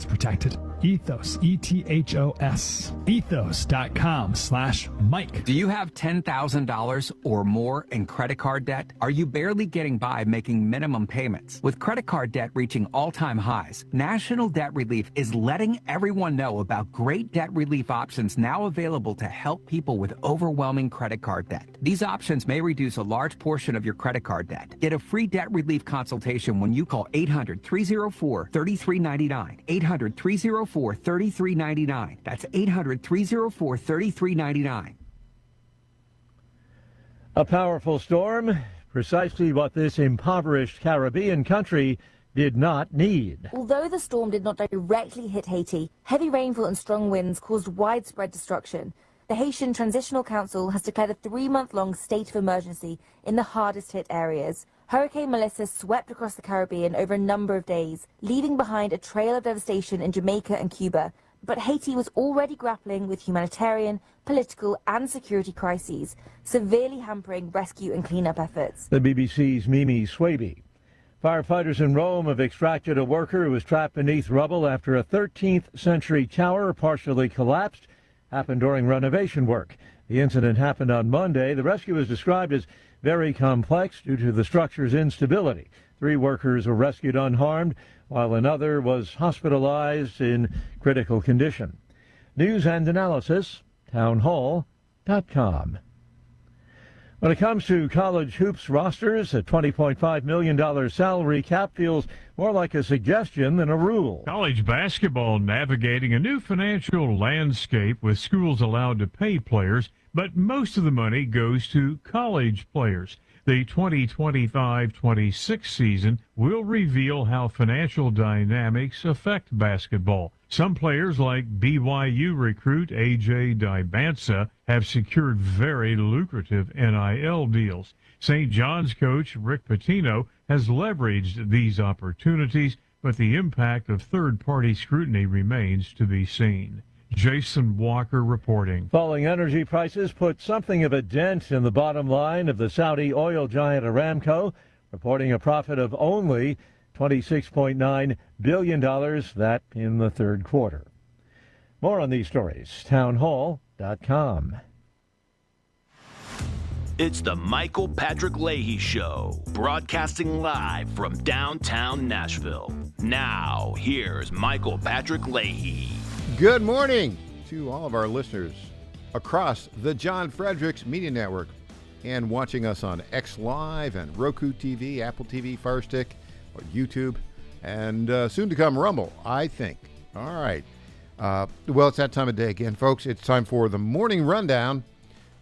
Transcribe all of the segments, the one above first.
It's protected. Ethos, E-T-H-O-S. Ethos.com/Mike. Do you have $10,000 or more in credit card debt? Are you barely getting by making minimum payments? With credit card debt reaching all-time highs, National Debt Relief is letting everyone know about great debt relief options now available to help people with overwhelming credit card debt. These options may reduce a large portion of your credit card debt. Get a free debt relief consultation when you call 800-304-3399. 800-304-3399. That's 800-304-3399. A powerful storm, precisely what this impoverished Caribbean country did not need. Although the storm did not directly hit Haiti, heavy rainfall and strong winds caused widespread destruction. The Haitian Transitional Council has declared a 3-month-long state of emergency in the hardest hit areas. Hurricane Melissa swept across the Caribbean over a number of days, leaving behind a trail of devastation in Jamaica and Cuba. But Haiti was already grappling with humanitarian, political and security crises, severely hampering rescue and cleanup efforts. The BBC's Mimi Swaby. Firefighters in Rome have extracted a worker who was trapped beneath rubble after a 13th century tower partially collapsed. Happened during renovation work. The incident happened on Monday. The rescue is described as very complex due to the structure's instability. 3 workers were rescued unharmed, while another was hospitalized in critical condition. News and analysis, townhall.com. When it comes to college hoops rosters, a $20.5 million salary cap feels more like a suggestion than a rule. College basketball navigating a new financial landscape with schools allowed to pay players, but most of the money goes to college players. The 2025-26 season will reveal how financial dynamics affect basketball. Some players like BYU recruit A.J. Dibansa have secured very lucrative NIL deals. St. John's coach Rick Pitino has leveraged these opportunities, but the impact of third-party scrutiny remains to be seen. Jason Walker reporting. Falling energy prices put something of a dent in the bottom line of the Saudi oil giant Aramco, reporting a profit of only $26.9 billion, that in the third quarter. More on these stories, townhall.com. It's the Michael Patrick Leahy Show, broadcasting live from downtown Nashville. Now, here's Michael Patrick Leahy. Good morning to all of our listeners across the John Fredericks Media Network and watching us on X Live and Roku TV, Apple TV, Fire Stick, or YouTube, and soon to come Rumble, I think. All right. Well, it's that time of day again, folks. It's time for the Morning Rundown,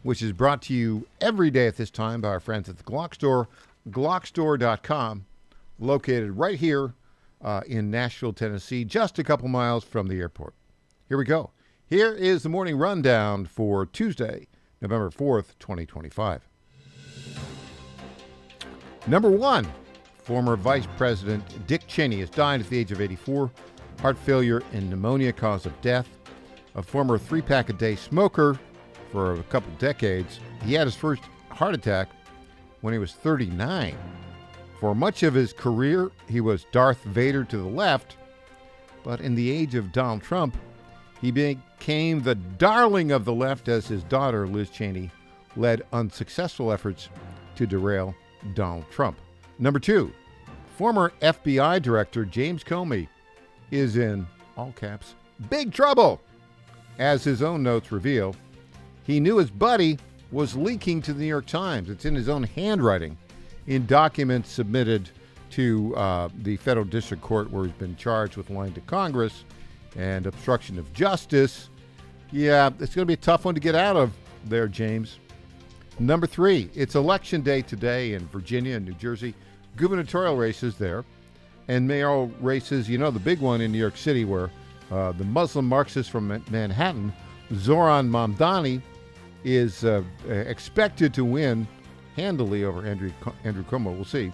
which is brought to you every day at this time by our friends at the Glock Store, glockstore.com, located right here in Nashville, Tennessee, just a couple miles from the airport. Here we go. Here is the Morning Rundown for Tuesday, November 4th, 2025. Number 1, former Vice President Dick Cheney has died at the age of 84. Heart failure and pneumonia cause of death. A former 3-pack-a-day smoker for a couple decades, he had his first heart attack when he was 39. For much of his career, he was Darth Vader to the left, but in the age of Donald Trump, he became the darling of the left as his daughter, Liz Cheney, led unsuccessful efforts to derail Donald Trump. Number 2, former FBI Director James Comey is in, all caps, big trouble. As his own notes reveal, he knew his buddy was leaking to the New York Times. It's in his own handwriting in documents submitted to the federal district court where he's been charged with lying to Congress and obstruction of justice. Yeah, it's going to be a tough one to get out of there, James. Number 3, it's election day today in Virginia and New Jersey. Gubernatorial races there and mayoral races. You know, the big one in New York City where the Muslim Marxist from Manhattan, Zoran Mamdani, is expected to win handily over Andrew Cuomo. We'll see.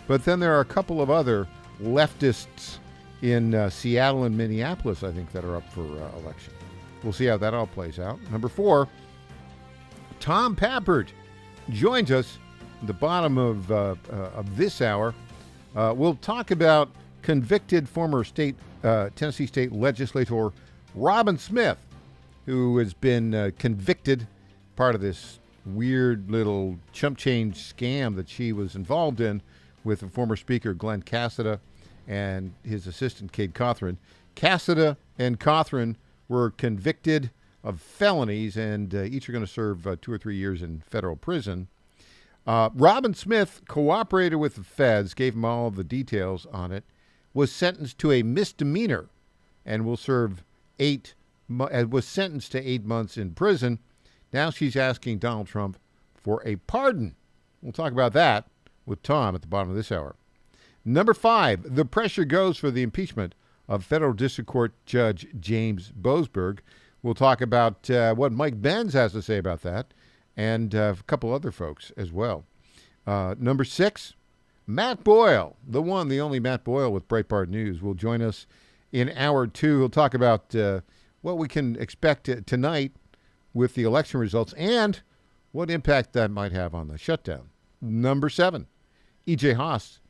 But then there are a couple of other leftists in Seattle and Minneapolis, I think, that are up for election. We'll see how that all plays out. Number 4, Tom Pappert joins us at the bottom of this hour. We'll talk about convicted former Tennessee state legislator Robin Smith, who has been convicted, part of this weird little chump change scam that she was involved in with the former speaker Glenn Cassida and his assistant Cade Cothran. Cassida and Cothran were convicted of felonies, and each are going to serve 2 or 3 years in federal prison. Robin Smith cooperated with the feds, gave them all of the details on it, was sentenced to a misdemeanor, and will serve was sentenced to 8 months in prison. Now she's asking Donald Trump for a pardon. We'll talk about that with Tom at the bottom of this hour. Number 5, the pressure goes for the impeachment of Federal District Court Judge James Boasberg. We'll talk about what Mike Benz has to say about that, and a couple other folks as well. Number 6, Matt Boyle, the one, the only Matt Boyle with Breitbart News, will join us in hour 2. He'll talk about what we can expect tonight with the election results and what impact that might have on the shutdown. Number 7, E.J. Haas,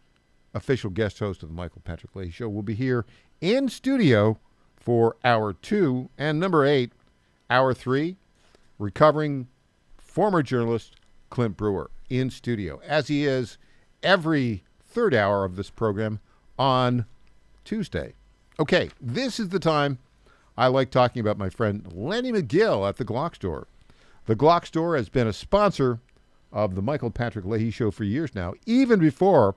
official guest host of the Michael Patrick Leahy Show, will be here in studio for hour 2. And number 8, hour 3, recovering former journalist Clint Brewer in studio, as he is every third hour of this program on Tuesday. Okay, this is the time I like talking about my friend Lenny McGill at the Glock Store. The Glock Store has been a sponsor of the Michael Patrick Leahy Show for years now, even before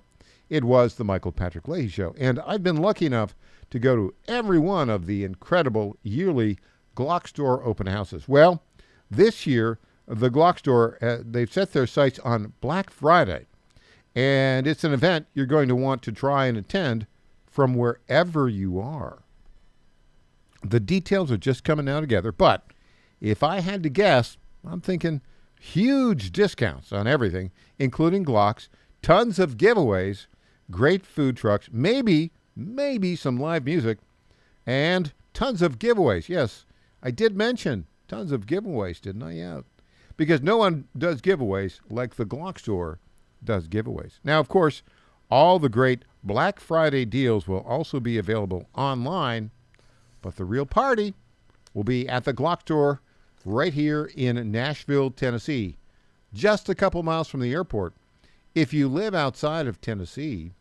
it was the Michael Patrick Leahy Show. And I've been lucky enough to go to every one of the incredible yearly Glock Store open houses. Well, this year, the Glock Store, they've set their sights on Black Friday. And it's an event you're going to want to try and attend from wherever you are. The details are just coming now together, but if I had to guess, I'm thinking huge discounts on everything, including Glocks, tons of giveaways, great food trucks, maybe some live music, and tons of giveaways. Yes, I did mention tons of giveaways, didn't I? Yeah, because no one does giveaways like the Glock Store does giveaways. Now, of course, all the great Black Friday deals will also be available online, but the real party will be at the Glock Store right here in Nashville, Tennessee, just a couple miles from the airport. If you live outside of Tennessee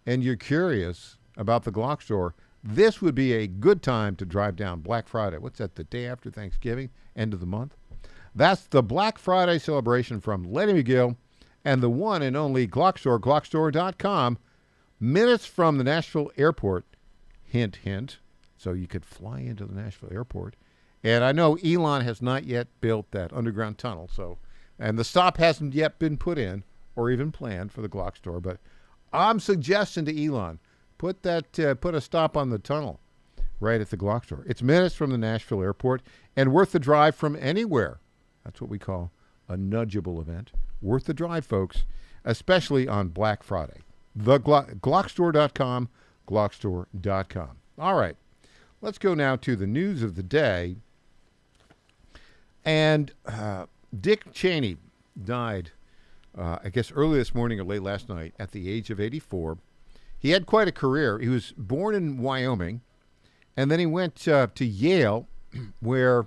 and you're curious about the Glock Store, this would be a good time to drive down Black Friday. What's that, the day after Thanksgiving, end of the month? That's the Black Friday celebration from Lenny McGill and the one and only Glock Store, glockstore.com, minutes from the Nashville airport. Hint, hint. So you could fly into the Nashville airport. And I know Elon has not yet built that underground tunnel, and the stop hasn't yet been put in or even planned for the Glock Store, but I'm suggesting to Elon, put a stop on the tunnel right at the Glock Store. It's minutes from the Nashville airport and worth the drive from anywhere. That's what we call a nudgeable event. Worth the drive, folks, especially on Black Friday. The glockstore.com, glockstore.com. All right, let's go now to the news of the day. And Dick Cheney died, I guess, early this morning or late last night at the age of 84. He had quite a career. He was born in Wyoming, and then he went to Yale, where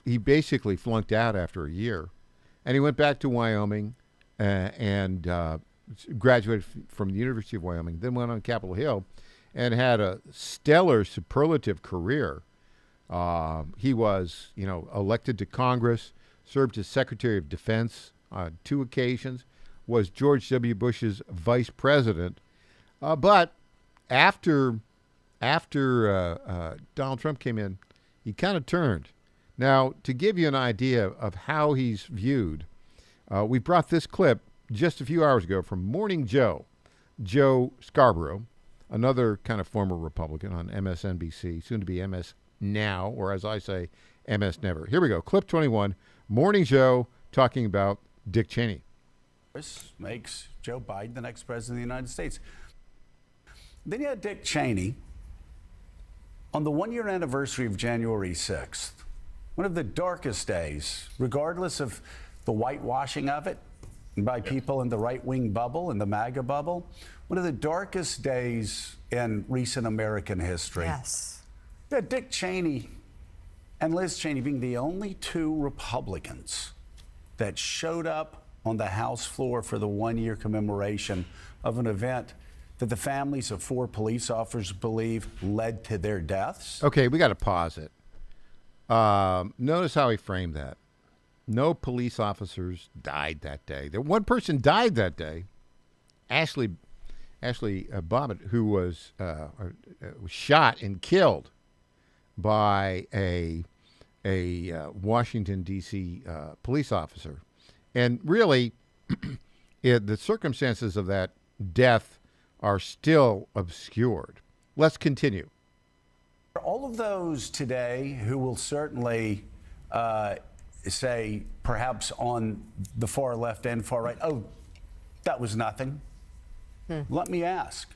he basically flunked out after a year. And he went back to Wyoming and graduated from the University of Wyoming, then went on Capitol Hill and had a stellar, superlative career. He was, elected to Congress, served as Secretary of Defense on 2 occasions, was George W. Bush's vice president. But after Donald Trump came in, he kind of turned. Now, to give you an idea of how he's viewed, we brought this clip just a few hours ago from Morning Joe Scarborough, another kind of former Republican on MSNBC, soon to be MS Now, or as I say, MS Never. Here we go. Clip 21, Morning Joe talking about Dick Cheney. This makes Joe Biden the next president of the United States. Then you had Dick Cheney on the 1-year anniversary of January 6th, one of the darkest days, regardless of the whitewashing of it. by people in the right-wing bubble, in the MAGA bubble. One of the darkest days in recent American history. Yes. Yeah, Dick Cheney and Liz Cheney being the only two Republicans that showed up on the House floor for the one-year commemoration of an event that the families of 4 police officers believe led to their deaths. Okay, we got to pause it. Notice how he framed that. No police officers died that day. One person died that day, Ashley Bobbitt, who was shot and killed by a Washington, D.C. Police officer. And really, the circumstances of that death are still obscured. Let's continue. All of those today who will certainly say, perhaps on the far left and far right, oh, that was nothing. Let me ask,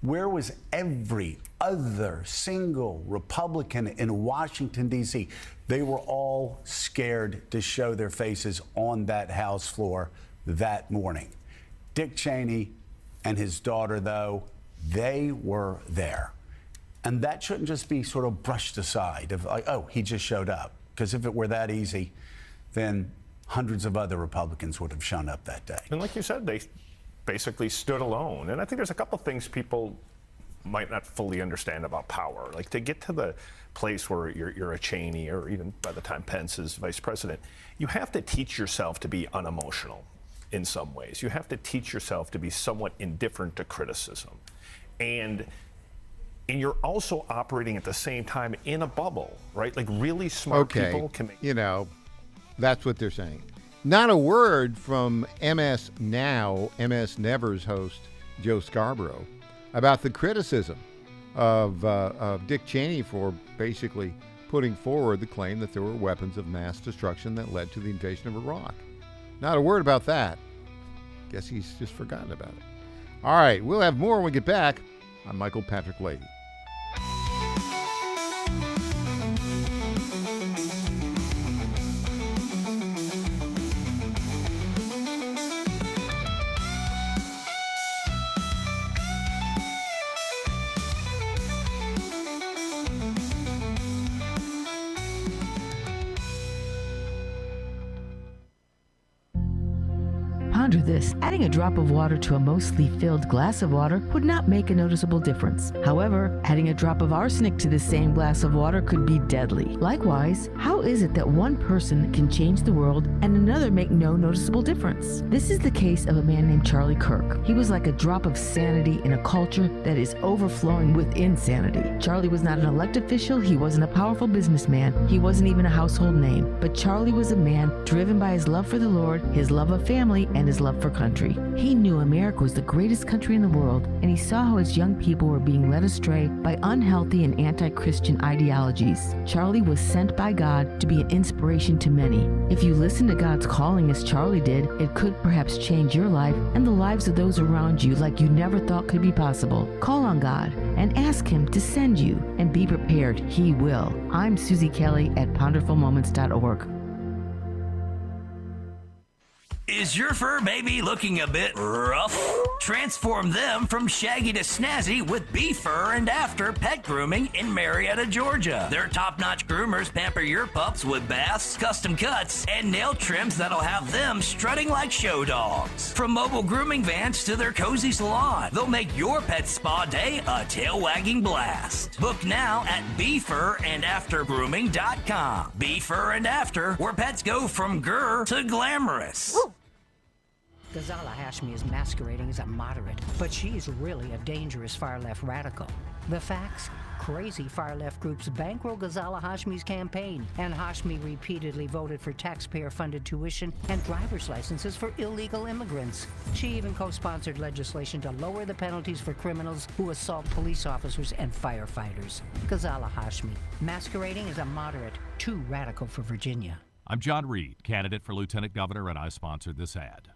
where was every other single Republican in Washington, D.C.? They were all scared to show their faces on that House floor that morning. Dick Cheney and his daughter, though, they were there. And that shouldn't just be sort of brushed aside of like, oh, he just showed up. Because if it were that easy, then hundreds of other Republicans would have shown up that day. And like you said, they basically stood alone. And I think there's a couple things people might not fully understand about power. Like to get to the place where you're a Cheney, or even by the time Pence is vice president, you have to teach yourself to be unemotional in some ways. You have to teach yourself to be somewhat indifferent to criticism. And you're also operating at the same time in a bubble, right? Like really smart people can make... You know, that's what they're saying. Not a word from MS Now, MS Never's host, Joe Scarborough, about the criticism of Dick Cheney for basically putting forward the claim that there were weapons of mass destruction that led to the invasion of Iraq. Not a word about that. Guess he's just forgotten about it. All right, we'll have more when we get back. I'm Michael Patrick Leahy. Ponder this. Adding a drop of water to a mostly filled glass of water would not make a noticeable difference. However, adding a drop of arsenic to the same glass of water could be deadly. Likewise, how is it that one person can change the world and another make no noticeable difference? This is the case of a man named Charlie Kirk. He was like a drop of sanity in a culture that is overflowing with insanity. Charlie was not an elected official. He wasn't a powerful businessman. He wasn't even a household name. But Charlie was a man driven by his love for the Lord, his love of family, and his love for country. He knew America was the greatest country in the world, and he saw how his young people were being led astray by unhealthy and anti-Christian ideologies. Charlie was sent by God to be an inspiration to many. If you listen to God's calling as Charlie did, it could perhaps change your life and the lives of those around you like you never thought could be possible. Call on God and ask Him to send you, and be prepared. He will. I'm Susie Kelly at ponderfulmoments.org. Is your fur baby looking a bit rough? Transform them from shaggy to snazzy with Befur and After Pet Grooming in Marietta, Georgia. Their top-notch groomers pamper your pups with baths, custom cuts, and nail trims that'll have them strutting like show dogs. From mobile grooming vans to their cozy salon, they'll make your pet spa day a tail-wagging blast. Book now at BefurandAfterGrooming.com. Befur and After, where pets go from grr to glamorous. Woo. Ghazala Hashmi is masquerading as a moderate, but she's really a dangerous far-left radical. The facts? Crazy far-left groups bankroll Ghazala Hashmi's campaign, and Hashmi repeatedly voted for taxpayer-funded tuition and driver's licenses for illegal immigrants. She even co-sponsored legislation to lower the penalties for criminals who assault police officers and firefighters. Ghazala Hashmi, masquerading as a moderate, too radical for Virginia. I'm John Reed, candidate for Lieutenant Governor, and I sponsored this ad.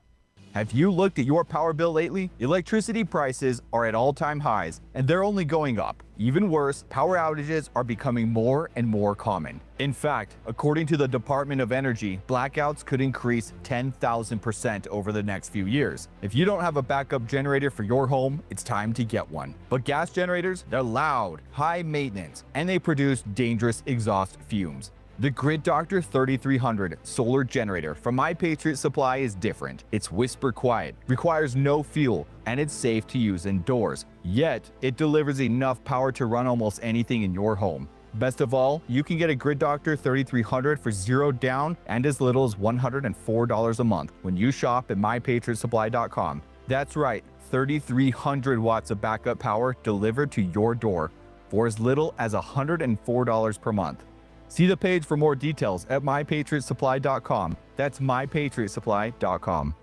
Have you looked at your power bill lately? Electricity prices are at all-time highs, and they're only going up. Even worse, power outages are becoming more and more common. In fact, according to the Department of Energy, blackouts could increase 10,000% over the next few years. If you don't have a backup generator for your home, it's time to get one. But gas generators, they're loud, high maintenance, and they produce dangerous exhaust fumes. The Grid Doctor 3300 solar generator from My Patriot Supply is different. It's whisper quiet, requires no fuel, and it's safe to use indoors. Yet, it delivers enough power to run almost anything in your home. Best of all, you can get a Grid Doctor 3300 for $0 down and as little as $104 a month when you shop at MyPatriotSupply.com. That's right, 3,300 watts of backup power delivered to your door for as little as $104 per month. See the page for more details at MyPatriotSupply.com. That's MyPatriotSupply.com.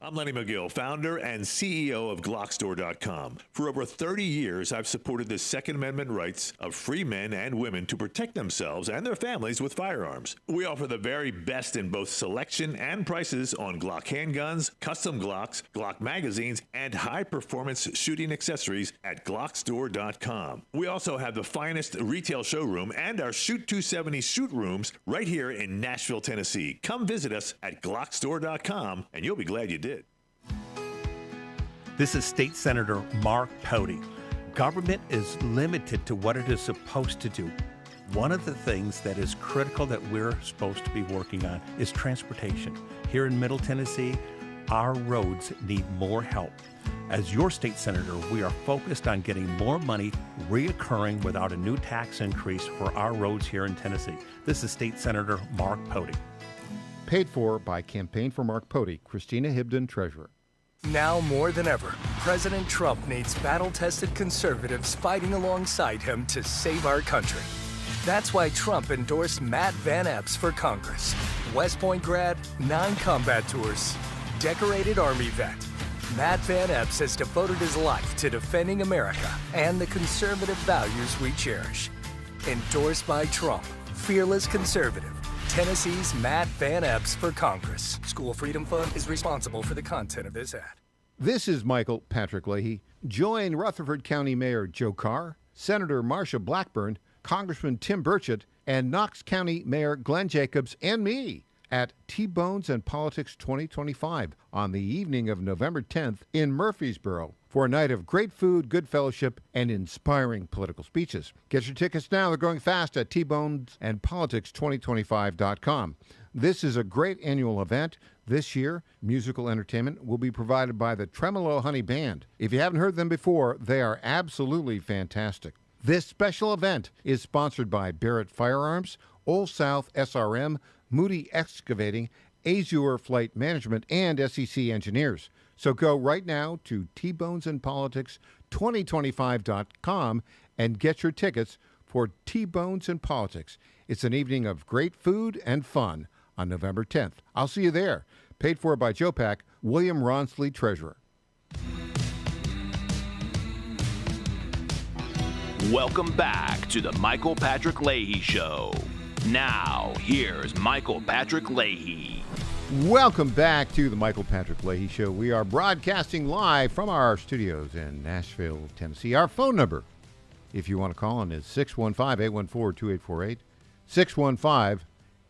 I'm Lenny McGill, founder and CEO of GlockStore.com. For over 30 years, I've supported the Second Amendment rights of free men and women to protect themselves and their families with firearms. We offer the very best in both selection and prices on Glock handguns, custom Glocks, Glock magazines, and high-performance shooting accessories at GlockStore.com. We also have the finest retail showroom and our Shoot 270 shoot rooms right here in Nashville, Tennessee. Come visit us at GlockStore.com, and you'll be glad you did. This is State Senator Mark Pody. Government is limited to what it is supposed to do. One of the things that is critical that we're supposed to be working on is transportation. Here in Middle Tennessee, our roads need more help. As your state senator, we are focused on getting more money reoccurring without a new tax increase for our roads here in Tennessee. This is State Senator Mark Pody. Paid for by Campaign for Mark Pody, Christina Hibden, Treasurer. Now more than ever, President Trump needs battle-tested conservatives fighting alongside him to save our country. That's why Trump endorsed Matt Van Epps for Congress. West Point grad, 9 combat tours, decorated Army vet. Matt Van Epps has devoted his life to defending America and the conservative values we cherish. Endorsed by Trump, fearless conservative. Tennessee's Matt Van Epps for Congress. School Freedom Fund is responsible for the content of this ad. This is Michael Patrick Leahy. Join Rutherford County Mayor Joe Carr, Senator Marsha Blackburn, Congressman Tim Burchett, and Knox County Mayor Glenn Jacobs and me at T-Bones and Politics 2025 on the evening of November 10th in Murfreesboro for a night of great food, good fellowship, and inspiring political speeches. Get your tickets now. They're going fast at tbonesandpolitics2025.com. This is a great annual event. This year, musical entertainment will be provided by the Tremolo Honey Band. If you haven't heard them before, they are absolutely fantastic. This special event is sponsored by Barrett Firearms, Old South SRM, Moody Excavating, Azure Flight Management, and SEC Engineers. So go right now to tbonesandpolitics2025.com and get your tickets for T-Bones and Politics. It's an evening of great food and fun on November 10th. I'll see you there. Paid for by Joe Pack, William Ronsley, Treasurer. Welcome back to the Michael Patrick Leahy Show. Now, here's Michael Patrick Leahy. Welcome back to the Michael Patrick Leahy Show. We are broadcasting live from our studios in Nashville, Tennessee. Our phone number, if you want to call in, is 615-814-2848.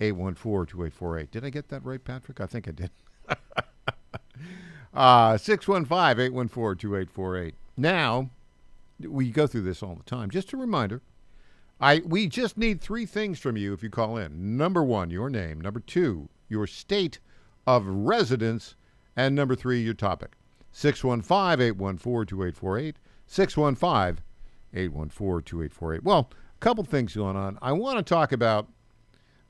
615-814-2848. Did I get that right, Patrick? I think I did. 615-814-2848. Now, we go through this all the time. Just a reminder, we just need 3 things from you if you call in. Number 1, your name. Number 2, your state of residence. And number 3, your topic. 615-814-2848. 615-814-2848. Well, a couple things going on. I want to talk about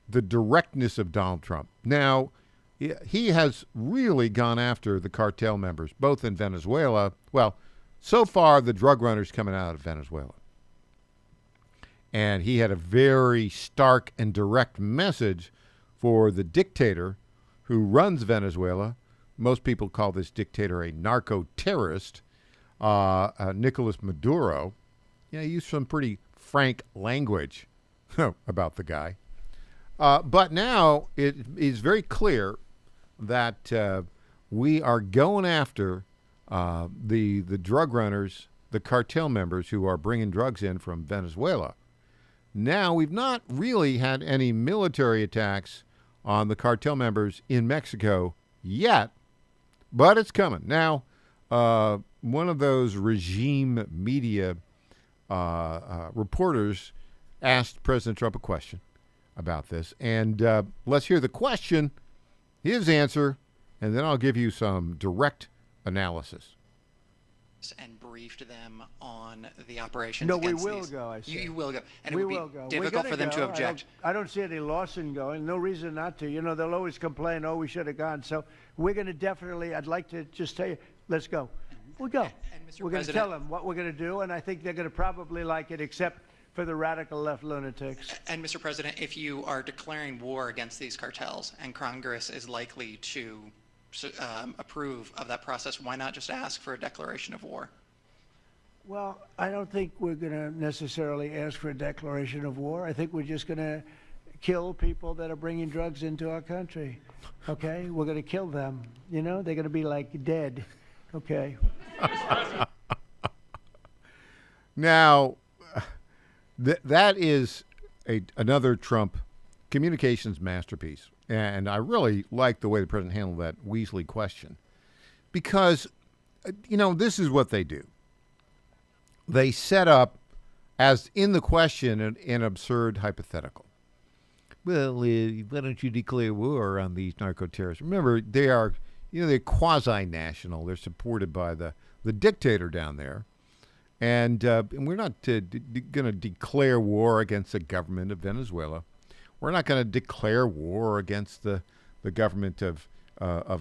the directness of Donald Trump. Now, he has really gone after the cartel members, both in Venezuela. Well, so far, the drug runners coming out of Venezuela. And he had a very stark and direct message for the dictator who runs Venezuela. Most people call this dictator a narco-terrorist, Nicolas Maduro. Yeah, he used some pretty frank language about the guy. But now it is very clear that we are going after the drug runners, the cartel members who are bringing drugs in from Venezuela. Now, we've not really had any military attacks on the cartel members in Mexico yet, but it's coming. Now, one of those regime media reporters asked President Trump a question about this. And let's hear the question, his answer, and then I'll give you some direct analysis. And briefed them on the operations. No, we against will these. go. I said. You will go, and we it would will be go. difficult for them to object. I don't see any loss in going. No reason not to. You know, they'll always complain. Oh, we should have gone. So we're going to definitely. I'd like to just tell you, let's go. We'll go. And Mr. We're going to President, tell them what we're going to do, and I think they're going to probably like it, except for the radical left lunatics. And Mr. President, if you are declaring war against these cartels, and Congress is likely to approve of that process, why not just ask for a declaration of war? Well, I don't think we're going to necessarily ask for a declaration of war. I think we're just going to kill people that are bringing drugs into our country. Okay? We're going to kill them. You know, they're going to be like dead. Okay. Now, that is another Trump communications masterpiece. And I really like the way the president handled that Weasley question. Because, you know, this is what they do. They set up, as in the question, an absurd hypothetical. Well, why don't you declare war on these narco-terrorists? Remember, they are, you know, they're quasi-national. They're supported by the dictator down there. And we're not going to declare war against the government of Venezuela. We're not going to declare war against the government of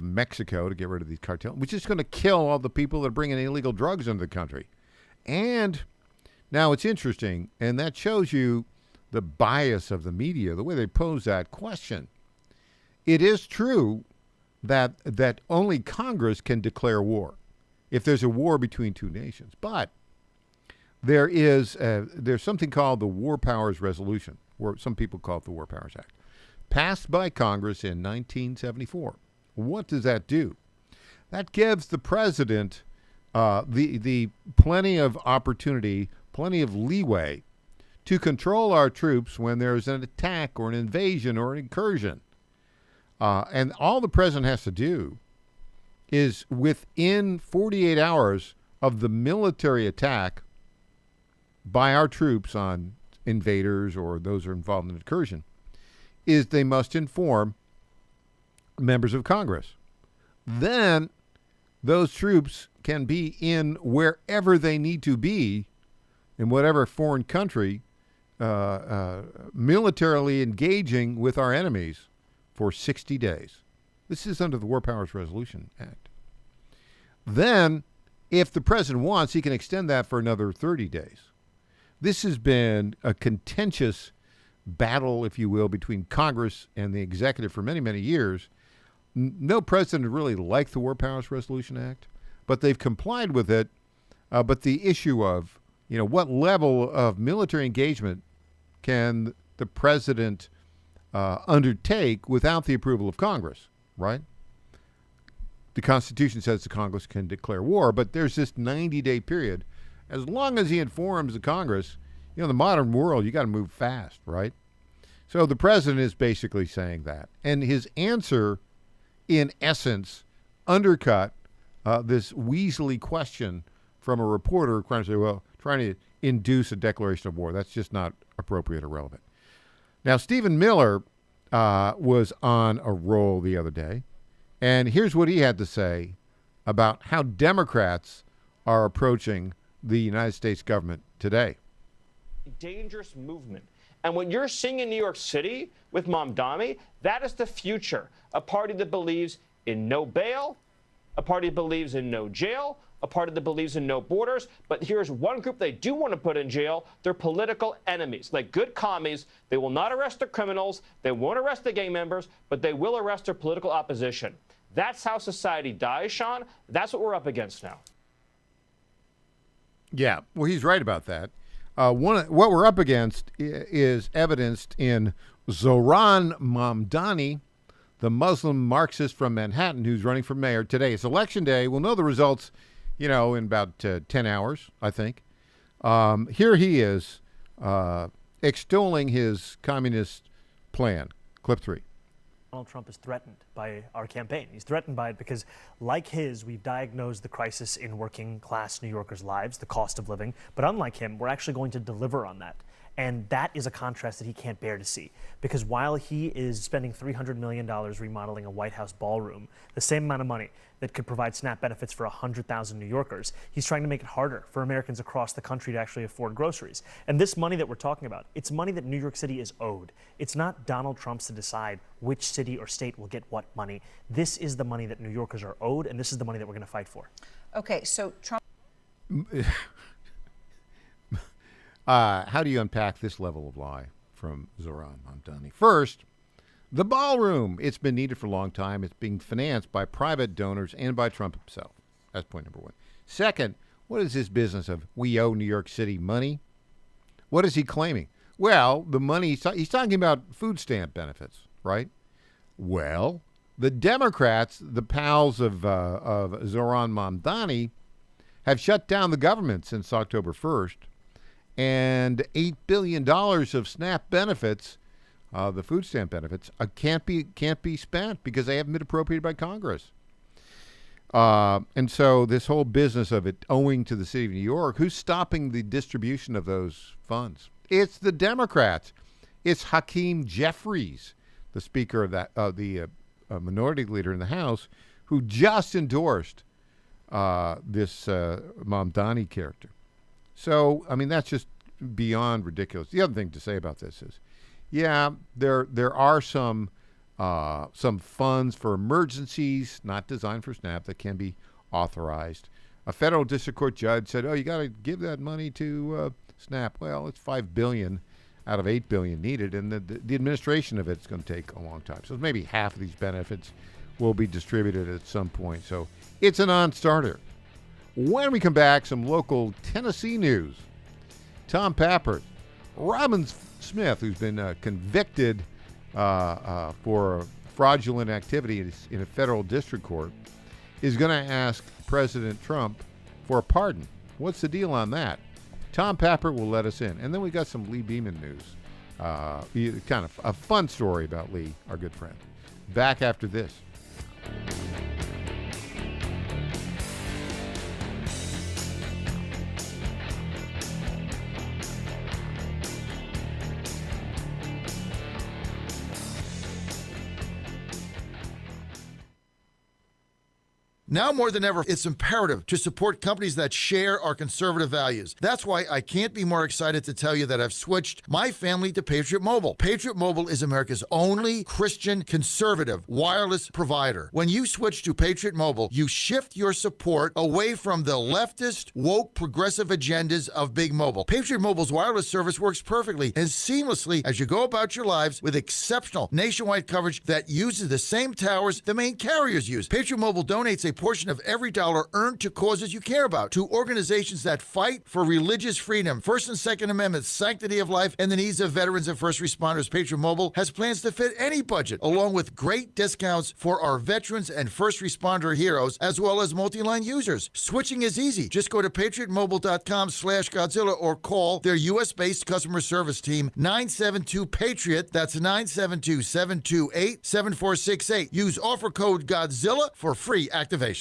Mexico to get rid of these cartels. We're just going to kill all the people that are bringing illegal drugs into the country. And now it's interesting, and that shows you the bias of the media, the way they pose that question. It is true that only Congress can declare war if there's a war between two nations. But there's something called the War Powers Resolution, or some people call it the War Powers Act, passed by Congress in 1974. What does that do? That gives the president the plenty of opportunity, plenty of leeway to control our troops when there's an attack or an invasion or an incursion. And all the president has to do is, within 48 hours of the military attack by our troops on invaders or those who are involved in an incursion, is they must inform members of Congress. Then those troops can be in wherever they need to be, in whatever foreign country, militarily engaging with our enemies for 60 days. This is under the War Powers Resolution Act. Then, if the president wants, he can extend that for another 30 days. This has been a contentious battle, if you will, between Congress and the executive for many, many years. No president really liked the War Powers Resolution Act, but they've complied with it. But the issue of, you know, what level of military engagement can the president undertake without the approval of Congress, right? The Constitution says the Congress can declare war, but there's this 90-day period. As long as he informs the Congress, you know, in the modern world, you got to move fast, right? So the president is basically saying that. And his answer, in essence, undercut this Weasley question from a reporter trying to say, well, trying to induce a declaration of war. That's just not appropriate or relevant. Now, Stephen Miller was on a roll the other day, and here's what he had to say about how Democrats are approaching the United States government today. Dangerous movement. And what you're seeing in New York City with Mamdani, that is the future. A party that believes in no bail, a party that believes in no jail, a party that believes in no borders. But here's one group they do want to put in jail. They're political enemies. Like good commies, they will not arrest the criminals. They won't arrest the gang members, but they will arrest their political opposition. That's how society dies, Sean. That's what we're up against now. Yeah, well, he's right about that. What we're up against is evidenced in Zohran Mamdani, the Muslim Marxist from Manhattan who's running for mayor. Today is election day. We'll know the results, in about 10 hours, I think. Here he is extolling his communist plan. Clip 3. Donald Trump is threatened by our campaign. He's threatened by it because, like his, we've diagnosed the crisis in working class New Yorkers' lives, the cost of living. But unlike him, we're actually going to deliver on that. And that is a contrast that he can't bear to see. Because while he is spending $300 million remodeling a White House ballroom, the same amount of money that could provide SNAP benefits for 100,000 New Yorkers, he's trying to make it harder for Americans across the country to actually afford groceries. And this money that we're talking about, it's money that New York City is owed. It's not Donald Trump's to decide which city or state will get what money. This is the money that New Yorkers are owed, and this is the money that we're going to fight for. Okay, so Trump... How do you unpack this level of lie from Zoran Mamdani? First, the ballroom. It's been needed for a long time. It's being financed by private donors and by Trump himself. That's point number one. Second, what is this business of we owe New York City money? What is he claiming? Well, the money, he's talking about food stamp benefits, right? Well, the Democrats, the pals of Zoran Mamdani, have shut down the government since October 1st. And $8 billion of SNAP benefits, the food stamp benefits, can't be spent because they haven't been appropriated by Congress. And so this whole business of it owing to the city of New York, who's stopping the distribution of those funds? It's the Democrats. It's Hakeem Jeffries, the Speaker of the Minority Leader in the House, who just endorsed this Mamdani character. So, I mean, that's just beyond ridiculous. The other thing to say about this is, yeah, there are some funds for emergencies not designed for SNAP that can be authorized. A federal district court judge said, "Oh, you got to give that money to SNAP." Well, it's $5 billion out of $8 billion needed, and the administration of it's going to take a long time. So maybe half of these benefits will be distributed at some point. So it's a non-starter. When we come back, some local Tennessee news. Tom Pappert, Robin Smith, who's been convicted for fraudulent activity in a federal district court, is going to ask President Trump for a pardon. What's the deal on that? Tom Pappert will let us in. And then we got some Lee Beeman news. Kind of a fun story about Lee, our good friend. Back after this. Now more than ever, it's imperative to support companies that share our conservative values. That's why I can't be more excited to tell you that I've switched my family to Patriot Mobile. Patriot Mobile is America's only Christian conservative wireless provider. When you switch to Patriot Mobile, you shift your support away from the leftist, woke, progressive agendas of Big Mobile. Patriot Mobile's wireless service works perfectly and seamlessly as you go about your lives with exceptional nationwide coverage that uses the same towers the main carriers use. Patriot Mobile donates a portion of every dollar earned to causes you care about, to organizations that fight for religious freedom, First and Second Amendments, sanctity of life, and the needs of veterans and first responders. Patriot Mobile has plans to fit any budget, along with great discounts for our veterans and first responder heroes, as well as multi-line users. Switching is easy. Just go to patriotmobile.com/Godzilla or call their U.S.-based customer service team, 972-PATRIOT. That's 972-728-7468. Use offer code Godzilla for free activation.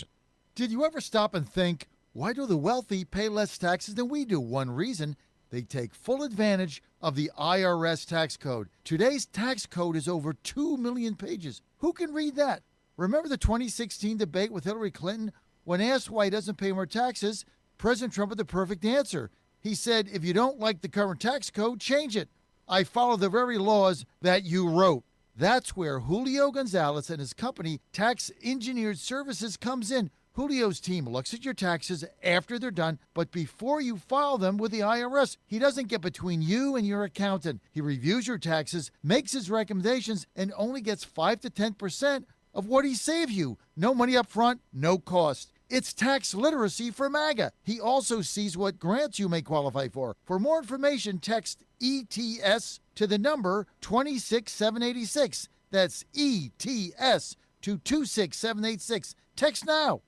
Did you ever stop and think, why do the wealthy pay less taxes than we do? One reason, they take full advantage of the IRS tax code. Today's tax code is over 2 million pages. Who can read that? Remember the 2016 debate with Hillary Clinton? When asked why he doesn't pay more taxes, President Trump had the perfect answer. He said, if you don't like the current tax code, change it. I follow the very laws that you wrote. That's where Julio Gonzalez and his company, Tax Engineered Services, comes in. Julio's team looks at your taxes after they're done, but before you file them with the IRS. He doesn't get between you and your accountant. He reviews your taxes, makes his recommendations, and only gets 5 to 10% of what he saved you. No money up front, no cost. It's tax literacy for MAGA. He also sees what grants you may qualify for. For more information, text ETS to the number 26786. That's ETS to 26786. Text now.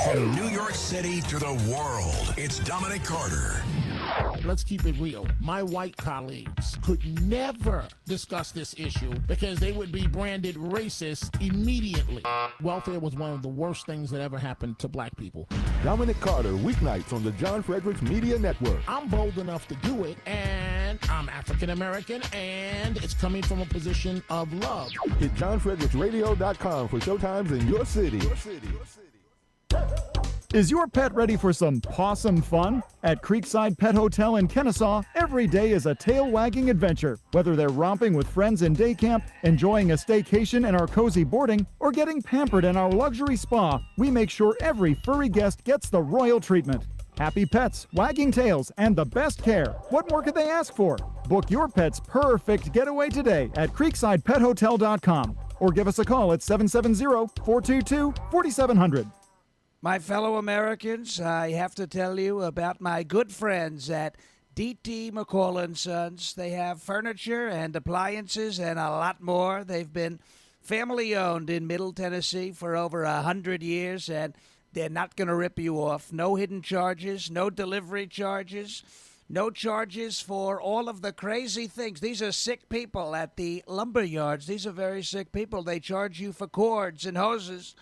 From New York City to the world, it's Dominic Carter. Let's keep it real. My white colleagues could never discuss this issue because they would be branded racist immediately. Welfare was one of the worst things that ever happened to black people. Dominic Carter, weeknights on the John Fredericks Media Network. I'm bold enough to do it, and I'm African American, and it's coming from a position of love. Hit johnfredericksradio.com for showtimes in your city. Is your pet ready for some possum fun? At Creekside Pet Hotel in Kennesaw, every day is a tail-wagging adventure. Whether they're romping with friends in day camp, enjoying a staycation in our cozy boarding, or getting pampered in our luxury spa, we make sure every furry guest gets the royal treatment. Happy pets, wagging tails, and the best care. What more could they ask for? Book your pet's perfect getaway today at creeksidepethotel.com or give us a call at 770-422-4700. My fellow Americans, I have to tell you about my good friends at D.T. McCall & Sons. They have furniture and appliances and a lot more. They've been family-owned in Middle Tennessee for over 100 years, and they're not going to rip you off. No hidden charges, no delivery charges, no charges for all of the crazy things. These are sick people at the lumber yards. These are very sick people. They charge you for cords and hoses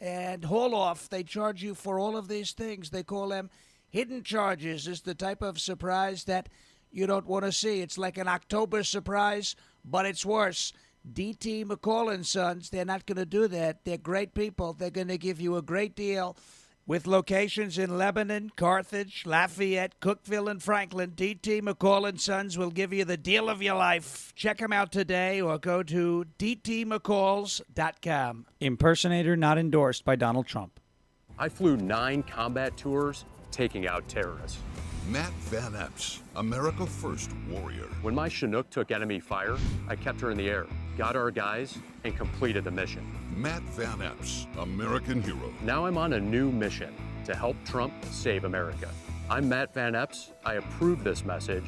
and haul off. They charge you for all of these things. They call them hidden charges. It's the type of surprise that you don't want to see. It's like an October surprise, but it's worse. D.T. McCall & Sons, they're not going to do that. They're great people. They're going to give you a great deal. With locations in Lebanon, Carthage, Lafayette, Cookeville, and Franklin, D.T. McCall & Sons will give you the deal of your life. Check them out today or go to dtmccalls.com. Impersonator not endorsed by Donald Trump. I flew 9 combat tours taking out terrorists. Matt Van Epps, America First warrior. When my Chinook took enemy fire, I kept her in the air, got our guys, and completed the mission. Matt Van Epps, American hero. Now I'm on a new mission to help Trump save America. I'm Matt Van Epps. I approve this message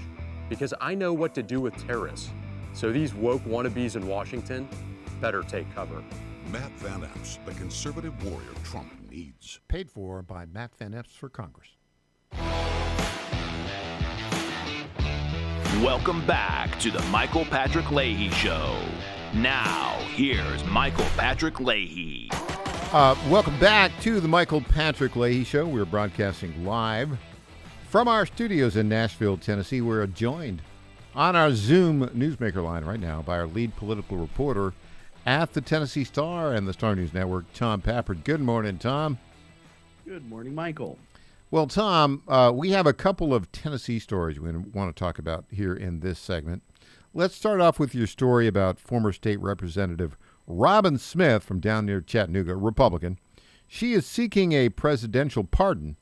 because I know what to do with terrorists. So these woke wannabes in Washington better take cover. Matt Van Epps, the conservative warrior Trump needs. Paid for by Matt Van Epps for Congress. Welcome back to the Michael Patrick Leahy Show. Now, here's Michael Patrick Leahy. Welcome back to the Michael Patrick Leahy Show. We're broadcasting live from our studios in Nashville, Tennessee. We're joined on our Zoom newsmaker line right now by our lead political reporter at the Tennessee Star and the Star News Network, Tom Pappard. Good morning, Tom. Good morning, Michael. Well, Tom, we have a couple of Tennessee stories we want to talk about here in this segment. Let's start off with your story about former state representative Robin Smith from down near Chattanooga, Republican. She is seeking a presidential pardon,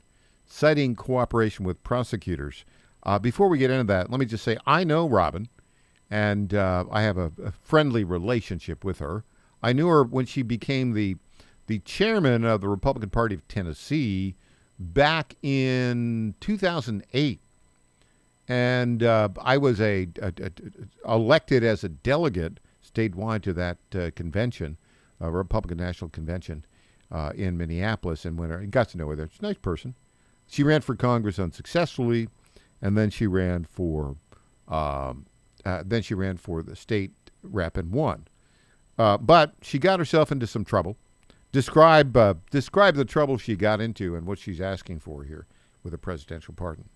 citing cooperation with prosecutors. Before we get into that, let me just say I know Robin, and I have a friendly relationship with her. I knew her when she became the chairman of the Republican Party of Tennessee back in 2008. And I was elected as a delegate statewide to that convention, Republican National Convention in Minneapolis, and got to know her there. She's a nice person. She ran for Congress unsuccessfully, and then she ran for the state rep and won. But she got herself into some trouble. Describe the trouble she got into and what she's asking for here with a presidential pardon.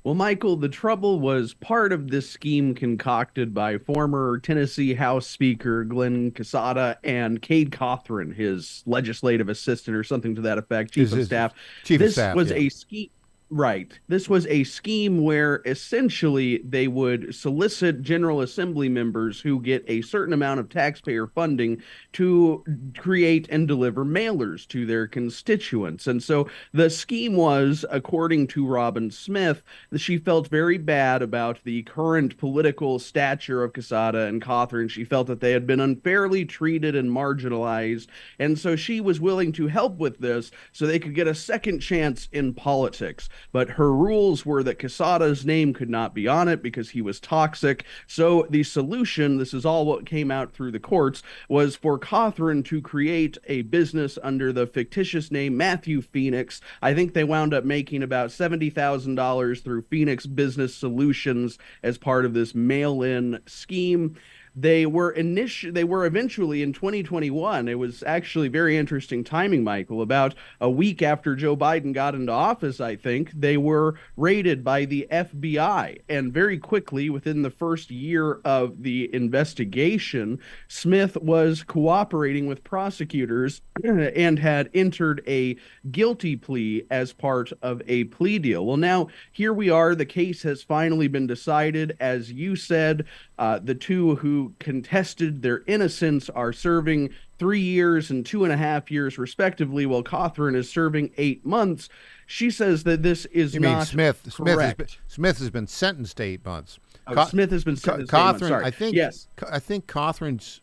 Well, Michael, the trouble was part of this scheme concocted by former Tennessee House Speaker Glenn Quesada and Cade Cothran, his legislative assistant or something to that effect, chief of staff. This was a scheme. Right. This was a scheme where essentially they would solicit General Assembly members who get a certain amount of taxpayer funding to create and deliver mailers to their constituents. And so the scheme was, according to Robin Smith, that she felt very bad about the current political stature of Quesada and Cothran. She felt that they had been unfairly treated and marginalized. And so she was willing to help with this so they could get a second chance in politics. but her rules were that Quesada's name could not be on it because he was toxic. So the solution, this is all what came out through the courts, was for Catherine to create a business under the fictitious name Matthew Phoenix. I think they wound up making about $70,000 through Phoenix Business Solutions as part of this mail-in scheme. They were eventually in 2021. It was actually very interesting timing, Michael. About a week after Joe Biden got into office, I think, they were raided by the FBI. And very quickly, within the first year of the investigation, Smith was cooperating with prosecutors and had entered a guilty plea as part of a plea deal. Well, now here we are. The case has finally been decided. As you said, the two who contested their innocence are serving 3 years and 2.5 years, respectively, while Catherine is serving 8 months. She says that this is not correct. Smith has been sentenced to 8 months. Smith has been sentenced to 8 months. Sorry. I think Catherine's,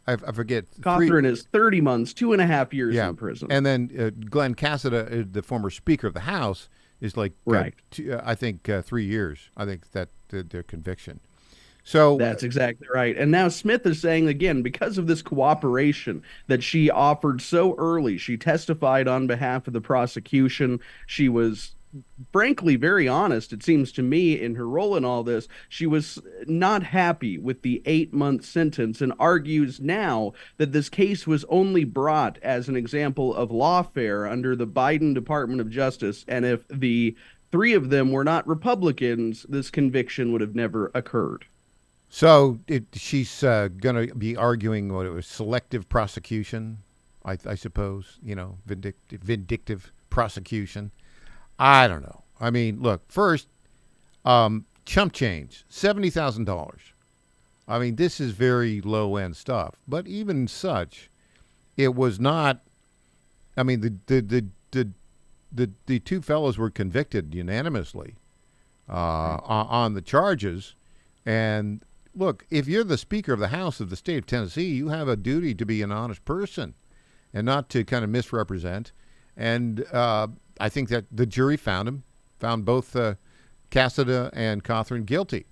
I forget. Catherine is 30 months, 2.5 years in prison. And then Glenn Cassada, the former Speaker of the House, is like, I think 3 years. I think that their conviction. So that's exactly right. And now Smith is saying, again, because of this cooperation that she offered so early, she testified on behalf of the prosecution. She was frankly very honest, it seems to me, in her role in all this. She was not happy with the 8-month sentence and argues now that this case was only brought as an example of lawfare under the Biden Department of Justice. And if the three of them were not Republicans, this conviction would have never occurred. So she's going to be arguing what it was, selective prosecution, I suppose, vindictive prosecution. I don't know. I mean, look, first, chump change, $70,000. I mean, this is very low-end stuff. But even such, it was not, I mean, the two fellows were convicted unanimously on the charges. And look, if you're the Speaker of the House of the state of Tennessee, you have a duty to be an honest person and not to kind of misrepresent. And I think that the jury found both Cassada and Catherine guilty.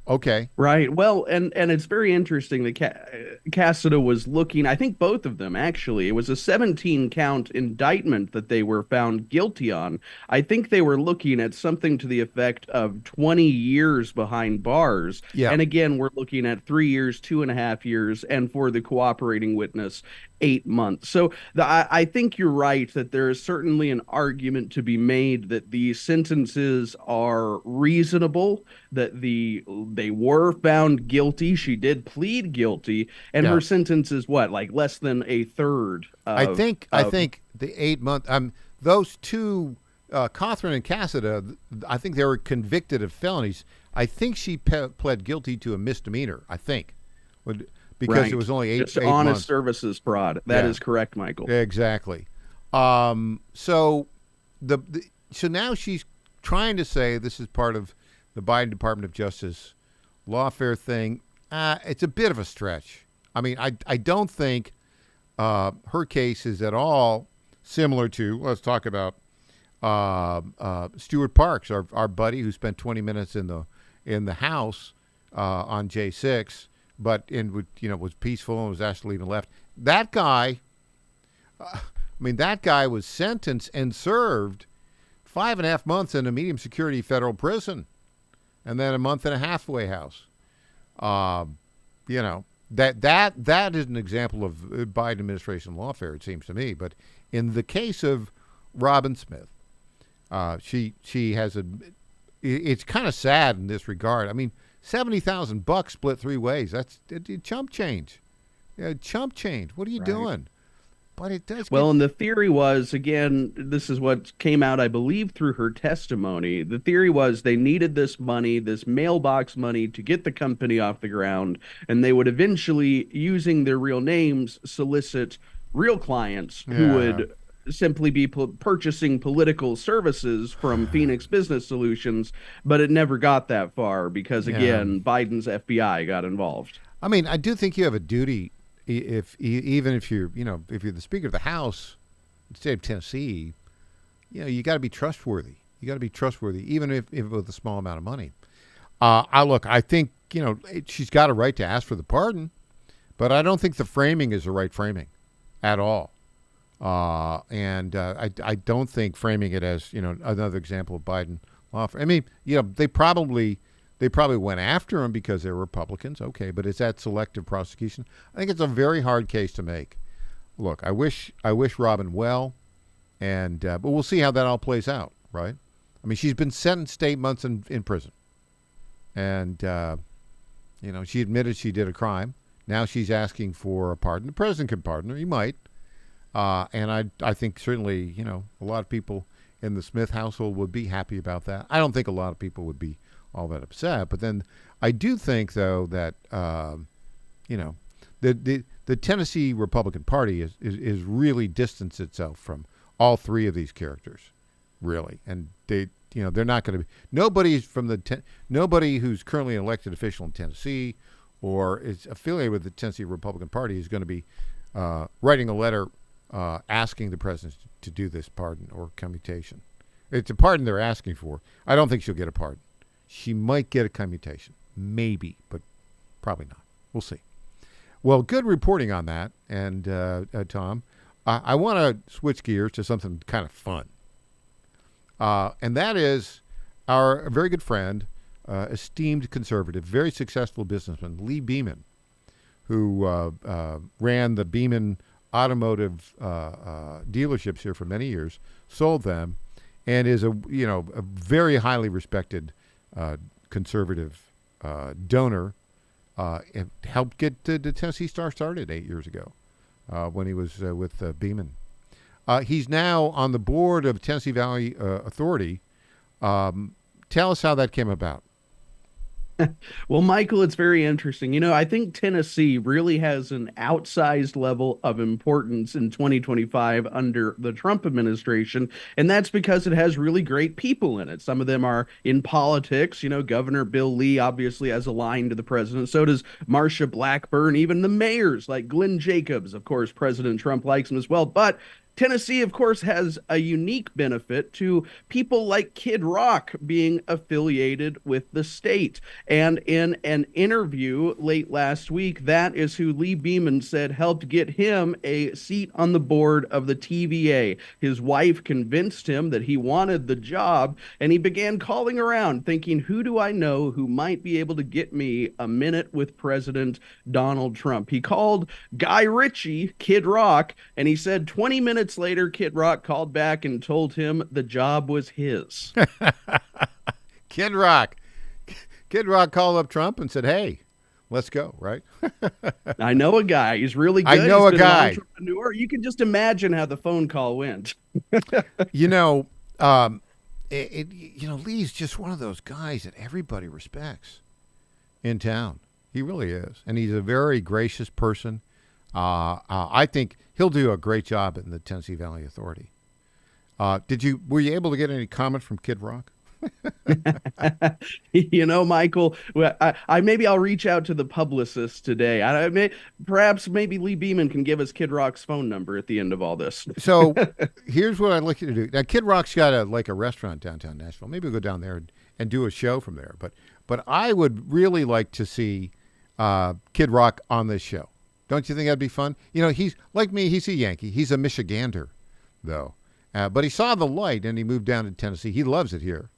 Okay. Right. Well, and it's very interesting that Cassada was looking, I think both of them, actually. It was a 17-count indictment that they were found guilty on. I think they were looking at something to the effect of 20 years behind bars. Yeah. And again, we're looking at 3 years, 2.5 years, and for the cooperating witness, 8 months. So I think you're right that there is certainly an argument to be made that these sentences are reasonable, that they were found guilty. She did plead guilty, and her sentence is what, like less than a third. I think the 8 month. Those two, Catherine and Cassada, I think they were convicted of felonies. I think she pled guilty to a misdemeanor. I think. Because it was only eight honest months. Services fraud. That is correct, Michael. Exactly. So now she's trying to say this is part of the Biden Department of Justice lawfare thing. It's a bit of a stretch. I mean, I don't think her case is at all similar to. Let's talk about Stuart Parks, our buddy who spent 20 minutes in the House on J6. But was peaceful and was asked to leave and left. That guy, that guy was sentenced and served 5.5 months in a medium security federal prison, and then a month and a halfway house. That is an example of Biden administration lawfare, it seems to me. But in the case of Robin Smith, she has it's kind of sad in this regard. I mean, $70,000 split 3 ways. That's chump change. Chump change. What are you doing? But it does. Well, and the theory was, again, this is what came out, I believe, through her testimony. The theory was they needed this money, this mailbox money, to get the company off the ground, and they would eventually, using their real names, solicit real clients who would simply be purchasing political services from Phoenix Business Solutions, but it never got that far because, again, Biden's FBI got involved. I mean, I do think you have a duty, even if you're the Speaker of the House, in the state of Tennessee, you got to be trustworthy. You got to be trustworthy, even if with a small amount of money. I think, she's got a right to ask for the pardon, but I don't think the framing is the right framing at all. I don't think framing it as, another example of Biden law. I mean, they probably went after him because they're Republicans. Okay, but is that selective prosecution? I think it's a very hard case to make. Look, I wish Robin well, but we'll see how that all plays out, right? I mean, she's been sentenced 8 months in prison. And, she admitted she did a crime. Now she's asking for a pardon. The president can pardon her. He might. And I think certainly, a lot of people in the Smith household would be happy about that. I don't think a lot of people would be all that upset. But then I do think, though, that, the Tennessee Republican Party is really distanced itself from all three of these characters, really. And they're not going to be nobody who's currently an elected official in Tennessee or is affiliated with the Tennessee Republican Party is going to be writing a letter asking the president to do this pardon or commutation. It's a pardon they're asking for. I don't think she'll get a pardon. She might get a commutation, maybe, but probably not. We'll see. Well, good reporting on that, and Tom, I want to switch gears to something kind of fun. And that is our very good friend, esteemed conservative, very successful businessman, Lee Beaman, who ran the Beaman automotive dealerships here for many years, sold them, and is a very highly respected conservative donor. And helped get the Tennessee Star started 8 years ago when he was with Beaman. He's now on the board of Tennessee Valley Authority. Tell us how that came about. Well, Michael, it's very interesting. I think Tennessee really has an outsized level of importance in 2025 under the Trump administration, and that's because it has really great people in it. Some of them are in politics. Governor Bill Lee obviously has a line to the president. So does Marsha Blackburn, even the mayors like Glenn Jacobs. Of course, President Trump likes him as well. But Tennessee, of course, has a unique benefit to people like Kid Rock being affiliated with the state. And in an interview late last week, that is who Lee Beaman said helped get him a seat on the board of the TVA. His wife convinced him that he wanted the job, and he began calling around thinking, who do I know who might be able to get me a minute with President Donald Trump? He called Guy Ritchie, Kid Rock, and he said 20 minutes later, Kid Rock called back and told him the job was his. Kid Rock called up Trump and said, hey, let's go, right? I know a guy. He's really good. I know He's a guy. An entrepreneur. You can just imagine how the phone call went. Lee's just one of those guys that everybody respects in town. He really is. And he's a very gracious person. I think he'll do a great job in the Tennessee Valley Authority. Were you able to get any comment from Kid Rock? Michael, maybe I'll reach out to the publicist today. Maybe Lee Beaman can give us Kid Rock's phone number at the end of all this. So here's what I'd like you to do. Now, Kid Rock's got a restaurant downtown Nashville. Maybe we'll go down there and do a show from there. But I would really like to see Kid Rock on this show. Don't you think that'd be fun? He's like me. He's a Yankee. He's a Michigander, though. But he saw the light, and he moved down to Tennessee. He loves it here.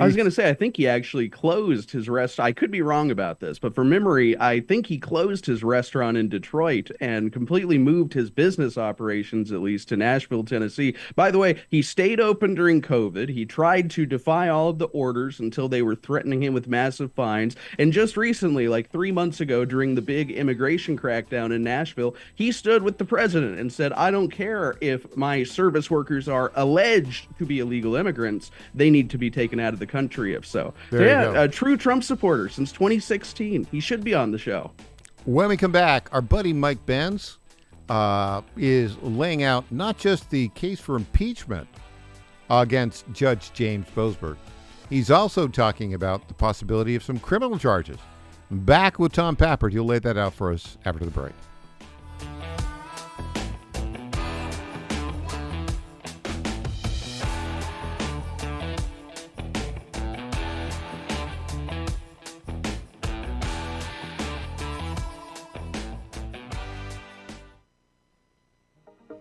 I was going to say, I think he actually closed his restaurant. I could be wrong about this, but from memory, I think he closed his restaurant in Detroit and completely moved his business operations, at least, to Nashville, Tennessee. By the way, he stayed open during COVID. He tried to defy all of the orders until they were threatening him with massive fines. And just recently, like 3 months ago, during the big immigration crackdown in Nashville, he stood with the president and said, I don't care if my service workers are alleged to be illegal immigrants. They need to be taken out of the country if so. A true Trump supporter since 2016. He should be on the show. When we come back, our buddy Mike Benz is laying out not just the case for impeachment against Judge James Boasberg. He's also talking about the possibility of some criminal charges. Back with Tom Pappert. He'll lay that out for us after the break.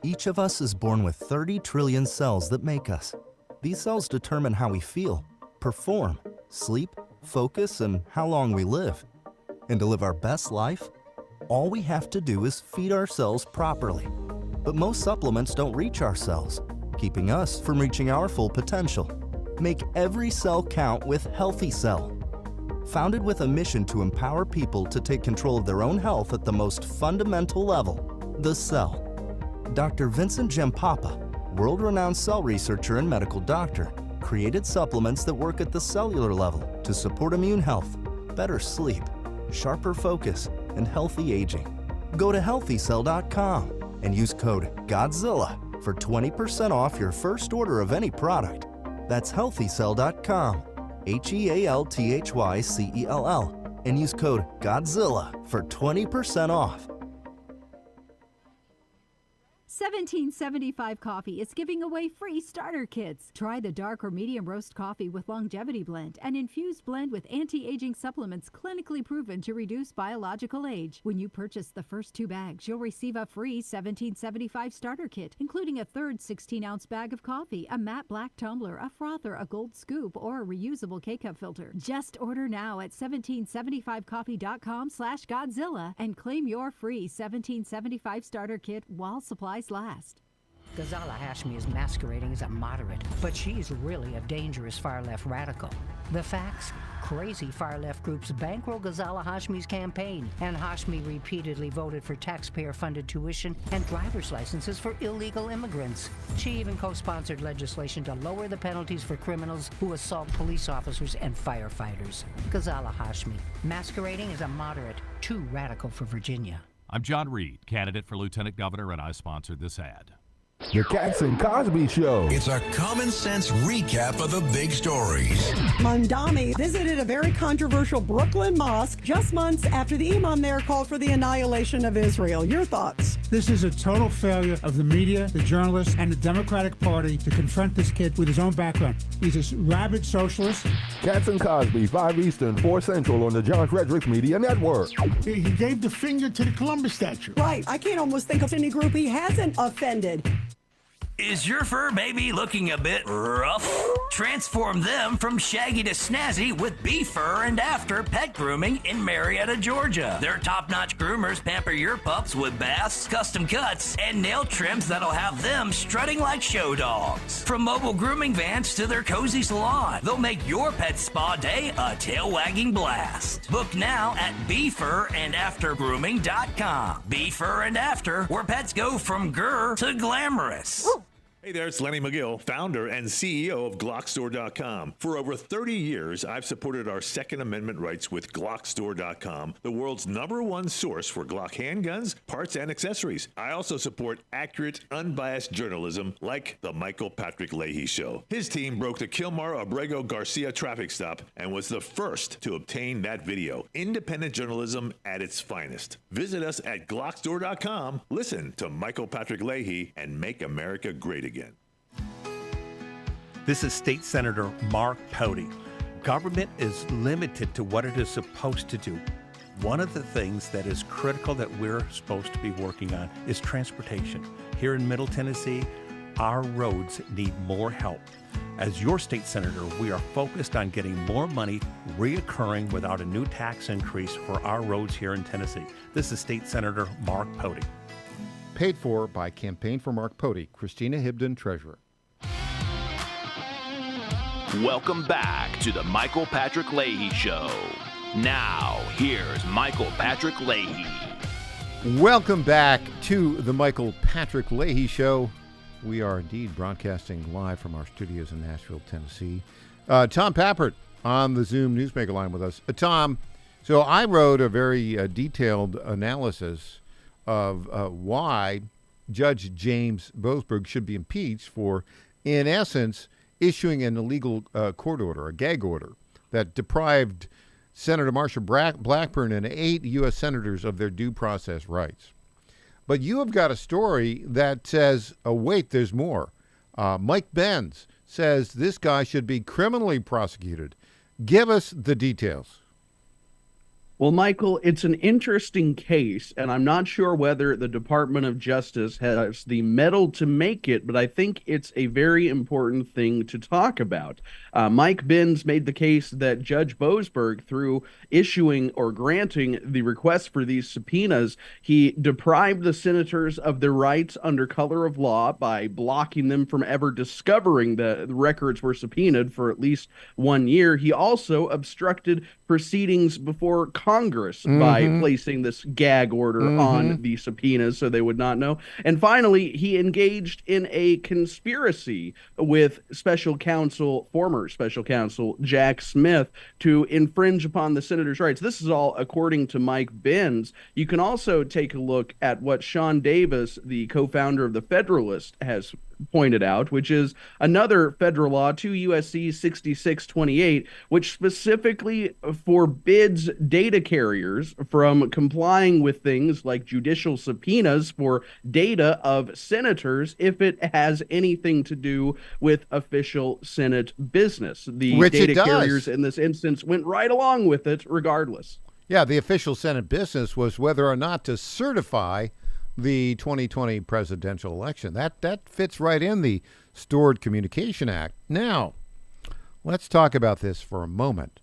Each of us is born with 30 trillion cells that make us. These cells determine how we feel, perform, sleep, focus, and how long we live. And to live our best life, all we have to do is feed our cells properly. But most supplements don't reach our cells, keeping us from reaching our full potential. Make every cell count with Healthy Cell. Founded with a mission to empower people to take control of their own health at the most fundamental level, the cell. Dr. Vincent Giampapa, world-renowned cell researcher and medical doctor, created supplements that work at the cellular level to support immune health, better sleep, sharper focus, and healthy aging. Go to healthycell.com and use code GODZILLA for 20% off your first order of any product. That's healthycell.com, HEALTHYCELL, and use code GODZILLA for 20% off. 1775 Coffee is giving away free starter kits. Try the dark or medium roast coffee with longevity blend, an infused blend with anti-aging supplements clinically proven to reduce biological age. When you purchase the first 2 bags, you'll receive a free 1775 starter kit, including a third 16-ounce bag of coffee, a matte black tumbler, a frother, a gold scoop, or a reusable K-cup filter. Just order now at 1775coffee.com/Godzilla and claim your free 1775 starter kit while supplies last. Ghazala Hashmi is masquerading as a moderate, but she's really a dangerous far-left radical. The facts? Crazy far-left groups bankroll Ghazala Hashmi's campaign, and Hashmi repeatedly voted for taxpayer-funded tuition and driver's licenses for illegal immigrants. She even co-sponsored legislation to lower the penalties for criminals who assault police officers and firefighters. Ghazala Hashmi, masquerading as a moderate, too radical for Virginia. I'm John Reed, candidate for Lieutenant Governor, and I sponsored this ad. The Cats and Cosby Show. It's a common sense recap of the big stories. Mamdani visited a very controversial Brooklyn mosque just months after the imam there called for the annihilation of Israel. Your thoughts? This is a total failure of the media, the journalists, and the Democratic Party to confront this kid with his own background. He's a rabid socialist. Cats and Cosby, 5 Eastern, 4 Central on the John Fredericks Media Network. He gave the finger to the Columbus statue. Right. I can't almost think of any group he hasn't offended. Is your fur baby looking a bit rough? Transform them from shaggy to snazzy with Befur and After Pet Grooming in Marietta, Georgia. Their top-notch groomers pamper your pups with baths, custom cuts, and nail trims that'll have them strutting like show dogs. From mobile grooming vans to their cozy salon, they'll make your pet spa day a tail-wagging blast. Book now at BefurandAfterGrooming.com. Befur and After, where pets go from grr to glamorous. Hey there, it's Lenny McGill, founder and CEO of GlockStore.com. For over 30 years, I've supported our Second Amendment rights with GlockStore.com, the world's #1 source for Glock handguns, parts, and accessories. I also support accurate, unbiased journalism like The Michael Patrick Leahy Show. His team broke the Kilmar Abrego Garcia traffic stop and was the first to obtain that video. Independent journalism at its finest. Visit us at GlockStore.com, listen to Michael Patrick Leahy, and make America great again. This is State Senator Mark Pody. Government is limited to what it is supposed to do. One of the things that is critical that we're supposed to be working on is transportation. Here in Middle Tennessee, our roads need more help. As your state senator, we are focused on getting more money reoccurring without a new tax increase for our roads here in Tennessee. This is State Senator Mark Pody. Paid for by Campaign for Mark Pody, Christina Hibden, Treasurer. Welcome back to the Michael Patrick Leahy Show. Now, here's Michael Patrick Leahy. Welcome back to the Michael Patrick Leahy Show. We are indeed broadcasting live from our studios in Nashville, Tennessee. Tom Pappert on the Zoom Newsmaker line with us. Tom, so I wrote a very detailed analysis of why Judge James Boasberg should be impeached for, in essence, issuing an illegal court order, a gag order, that deprived Senator Marsha Blackburn and 8 U.S. senators of their due process rights. But you have got a story that says, oh, wait, there's more. Mike Benz says this guy should be criminally prosecuted. Give us the details. Well, Michael, it's an interesting case, and I'm not sure whether the Department of Justice has the mettle to make it, but I think it's a very important thing to talk about. Mike Benz made the case that Judge Boasberg, through issuing or granting the request for these subpoenas, he deprived the senators of their rights under color of law by blocking them from ever discovering the records were subpoenaed for at least 1 year. He also obstructed proceedings before Congress by placing this gag order on the subpoenas so they would not know. And finally, he engaged in a conspiracy with former special counsel Jack Smith, to infringe upon the senators' rights. This is all according to Mike Benz. You can also take a look at what Sean Davis, the co-founder of the Federalist, has pointed out, which is another federal law, 2 U.S.C. 6628, which specifically forbids data carriers from complying with things like judicial subpoenas for data of senators if it has anything to do with official Senate business. The data carriers in this instance went right along with it regardless. Yeah, the official Senate business was whether or not to certify the 2020 presidential election. That fits right in the Stored Communication Act. Now, let's talk about this for a moment.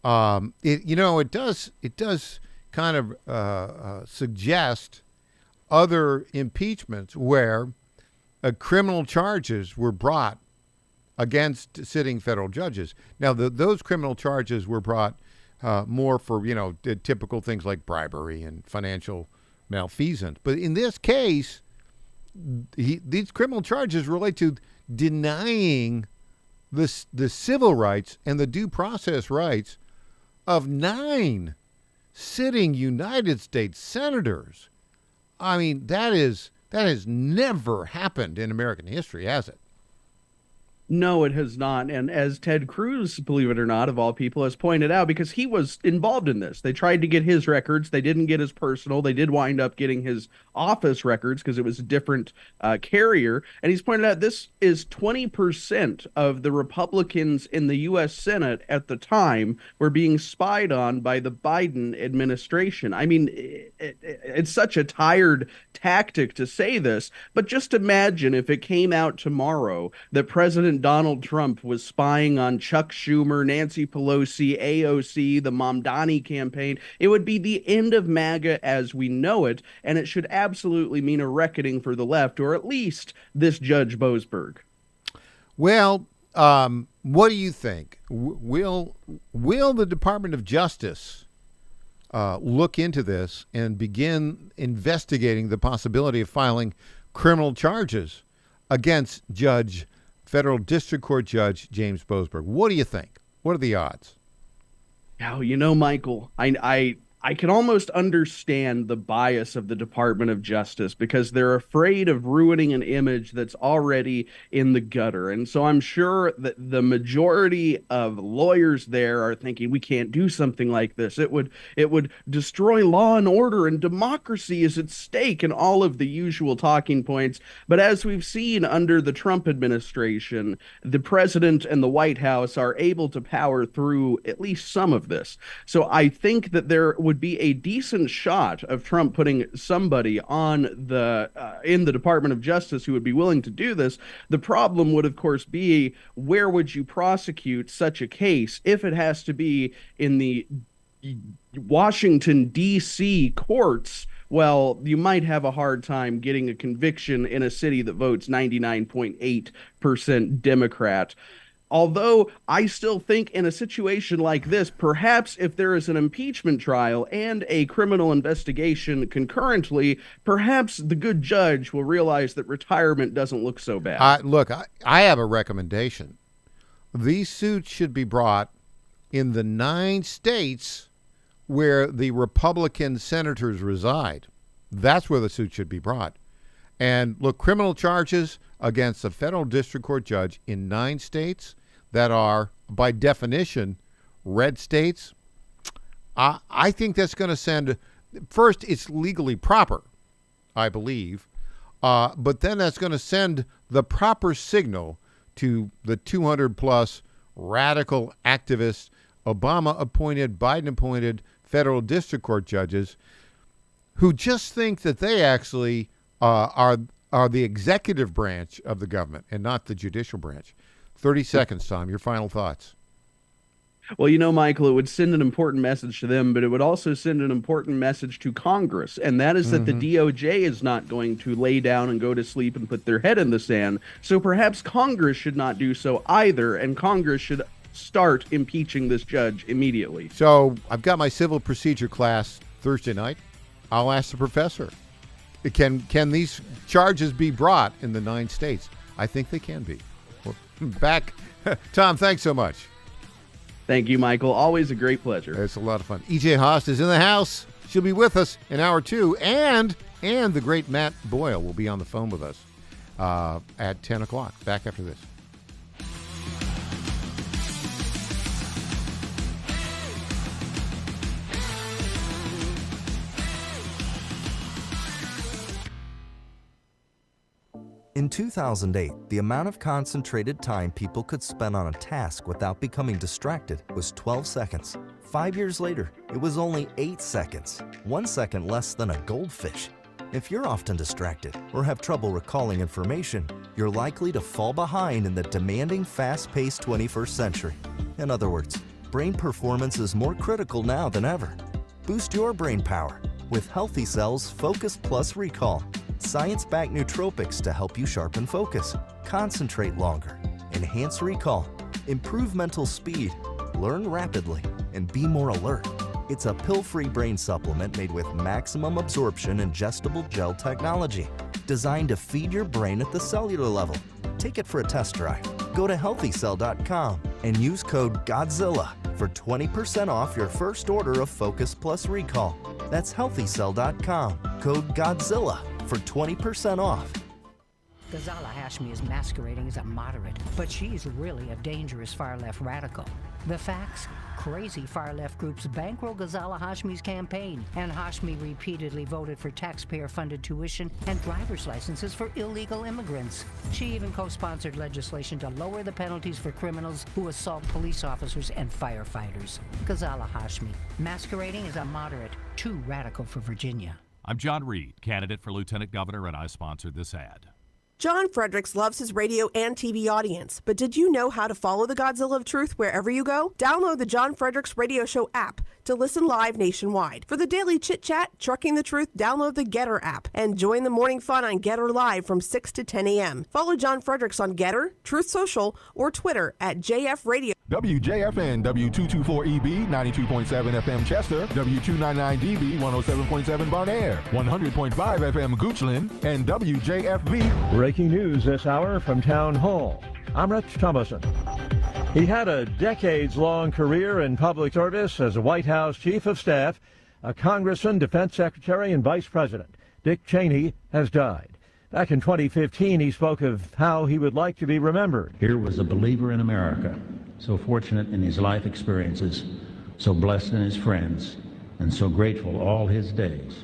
It does kind of suggest other impeachments where criminal charges were brought against sitting federal judges. Now, those criminal charges were brought more for, typical things like bribery and financial malfeasance. But in this case, these criminal charges relate to denying the civil rights and the due process rights of 9 sitting United States senators. I mean, that has never happened in American history, has it? No, it has not. And as Ted Cruz, believe it or not, of all people, has pointed out, because he was involved in this. They tried to get his records. They didn't get his personal. They did wind up getting his office records because it was a different carrier. And he's pointed out this is 20% of the Republicans in the U.S. Senate at the time were being spied on by the Biden administration. I mean, it's such a tired tactic to say this, but just imagine if it came out tomorrow that President Donald Trump was spying on Chuck Schumer, Nancy Pelosi, AOC, the Mamdani campaign. It would be the end of MAGA as we know it, and it should absolutely mean a reckoning for the left, or at least this Judge Boasberg. Well, what do you think? Will the Department of Justice look into this and begin investigating the possibility of filing criminal charges against Federal District Court Judge James Boasberg? What do you think? What are the odds? Now, Michael, I can almost understand the bias of the Department of Justice because they're afraid of ruining an image that's already in the gutter. And so I'm sure that the majority of lawyers there are thinking we can't do something like this. It would destroy law and order, and democracy is at stake, and all of the usual talking points. But as we've seen under the Trump administration, the president and the White House are able to power through at least some of this. So I think that there would be a decent shot of Trump putting somebody on in the Department of Justice who would be willing to do this. The problem would, of course, be where would you prosecute such a case if it has to be in the Washington, D.C. courts? Well, you might have a hard time getting a conviction in a city that votes 99.8% Democrat. Although I still think in a situation like this, perhaps if there is an impeachment trial and a criminal investigation concurrently, perhaps the good judge will realize that retirement doesn't look so bad. Look, I have a recommendation. These suits should be brought in the 9 states where the Republican senators reside. That's where the suit should be brought. And look, criminal charges against a federal district court judge in 9 states that are, by definition, red states, I think that's going to send, first, it's legally proper, I believe, but then that's going to send the proper signal to the 200-plus radical activists Obama-appointed, Biden-appointed federal district court judges who just think that they actually are the executive branch of the government and not the judicial branch. 30 seconds, Tom. Your final thoughts. Well, you know, Michael, it would send an important message to them, but it would also send an important message to Congress, and that is that the DOJ is not going to lay down and go to sleep and put their head in the sand. So perhaps Congress should not do so either, and Congress should start impeaching this judge immediately. So I've got my civil procedure class Thursday night. I'll ask the professor, can these charges be brought in the 9 states? I think they can be. Well, back. Tom, thanks so much. Thank you, Michael. Always a great pleasure. It's a lot of fun. EJ Haas is in the house. She'll be with us in hour 2. And the great Matt Boyle will be on the phone with us at 10 o'clock. Back after this. In 2008, the amount of concentrated time people could spend on a task without becoming distracted was 12 seconds. 5 years later, it was only 8 seconds, 1 second less than a goldfish. If you're often distracted or have trouble recalling information, you're likely to fall behind in the demanding, fast-paced 21st century. In other words, brain performance is more critical now than ever. Boost your brain power with Healthy Cells Focus Plus Recall. Science-backed nootropics to help you sharpen focus, concentrate longer, enhance recall, improve mental speed, learn rapidly, and be more alert. It's a pill-free brain supplement made with maximum absorption ingestible gel technology, designed to feed your brain at the cellular level. Take it for a test drive. Go to healthycell.com and use code GODZILLA for 20% off your first order of Focus Plus Recall. That's healthycell.com, code GODZILLA for 20% off. Ghazala Hashmi is masquerading as a moderate, but she's really a dangerous far-left radical. The facts? Crazy far-left groups bankroll Ghazala Hashmi's campaign, and Hashmi repeatedly voted for taxpayer-funded tuition and driver's licenses for illegal immigrants. She even co-sponsored legislation to lower the penalties for criminals who assault police officers and firefighters. Ghazala Hashmi, masquerading as a moderate, too radical for Virginia. I'm John Reed, candidate for lieutenant governor, and I sponsored this ad. John Fredericks loves his radio and TV audience, but did you know how to follow the Godzilla of Truth wherever you go? Download the John Fredericks Radio Show app to listen live nationwide. For the daily chit-chat, Trucking the Truth, download the Getter app and join the morning fun on Getter Live from 6 to 10 a.m. Follow John Fredericks on Getter, Truth Social, or Twitter at JF Radio. WJFN W224EB 92.7 FM Chester, W299DB 107.7 Bon Air, 100.5 FM Goochland, and WJFV. Breaking news this hour from Town Hall. I'm Rich Thomason. He had a decades-long career in public service as a White House Chief of Staff, a Congressman, Defense Secretary, and Vice President. Dick Cheney has died. Back in 2015, he spoke of how he would like to be remembered. Here was a believer in America, so fortunate in his life experiences, so blessed in his friends, and so grateful all his days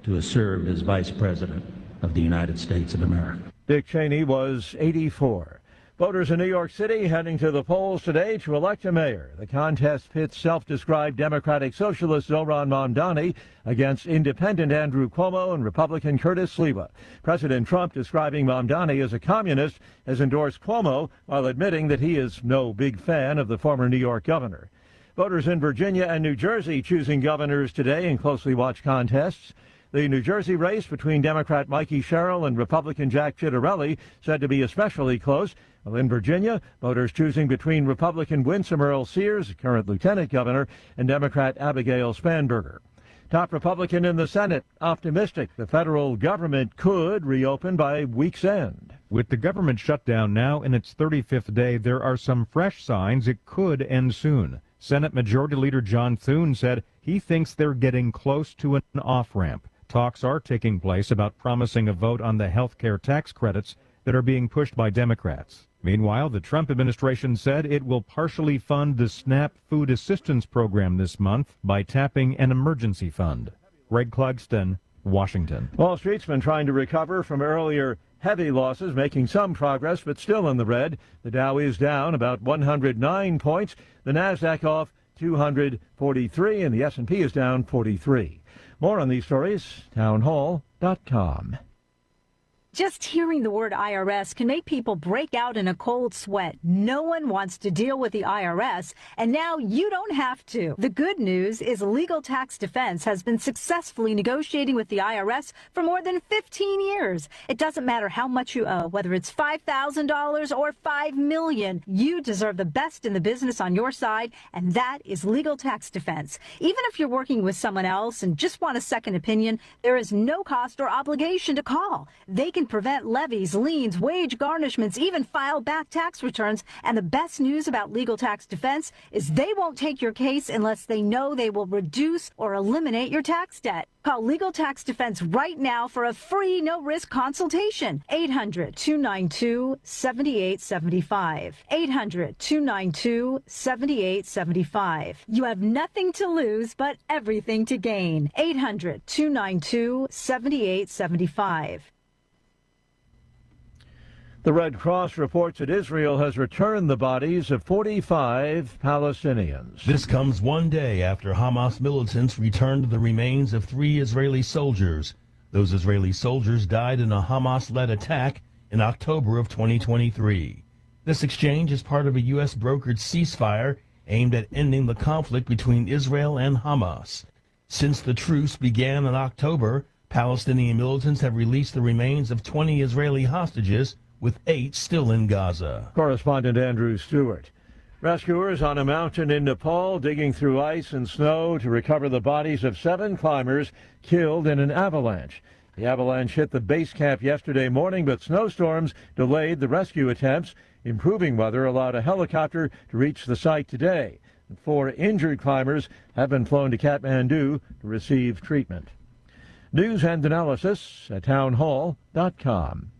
to have served as Vice President of the United States of America. Dick Cheney was 84. Voters in New York City heading to the polls today to elect a mayor. The contest pits self-described Democratic Socialist Zohran Mamdani against independent Andrew Cuomo and Republican Curtis Sliwa. President Trump, describing Mamdani as a communist, has endorsed Cuomo while admitting that he is no big fan of the former New York governor. Voters in Virginia and New Jersey choosing governors today in closely watched contests. The New Jersey race between Democrat Mikey Sherrill and Republican Jack Ciattarelli said to be especially close. While in Virginia, voters choosing between Republican Winsome Earl Sears, current lieutenant governor, and Democrat Abigail Spanberger. Top Republican in the Senate, optimistic the federal government could reopen by week's end. With the government shutdown now in its 35th day, there are some fresh signs it could end soon. Senate Majority Leader John Thune said he thinks they're getting close to an off-ramp. Talks are taking place about promising a vote on the health care tax credits that are being pushed by Democrats. Meanwhile, the Trump administration said it will partially fund the SNAP food assistance program this month by tapping an emergency fund. Greg Clugston, Washington. Wall Street's been trying to recover from earlier heavy losses, making some progress, but still in the red. The Dow is down about 109 points. The Nasdaq off 243, and the S&P is down 43. More on these stories, townhall.com. Just hearing the word IRS can make people break out in a cold sweat. No one wants to deal with the IRS, and now you don't have to. The good news is Legal Tax Defense has been successfully negotiating with the IRS for more than 15 years. It doesn't matter how much you owe, whether it's $5,000 or $5 million. You deserve the best in the business on your side, and that is Legal Tax Defense. Even if you're working with someone else and just want a second opinion, there is no cost or obligation to call. They can prevent levies, liens, wage garnishments, even file back tax returns. And the best news about Legal Tax Defense is they won't take your case unless they know they will reduce or eliminate your tax debt. Call Legal Tax Defense right now for a free, no-risk consultation. 800-292-7875. 800-292-7875. You have nothing to lose but everything to gain. 800-292-7875. The Red Cross reports that Israel has returned the bodies of 45 Palestinians. This comes one day after Hamas militants returned the remains of 3 Israeli soldiers. Those Israeli soldiers died in a Hamas-led attack in October of 2023. This exchange is part of a U.S. brokered ceasefire aimed at ending the conflict between Israel and Hamas. Since the truce began in October, Palestinian militants have released the remains of 20 Israeli hostages, with 8 still in Gaza. Correspondent Andrew Stewart. Rescuers on a mountain in Nepal digging through ice and snow to recover the bodies of 7 climbers killed in an avalanche. The avalanche hit the base camp yesterday morning, but snowstorms delayed the rescue attempts. Improving weather allowed a helicopter to reach the site today. 4 injured climbers have been flown to Kathmandu to receive treatment. News and analysis at townhall.com.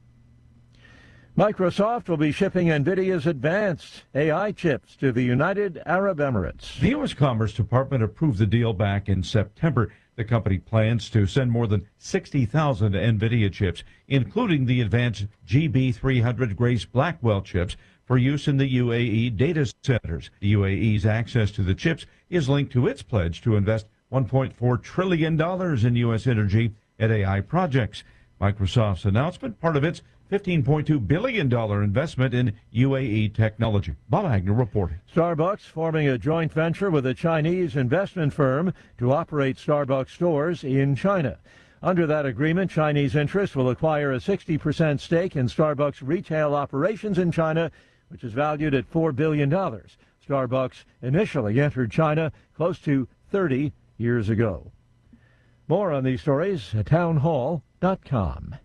Microsoft will be shipping NVIDIA's advanced AI chips to the United Arab Emirates. The U.S. Commerce Department approved the deal back in September. The company plans to send more than 60,000 NVIDIA chips, including the advanced GB300 Grace Blackwell chips, for use in the UAE data centers. The UAE's access to the chips is linked to its pledge to invest $1.4 trillion in U.S. energy and AI projects. Microsoft's announcement, part of its $15.2 billion investment in UAE technology. Bob Agnew reporting. Starbucks forming a joint venture with a Chinese investment firm to operate Starbucks stores in China. Under that agreement, Chinese interests will acquire a 60% stake in Starbucks retail operations in China, which is valued at $4 billion. Starbucks initially entered China close to 30 years ago. More on these stories at townhall.com.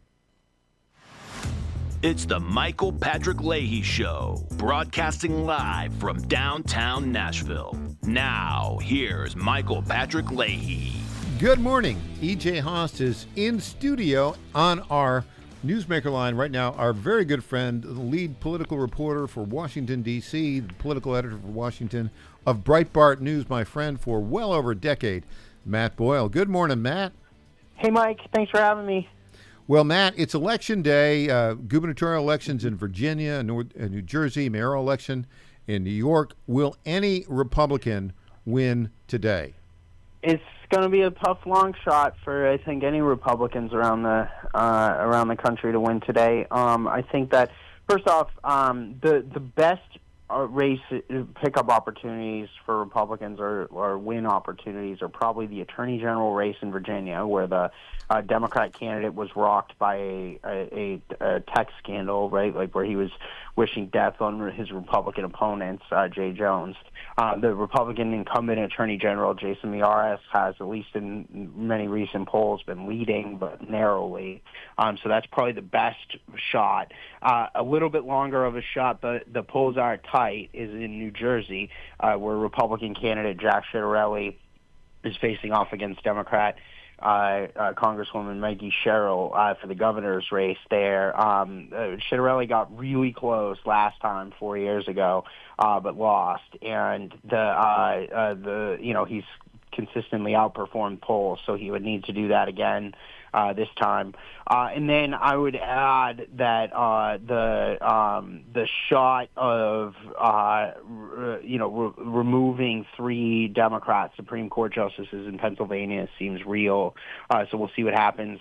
It's the Michael Patrick Leahy Show, broadcasting live from downtown Nashville. Now, here's Michael Patrick Leahy. Good morning. E.J. Haas is in studio on our Newsmaker line right now. Our very good friend, the lead political reporter for Washington, D.C., the political editor for Washington of Breitbart News, my friend for well over a decade, Matt Boyle. Good morning, Matt. Hey, Mike. Thanks for having me. Well, Matt, it's election day, gubernatorial elections in Virginia, New Jersey, mayoral election in New York. Will any Republican win today? It's going to be a tough long shot for, I think, any Republicans around the country to win today. I think that, first off, the best race pickup opportunities for Republicans or win opportunities are probably the Attorney General race in Virginia, where the Democrat candidate was rocked by a text scandal, right? Like where he was wishing death on his Republican opponents, Jay Jones. The Republican incumbent Attorney General, Jason Miyares, has, at least in many recent polls, been leading, but narrowly. So that's probably the best shot. A little bit longer of a shot, but the polls are tight, is in New Jersey, where Republican candidate Jack Ciattarelli is facing off against Democrat Congresswoman Maggie Sherrill for the governor's race there. Ciattarelli got really close last time 4 years ago, but lost. And he's consistently outperformed polls, so he would need to do that again this time. And then I would add that the shot of removing 3 Democrat Supreme Court justices in Pennsylvania seems real. So we'll see what happens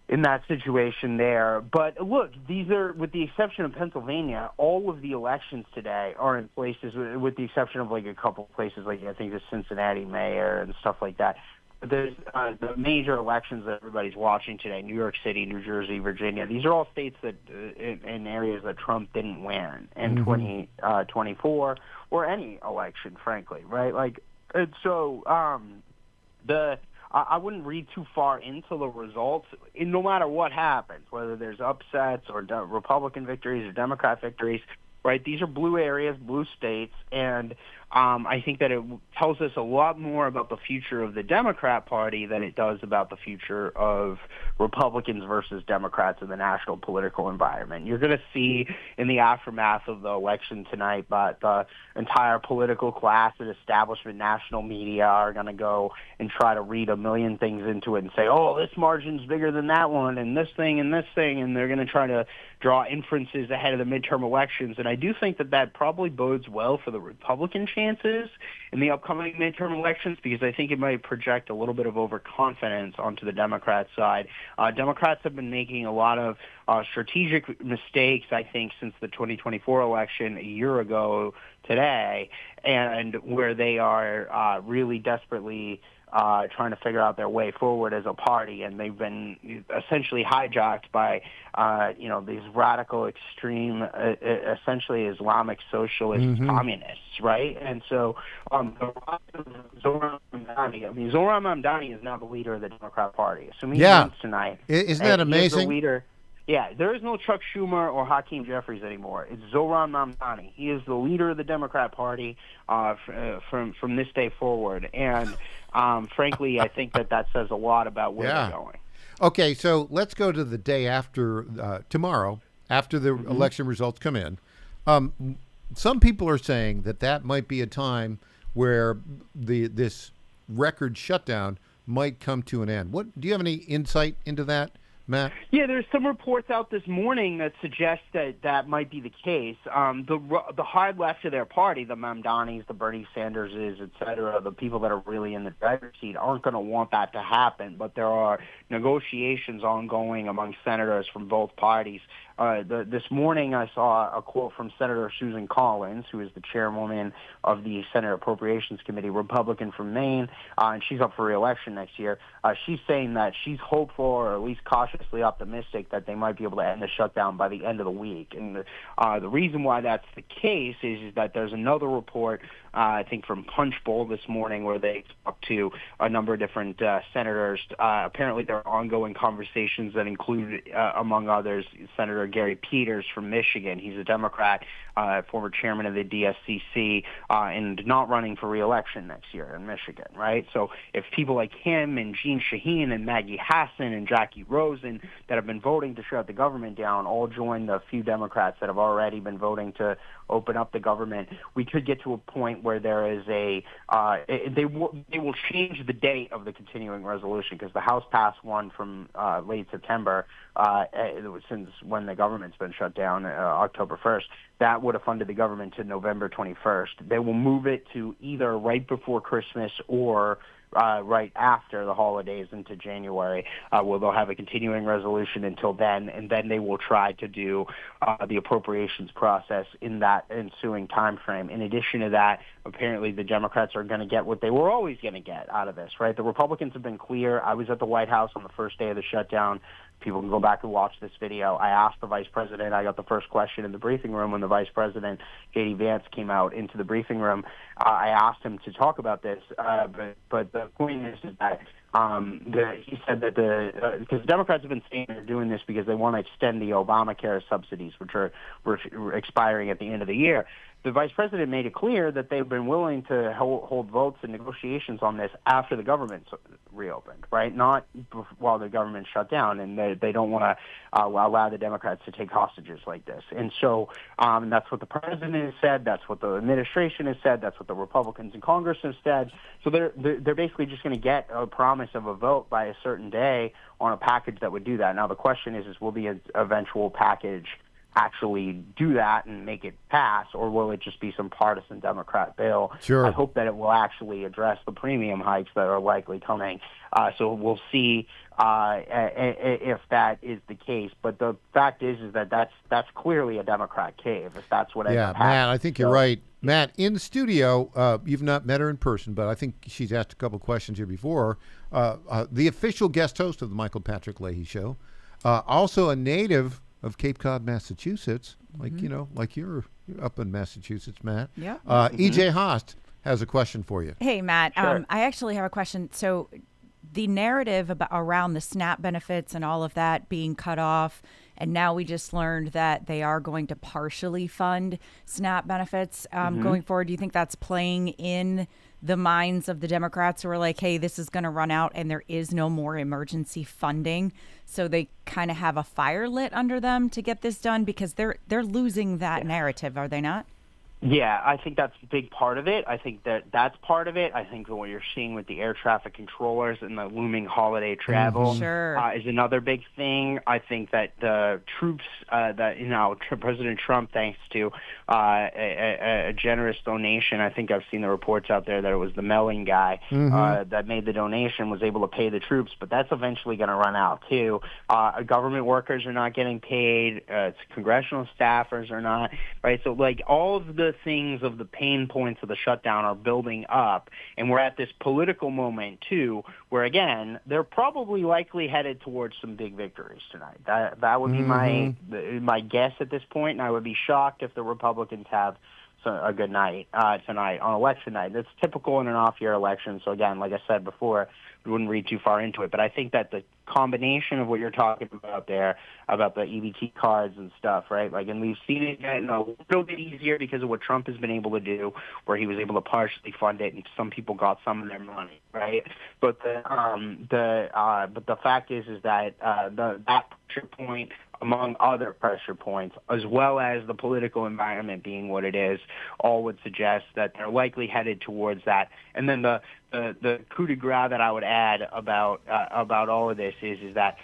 in that situation there. But look, these are, with the exception of Pennsylvania, all of the elections today are in places, with the exception of like a couple places, like I think the Cincinnati mayor and stuff like that. There's the major elections that everybody's watching today: New York City, New Jersey, Virginia. These are all states that in areas that Trump didn't win in 2024 or any election, frankly, right? Like, and so I wouldn't read too far into the results. No matter what happens, whether there's upsets or Republican victories or Democrat victories, right? These are blue areas, blue states, and I think that it tells us a lot more about the future of the Democrat Party than it does about the future of Republicans versus Democrats in the national political environment. You're going to see in the aftermath of the election tonight, but the entire political class and establishment national media are going to go and try to read a million things into it and say, oh, this margin's bigger than that one, and this thing, and they're going to try to draw inferences ahead of the midterm elections. And I do think that that probably bodes well for the Republican chances in the upcoming midterm elections, because I think it might project a little bit of overconfidence onto the Democrat side. Democrats have been making a lot of strategic mistakes, I think, since the 2024 election a year ago today, and where they are really desperately trying to figure out their way forward as a party, and they've been essentially hijacked by these radical, extreme, essentially Islamic socialist communists, right? And so Zohran Mamdani is now the leader of the Democrat Party. Assuming he wins tonight, isn't that amazing? He is the leader. Yeah, there is no Chuck Schumer or Hakeem Jeffries anymore. It's Zohran Mamdani. He is the leader of the Democrat Party from this day forward. And frankly, I think that says a lot about where they're going. Okay, so let's go to the day after tomorrow, after the election results come in. Some people are saying that might be a time where this record shutdown might come to an end. Do you have any insight into that, Matt? Yeah, there's some reports out this morning that suggest that might be the case. The hard left of their party, the Mamdanis, the Bernie Sanderses, et cetera, the people that are really in the driver's seat aren't going to want that to happen. But there are negotiations ongoing among senators from both parties. This morning I saw a quote from Senator Susan Collins, who is the chairwoman of the Senate Appropriations Committee, Republican from Maine, and she's up for re-election next year. She's saying that she's hopeful, or at least cautiously optimistic, that they might be able to end the shutdown by the end of the week. And the reason why that's the case is that there's another report, I think from Punchbowl this morning, where they talked to a number of different senators. Apparently there are ongoing conversations that include, among others, Senator Gary Peters from Michigan. He's a Democrat, former chairman of the DSCC, and not running for re-election next year in Michigan, right? So if people like him and Jean Shaheen and Maggie Hassan and Jackie Rosen that have been voting to shut the government down all join the few Democrats that have already been voting to open up the government, we could get to a point where there is they will change the date of the continuing resolution, because the House passed one from late September, since when the government's been shut down, October 1st. That would have funded the government to November 21st. They will move it to either right before Christmas or right after the holidays into January, where they'll have a continuing resolution until then, and then they will try to do the appropriations process in that ensuing time frame. In addition to that, apparently the Democrats are going to get what they were always going to get out of this, right? The Republicans have been clear. I was at the White House on the first day of the shutdown. People can go back and watch this video. I asked the vice president. I got the first question in the briefing room when the vice president, J.D. Vance, came out into the briefing room. I asked him to talk about this, but the point is that he said that because Democrats have been saying they're doing this because they want to extend the Obamacare subsidies, which are expiring at the end of the year. the vice president made it clear that they've been willing to hold votes and negotiations on this after the government's reopened, right? Not while the government shut down, and they don't want to allow the Democrats to take hostages like this. And so that's what the president has said. That's what the administration has said. That's what the Republicans in Congress have said. So they're basically just going to get a promise of a vote by a certain day on a package that would do that. Now the question is will the eventual package actually do that and make it pass, or will it just be some partisan Democrat bill? Sure. I hope that it will actually address the premium hikes that are likely coming. So we'll see if that is the case. But the fact is that that's clearly a Democrat cave, if that's what ends up happening. Matt, I think you're right. Matt, in the studio, you've not met her in person, but I think she's asked a couple questions here before. The official guest host of the Michael Patrick Leahy Show, also a native of Cape Cod, Massachusetts, like you're up in Massachusetts, Matt. Yeah. EJ Haast has a question for you. Hey, Matt. Sure. I actually have a question. So the narrative around the SNAP benefits and all of that being cut off, and now we just learned that they are going to partially fund SNAP benefits going forward. Do you think that's playing in the minds of the Democrats who are like, hey, this is going to run out and there is no more emergency funding? So they kind of have a fire lit under them to get this done, because they're losing that narrative, are they not? Yeah, I think that's a big part of it. I think that's part of it. I think that what you're seeing with the air traffic controllers and the looming holiday travel is another big thing. I think that the troops President Trump, thanks to a generous donation, I think I've seen the reports out there that it was the Melling guy that made the donation, was able to pay the troops, but that's eventually going to run out too. Government workers are not getting paid. Congressional staffers are not, right? So like all of the things of the pain points of the shutdown are building up, and we're at this political moment too, where again they're probably likely headed towards some big victories tonight. That would be my guess at this point, and I would be shocked if the Republicans have a good night tonight on election night. That's typical in an off-year election. So again, like I said before, we wouldn't read too far into it. But I think that the combination of what you're talking about there, about the EBT cards and stuff, right? Like, and we've seen it getting a little bit easier because of what Trump has been able to do, where he was able to partially fund it, and some people got some of their money, right? But the fact is that that pressure point, among other pressure points, as well as the political environment being what it is, all would suggest that they're likely headed towards that. And then the coup de grace that I would add about all of this is that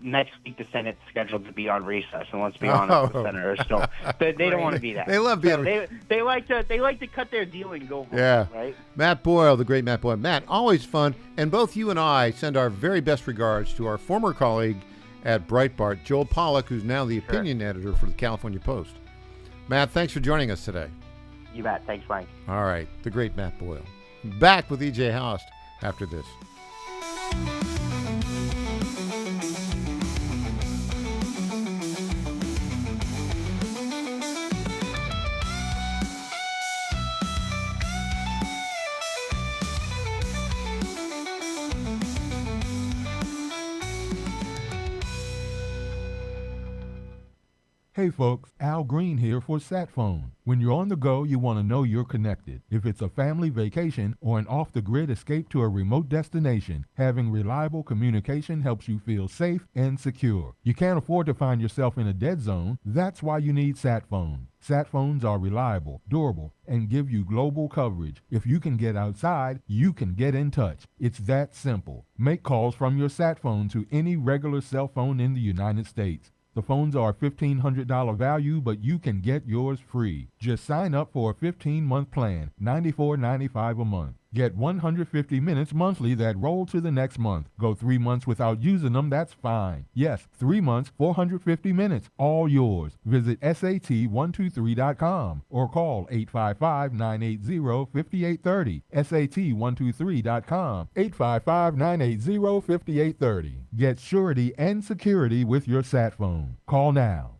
next week the Senate's scheduled to be on recess, and let's be honest, the senators still they don't want to be that. They love being. They like to cut their deal and go home. Yeah, right. Matt Boyle, the great Matt Boyle. Matt, always fun, and both you and I send our very best regards to our former colleague at Breitbart, Joel Pollack, who's now the opinion editor for the California Post. Matt, thanks for joining us today. You bet. Thanks, Mike. All right, the great Matt Boyle. Back with EJ Haast after this. Hey folks, Al Green here for SatPhone. When you're on the go, you want to know you're connected. If it's a family vacation or an off-the-grid escape to a remote destination, having reliable communication helps you feel safe and secure. You can't afford to find yourself in a dead zone. That's why you need SatPhone. SatPhones are reliable, durable, and give you global coverage. If you can get outside, you can get in touch. It's that simple. Make calls from your SatPhone to any regular cell phone in the United States. The phones are a $1,500 value, but you can get yours free. Just sign up for a 15-month plan, $94.95 a month. Get 150 minutes monthly that roll to the next month. Go 3 months without using them, that's fine. Yes, 3 months, 450 minutes, all yours. Visit SAT123.com or call 855-980-5830. SAT123.com, 855-980-5830. Get surety and security with your sat phone. Call now.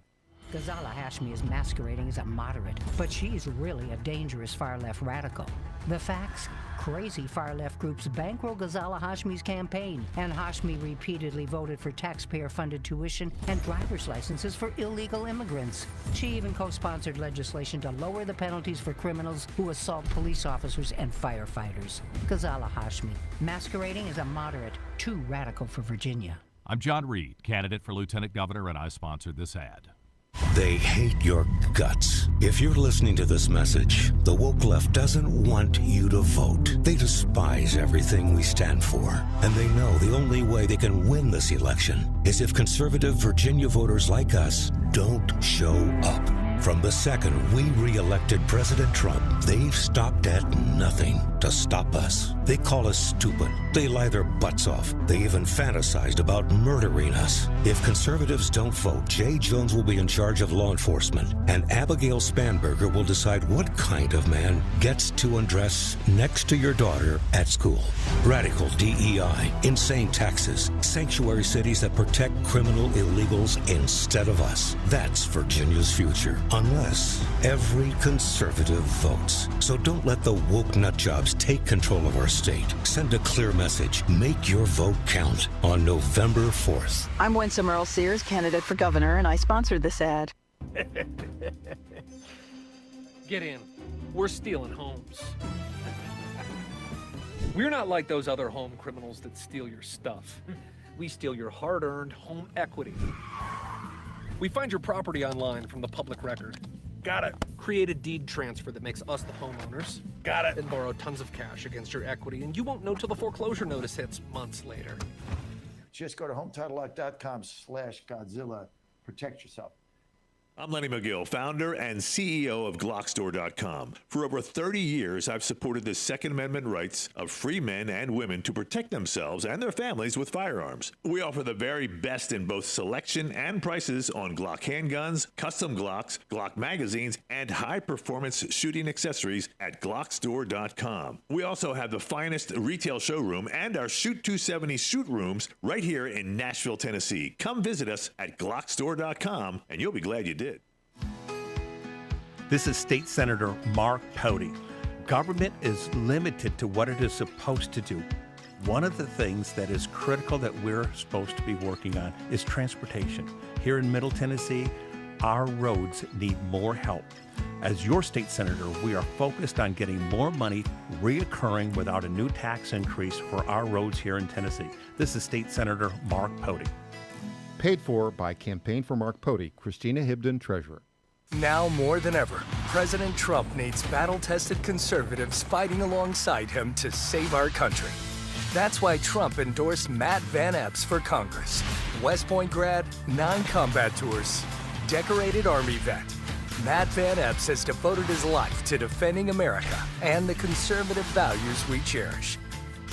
Ghazala Hashmi is masquerading as a moderate, but she's really a dangerous far-left radical. The facts? crazy far-left groups bankroll Ghazala Hashmi's campaign, and Hashmi repeatedly voted for taxpayer-funded tuition and driver's licenses for illegal immigrants. She even co-sponsored legislation to lower the penalties for criminals who assault police officers and firefighters. Ghazala Hashmi, masquerading as a moderate, too radical for Virginia. I'm John Reed, candidate for Lieutenant Governor, and I sponsored this ad. They hate your guts. If you're listening to this message, the woke left doesn't want you to vote. They despise everything we stand for. And they know the only way they can win this election is if conservative Virginia voters like us don't show up. From the second we re-elected President Trump, they've stopped at nothing to stop us. They call us stupid. They lie their butts off. They even fantasized about murdering us. If conservatives don't vote, Jay Jones will be in charge of law enforcement, and Abigail Spanberger will decide what kind of man gets to undress next to your daughter at school. Radical DEI, insane taxes, sanctuary cities that protect criminal illegals instead of us. That's Virginia's future. Unless every conservative votes. So don't let the woke nutjobs take control of our state. Send a clear message. Make your vote count on November 4th. I'm Winsome Earl Sears, candidate for governor, and I sponsored this ad. Get in. We're stealing homes. We're not like those other home criminals that steal your stuff. We steal your hard-earned home equity. We find your property online from the public record. Got it. Create a deed transfer that makes us the homeowners. Got it. And borrow tons of cash against your equity, and you won't know till the foreclosure notice hits months later. Just go to HometitleLock.com/Godzilla. Protect yourself. I'm Lenny McGill, founder and CEO of GlockStore.com. For over 30 years, I've supported the Second Amendment rights of free men and women to protect themselves and their families with firearms. We offer the very best in both selection and prices on Glock handguns, custom Glocks, Glock magazines, and high-performance shooting accessories at GlockStore.com. We also have the finest retail showroom and our Shoot 270 shoot rooms right here in Nashville, Tennessee. Come visit us at GlockStore.com, and you'll be glad you did. This is State Senator Mark Pody. Government is limited to what it is supposed to do. One of the things that is critical that we're supposed to be working on is transportation. Here in Middle Tennessee, our roads need more help. As your state senator, we are focused on getting more money reoccurring without a new tax increase for our roads here in Tennessee. This is State Senator Mark Pody. Paid for by Campaign for Mark Pody, Christina Hibden, Treasurer. Now more than ever, President Trump needs battle-tested conservatives fighting alongside him to save our country. That's why Trump endorsed Matt Van Epps for Congress. West Point grad, 9 combat tours, decorated Army vet. Matt Van Epps has devoted his life to defending America and the conservative values we cherish.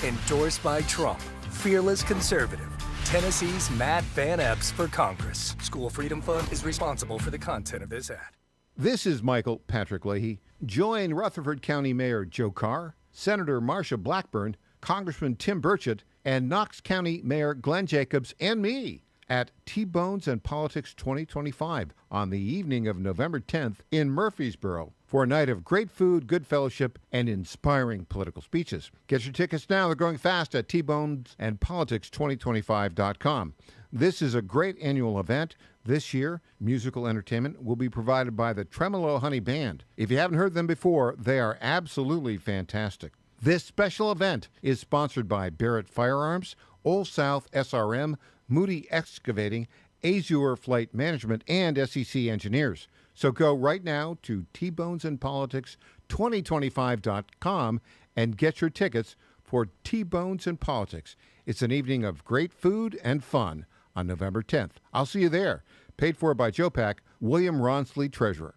Endorsed by Trump, fearless conservative. Tennessee's Matt Van Epps for Congress. School Freedom Fund is responsible for the content of this ad. This is Michael Patrick Leahy. Join Rutherford County Mayor Joe Carr, Senator Marsha Blackburn, Congressman Tim Burchett, and Knox County Mayor Glenn Jacobs and me at T-Bones and Politics 2025 on the evening of November 10th in Murfreesboro for a night of great food, good fellowship, and inspiring political speeches. Get your tickets now. They're going fast at tbonesandpolitics2025.com. This is a great annual event. This year, musical entertainment will be provided by the Tremolo Honey Band. If you haven't heard them before, they are absolutely fantastic. This special event is sponsored by Barrett Firearms, Old South SRM, Moody Excavating, Azure Flight Management, and SEC Engineers. So go right now to tbonesandpolitics2025.com and get your tickets for T-Bones and Politics. It's an evening of great food and fun on November 10th. I'll see you there. Paid for by Joe Pack, William Ronsley, Treasurer.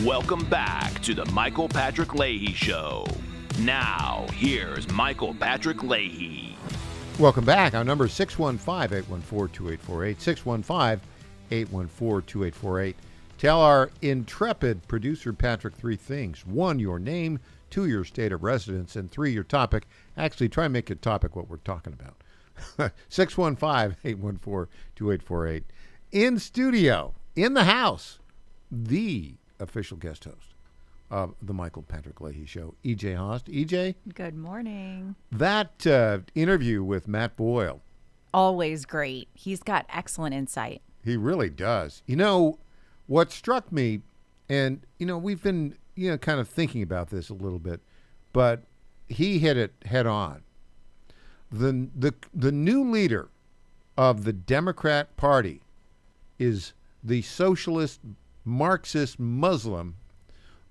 Welcome back to the Michael Patrick Leahy Show. Now, here's Michael Patrick Leahy. Welcome back. Our number is 615-814-2848, 615-814-2848. Tell our intrepid producer, Patrick, 3 things. 1, your name. 2, your state of residence. And 3, your topic. Actually, try and make your topic what we're talking about. 615-814-2848. In studio, in the house, the official guest host of the Michael Patrick Leahy Show, E.J. Haast. E.J.? Good morning. That interview with Matt Boyle. Always great. He's got excellent insight. He really does. You know, what struck me, and, you know, we've been, you know, kind of thinking about this a little bit, but he hit it head on. The new leader of the Democrat Party is the socialist Marxist Muslim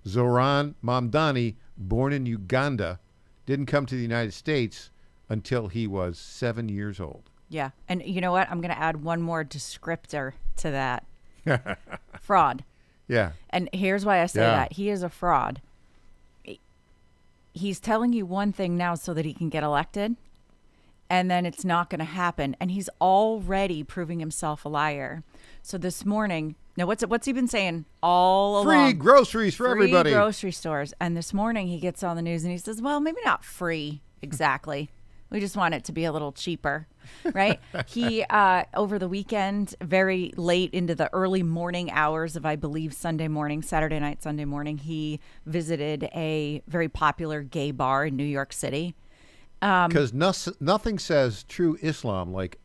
Zoran Mamdani, born in Uganda, didn't come to the United States until he was 7 years old. Yeah. And you know what? I'm going to add one more descriptor to that. Fraud. Yeah. And here's why I say that. He is a fraud. He's telling you one thing now so that he can get elected, and then it's not going to happen. And he's already proving himself a liar. So this morning, now what's he been saying all along? Free groceries for everybody. Free grocery stores. And this morning he gets on the news and he says, well, maybe not free exactly. We just want it to be a little cheaper, right? He, over the weekend, very late into the early morning hours of, I believe, Saturday night, Sunday morning, he visited a very popular gay bar in New York City. Because nothing says true Islam like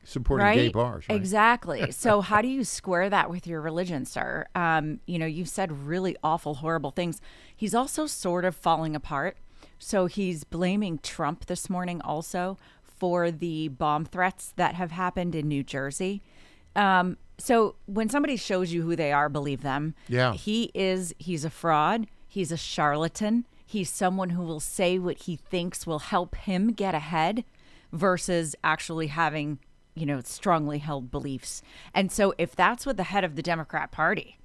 supporting gay bars, right? Exactly. So how do you square that with your religion, sir? You know, you've said really awful, horrible things. He's also sort of falling apart. So he's blaming Trump this morning also for the bomb threats that have happened in New Jersey. So when somebody shows you who they are, believe them. Yeah. He's a fraud. He's a charlatan. He's someone who will say what he thinks will help him get ahead versus actually having, you know, strongly held beliefs. And so if that's what the head of the Democrat Party,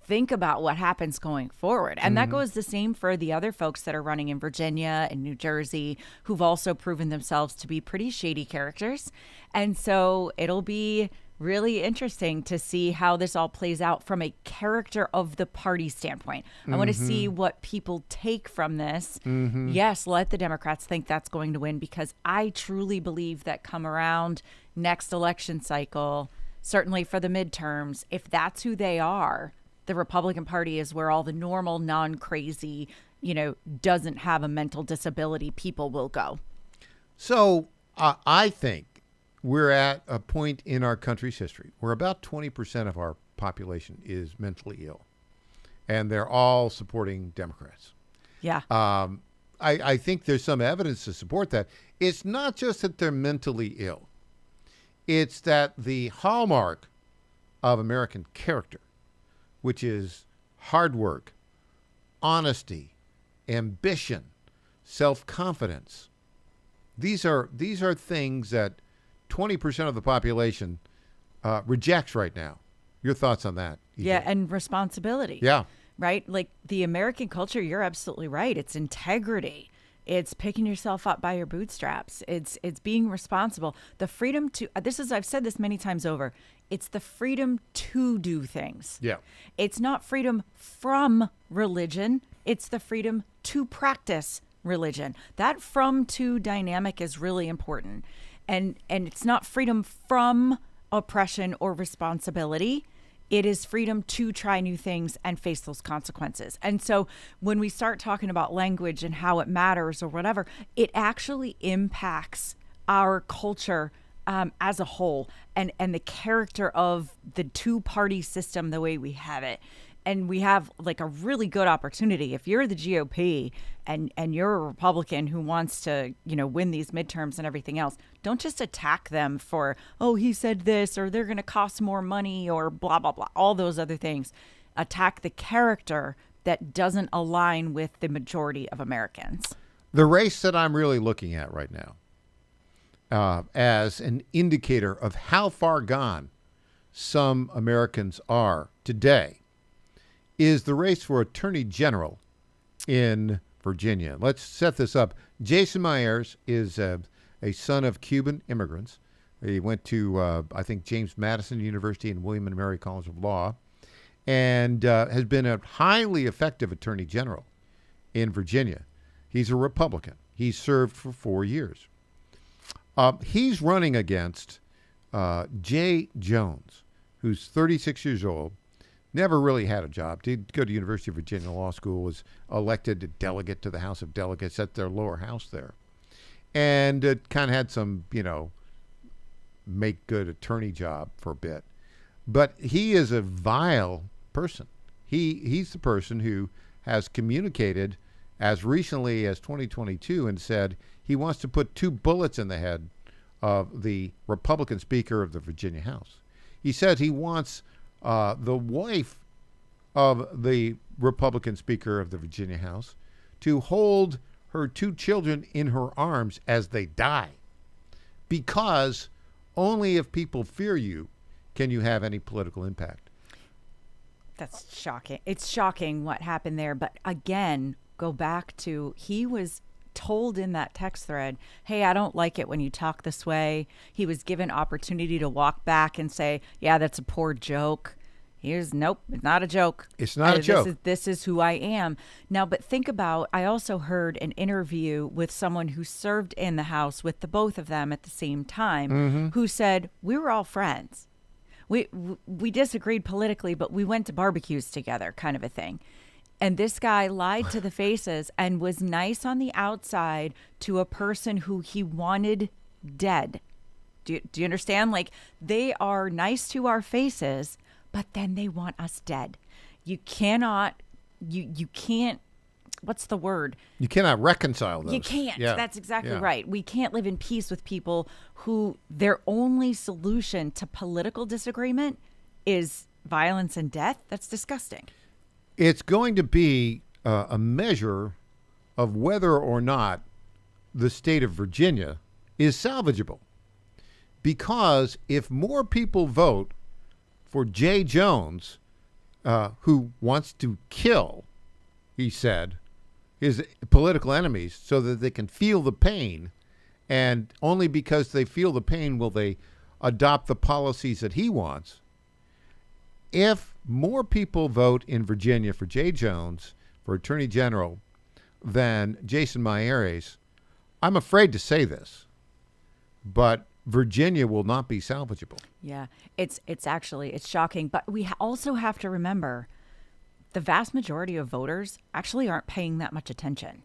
think about what happens going forward. And that goes the same for the other folks that are running in Virginia and New Jersey who've also proven themselves to be pretty shady characters. And so it'll be really interesting to see how this all plays out from a character of the party standpoint. I want to see what people take from this. Yes, let the Democrats think that's going to win, because I truly believe that come around next election cycle, certainly for the midterms, if that's who they are, the Republican Party is where all the normal, non-crazy, you know, doesn't have a mental disability people will go. So I think we're at a point in our country's history where about 20% of our population is mentally ill, and they're all supporting Democrats. Yeah. I think there's some evidence to support that. It's not just that they're mentally ill. It's that the hallmark of American character, which is hard work, honesty, ambition, self-confidence. These are things that 20% of the population rejects right now. Your thoughts on that? EJ? Yeah, and responsibility. Yeah. Right? Like the American culture, you're absolutely right. It's integrity. It's picking yourself up by your bootstraps. It's being responsible. The freedom to, I've said this many times over, it's the freedom to do things. Yeah. It's not freedom from religion. It's the freedom to practice religion. That from to dynamic is really important. And it's not freedom from oppression or responsibility. It is freedom to try new things and face those consequences. And so when we start talking about language and how it matters or whatever, it actually impacts our culture as a whole and the character of the two-party system the way we have it. And we have like a really good opportunity. If you're the GOP and you're a Republican who wants to, you know, win these midterms and everything else, don't just attack them for, oh, he said this, or they're going to cost more money, or blah, blah, blah, all those other things. Attack the character that doesn't align with the majority of Americans. The race that I'm really looking at right now as an indicator of how far gone some Americans are today is the race for Attorney General in Virginia. Let's set this up. Jason Myers is a son of Cuban immigrants. He went to, I think, James Madison University and William and Mary College of Law, and has been a highly effective Attorney General in Virginia. He's a Republican. He's served for 4 years. He's running against Jay Jones, who's 36 years old, Never really had a job. Did go to University of Virginia Law School, was elected a delegate to the House of Delegates at their lower house there. And kind of had some, make good attorney job for a bit. But he is a vile person. He's the person who has communicated as recently as 2022 and said he wants to put 2 bullets in the head of the Republican Speaker of the Virginia House. He said he wants the wife of the Republican Speaker of the Virginia House to hold her 2 children in her arms as they die, because only if people fear you can you have any political impact. That's shocking. It's shocking what happened there. But again, go back to, he was told in that text thread, hey, I don't like it when you talk this way. He was given opportunity to walk back and say, yeah, that's a poor joke. Nope, it's not a joke. It's not a joke. This is who I am. Now, but think about, I also heard an interview with someone who served in the House with the both of them at the same time, who said, we were all friends. We disagreed politically, but we went to barbecues together, kind of a thing. And this guy lied to the faces and was nice on the outside to a person who he wanted dead. Do you understand? Like, they are nice to our faces, but then they want us dead. You cannot, you can't, what's the word? You cannot reconcile those. You can't. Yeah. That's exactly Yeah. right. We can't live in peace with people who their only solution to political disagreement is violence and death. That's disgusting. It's going to be a measure of whether or not the state of Virginia is salvageable. Because if more people vote for Jay Jones, who wants to kill, he said, his political enemies so that they can feel the pain, and only because they feel the pain will they adopt the policies that he wants. If more people vote in Virginia for Jay Jones for Attorney General than Jason Miyares, I'm afraid to say this, but Virginia will not be salvageable. Yeah, it's shocking. But we also have to remember the vast majority of voters actually aren't paying that much attention.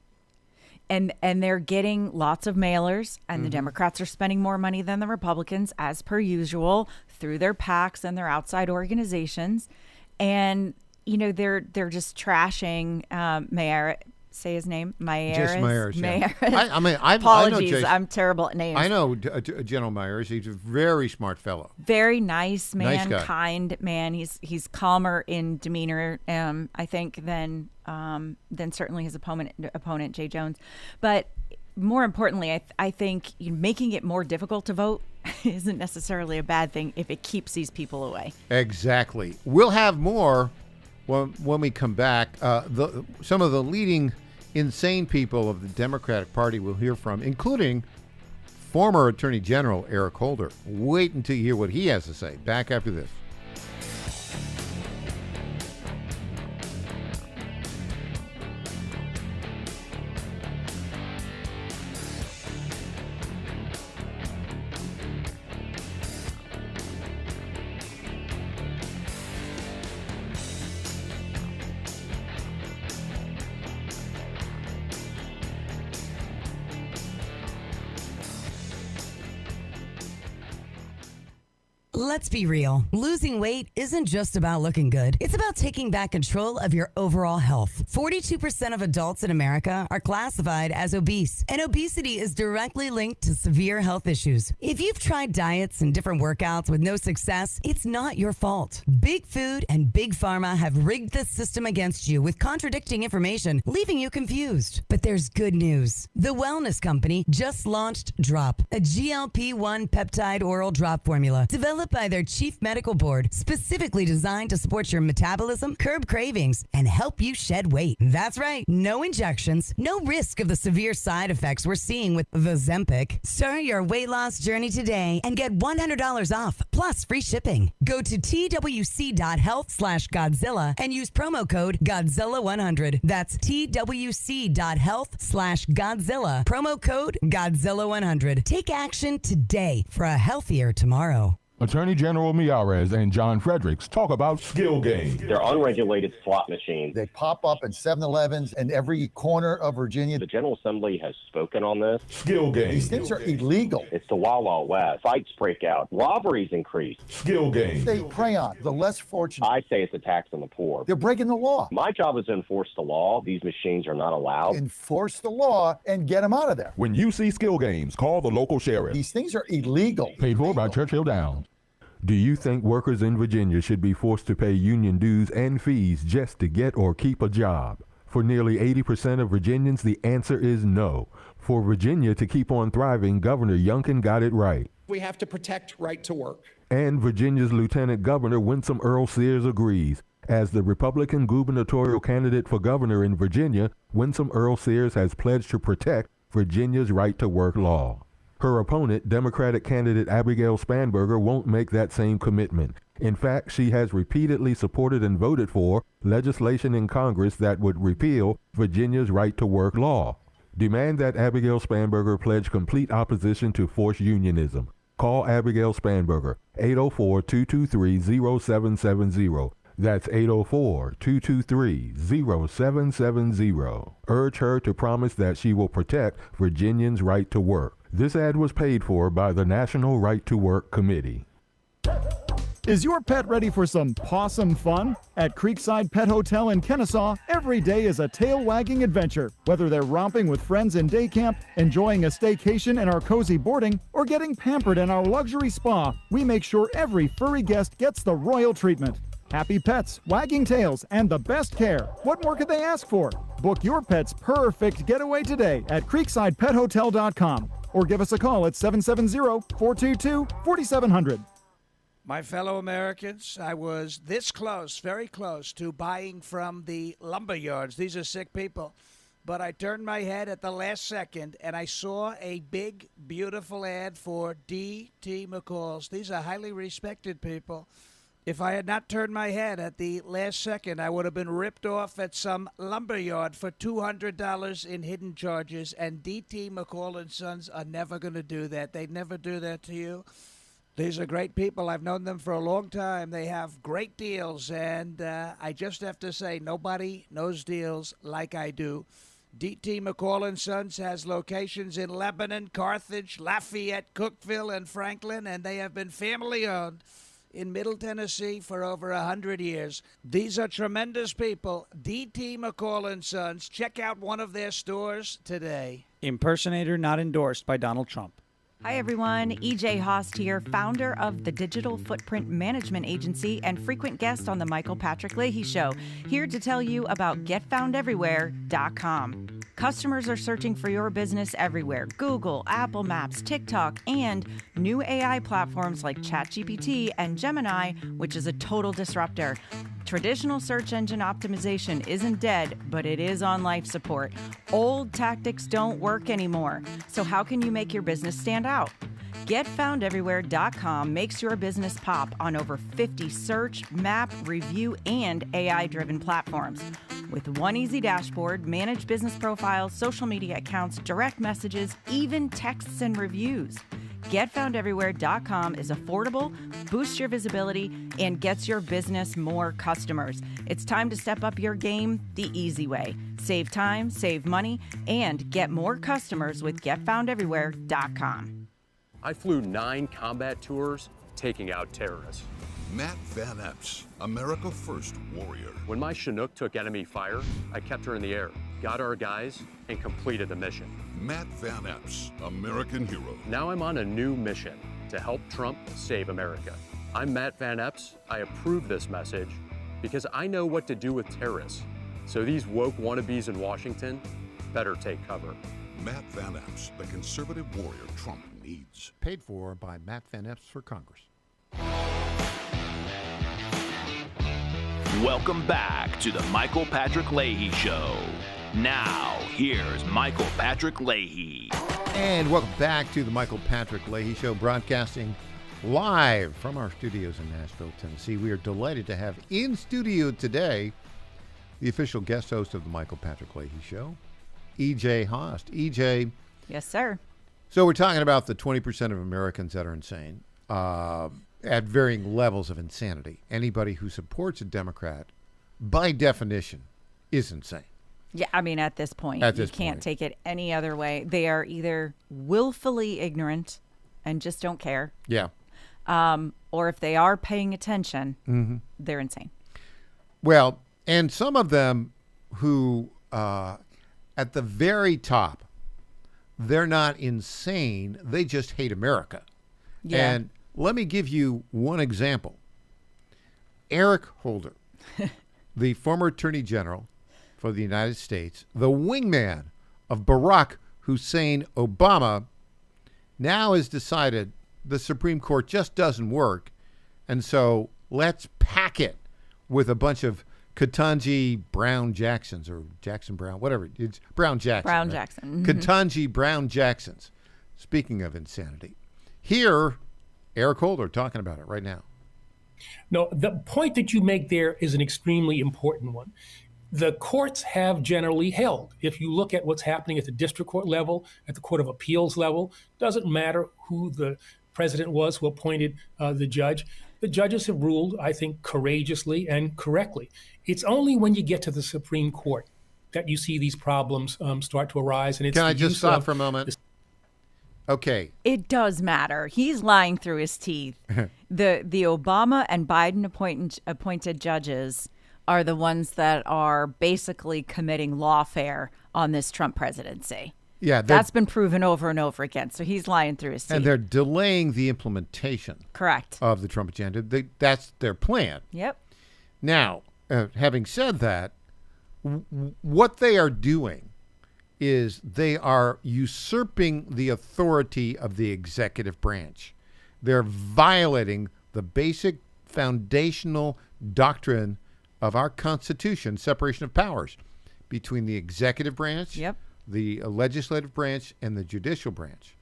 And they're getting lots of mailers, and the Democrats are spending more money than the Republicans, as per usual, through their PACs and their outside organizations. And, they're just trashing say his name, Miyares. Jason Miyares. Yeah. Miyares. I Apologies, know Jason. I'm terrible at names. I know General Miyares. He's a very smart fellow. Very nice man, Nice guy. kind man. He's calmer in demeanor, I think, than certainly his opponent Jay Jones. But more importantly, I think making it more difficult to vote isn't necessarily a bad thing if it keeps these people away. Exactly. We'll have more when we come back. Some of the leading insane people of the Democratic Party we'll hear from, including former Attorney General Eric Holder. Wait until you hear what he has to say. Back after this. Let's be real. Losing weight isn't just about looking good. It's about taking back control of your overall health. 42% of adults in America are classified as obese, and obesity is directly linked to severe health issues. If you've tried diets and different workouts with no success, it's not your fault. Big Food and Big Pharma have rigged the system against you with contradicting information, leaving you confused. But there's good news. The Wellness Company just launched Drop, a GLP-1 peptide oral drop formula developed by their chief medical board, specifically designed to support your metabolism, curb cravings, and help you shed weight. That's right. No injections, no risk of the severe side effects we're seeing with the Ozempic. Start your weight loss journey today and get $100 off, plus free shipping. Go to twc.health/Godzilla and use promo code Godzilla100. That's twc.health/Godzilla. Promo code Godzilla100. Take action today for a healthier tomorrow. Attorney General Miyares and John Fredericks talk about skill games. They're unregulated slot machines. They pop up in 7-Elevens in every corner of Virginia. The General Assembly has spoken on this. Skill games. These things are illegal. It's the Wild Wild West. Fights break out. Robberies increase. Skill games. They prey on the less fortunate. I say it's a tax on the poor. They're breaking the law. My job is to enforce the law. These machines are not allowed. Enforce the law and get them out of there. When you see skill games, call the local sheriff. These things are illegal. Paid for by Churchill Downs. Do you think workers in Virginia should be forced to pay union dues and fees just to get or keep a job? For nearly 80% of Virginians, the answer is no. For Virginia to keep on thriving, Governor Youngkin got it right. We have to protect right to work. And Virginia's Lieutenant Governor Winsome Earl Sears agrees. As the Republican gubernatorial candidate for governor in Virginia, Winsome Earl Sears has pledged to protect Virginia's right to work law. Her opponent, Democratic candidate Abigail Spanberger, won't make that same commitment. In fact, she has repeatedly supported and voted for legislation in Congress that would repeal Virginia's right to work law. Demand that Abigail Spanberger pledge complete opposition to forced unionism. Call Abigail Spanberger, 804-223-0770. That's 804-223-0770. Urge her to promise that she will protect Virginians' right to work. This ad was paid for by the National Right to Work Committee. Is your pet ready for some possum fun? At Creekside Pet Hotel in Kennesaw, every day is a tail-wagging adventure. Whether they're romping with friends in day camp, enjoying a staycation in our cozy boarding, or getting pampered in our luxury spa, we make sure every furry guest gets the royal treatment. Happy pets, wagging tails, and the best care. What more could they ask for? Book your pet's perfect getaway today at creeksidepethotel.com or give us a call at 770-422-4700. My fellow Americans, I was this close, very close, to buying from the lumber yards. These are sick people. But I turned my head at the last second, and I saw a big, beautiful ad for D.T. McCall's. These are highly respected people. If I had not turned my head at the last second, I would have been ripped off at some lumber yard for $200 in hidden charges, and D.T. McCall & Sons are never going to do that. They'd never do that to you. These are great people. I've known them for a long time. They have great deals, and I just have to say, nobody knows deals like I do. D.T. McCall & Sons has locations in Lebanon, Carthage, Lafayette, Cookeville, and Franklin, and they have been family-owned in Middle Tennessee for over 100 years. These are tremendous people. D.T. McCall & Sons. Check out one of their stores today. Impersonator not endorsed by Donald Trump. Hi, everyone. EJ Host here, founder of the Digital Footprint Management Agency and frequent guest on the Michael Patrick Leahy Show, here to tell you about GetFoundEverywhere.com. Customers are searching for your business everywhere. Google, Apple Maps, TikTok, and new AI platforms like ChatGPT and Gemini, which is a total disruptor. Traditional search engine optimization isn't dead, but it is on life support. Old tactics don't work anymore. So how can you make your business stand out? GetFoundEverywhere.com makes your business pop on over 50 search, map, review, and AI-driven platforms. With one easy dashboard, manage business profiles, social media accounts, direct messages, even texts and reviews. GetFoundEverywhere.com is affordable, boosts your visibility, and gets your business more customers. It's time to step up your game the easy way. Save time, save money, and get more customers with GetFoundEverywhere.com. I flew 9 combat tours taking out terrorists. Matt Van Epps, America First warrior. When my Chinook took enemy fire, I kept her in the air, got our guys, and completed the mission. Matt Van Epps, American hero. Now I'm on a new mission to help Trump save America. I'm Matt Van Epps. I approve this message because I know what to do with terrorists. So these woke wannabes in Washington better take cover. Matt Van Epps, the conservative warrior Trump needs. Paid for by Matt Van Epps for Congress. Welcome back to the Michael Patrick Leahy Show. Now, here's Michael Patrick Leahy. And welcome back to the Michael Patrick Leahy Show, broadcasting live from our studios in Nashville, Tennessee. We are delighted to have in studio today the official guest host of the Michael Patrick Leahy Show, EJ Host. EJ. Yes, sir. So we're talking about the 20% of Americans that are insane. at varying levels of insanity. Anybody who supports a Democrat, by definition, is insane. Yeah, I mean, at this point, you can't take it any other way. They are either willfully ignorant and just don't care. Yeah. Or if they are paying attention, they're insane. Well, and some of them who, at the very top, they're not insane. They just hate America. Yeah. And let me give you one example. Eric Holder, the former Attorney General for the United States, the wingman of Barack Hussein Obama, now has decided the Supreme Court just doesn't work. And so let's pack it with a bunch of Ketanji Brown Jacksons or Jackson Brown, whatever. It's Brown Jackson. Brown right? Jackson. Ketanji Brown Jacksons. Speaking of insanity, here, Eric Holder talking about it right now. No, the point that you make there is an extremely important one. The courts have generally held. If you look at what's happening at the district court level, at the Court of Appeals level, doesn't matter who the president was who appointed the judge. The judges have ruled, I think, courageously and correctly. It's only when you get to the Supreme Court that you see these problems start to arise. And it's Can I just stop for a moment? Okay. It does matter. He's lying through his teeth. The Obama and Biden appointed judges are the ones that are basically committing lawfare on this Trump presidency. Yeah, that's been proven over and over again. So he's lying through his teeth. And they're delaying the implementation. Correct. Of the Trump agenda. That's their plan. Yep. Now, having said that, what they are doing is they are usurping the authority of the executive branch. They're violating the basic foundational doctrine of our Constitution, separation of powers between the executive branch, the legislative branch, and the judicial branch.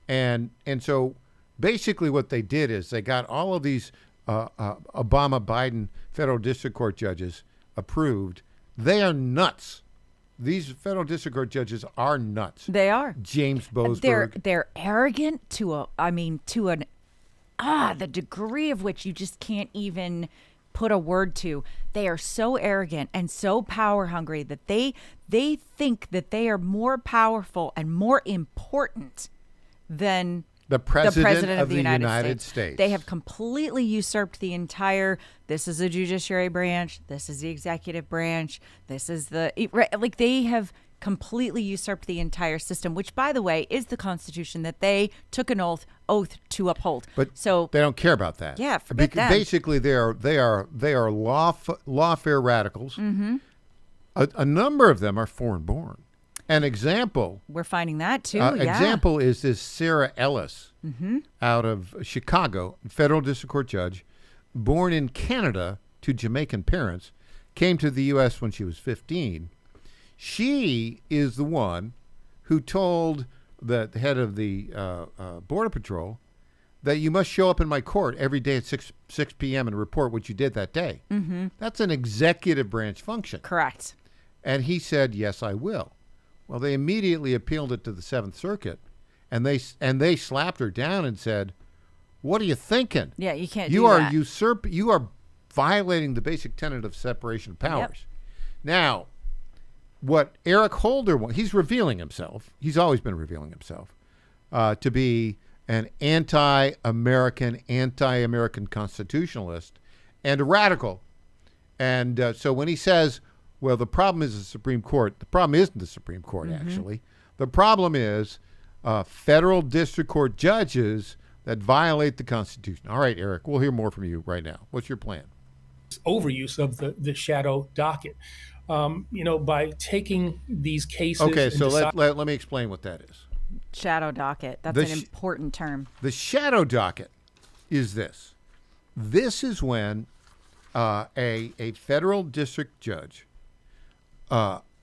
And so basically what they did is they got all of these Obama-Biden federal district court judges approved. They are nuts. These federal district court judges are nuts. They are. James Boasberg. They're arrogant to the degree of which you just can't even put a word to. They are so arrogant and so power hungry that they think that they are more powerful and more important than the president of the United States. They have completely usurped the entire, this is the judiciary branch, this is the executive branch, this is they have completely usurped the entire system, which, by the way, is the Constitution that they took an oath to uphold. But so they don't care about that. Yeah, forget that. Basically, they are lawfare radicals. Mm-hmm. A number of them are foreign-born. An example. We're finding that too. Example is this Sarah Ellis out of Chicago, federal district court judge, born in Canada to Jamaican parents, came to the U.S. when she was 15. She is the one who told the head of the Border Patrol that you must show up in my court every day at 6 p.m. and report what you did that day. Mm-hmm. That's an executive branch function. Correct. And he said, yes, I will. Well, they immediately appealed it to the Seventh Circuit, and they slapped her down and said, what are you thinking? Yeah, you can't do that. You are violating the basic tenet of separation of powers. Yep. Now, what Eric Holder wants, he's revealing himself, he's always been revealing himself, to be an anti-American constitutionalist and a radical. And so when he says, well, the problem is the Supreme Court, the problem isn't the Supreme Court, actually. The problem is federal district court judges that violate the Constitution. All right, Eric, we'll hear more from you right now. What's your plan? Overuse of the shadow docket. By taking these cases. Okay, so let me explain what that is. Shadow docket. That's an important term. The shadow docket is this. This is when a federal district judge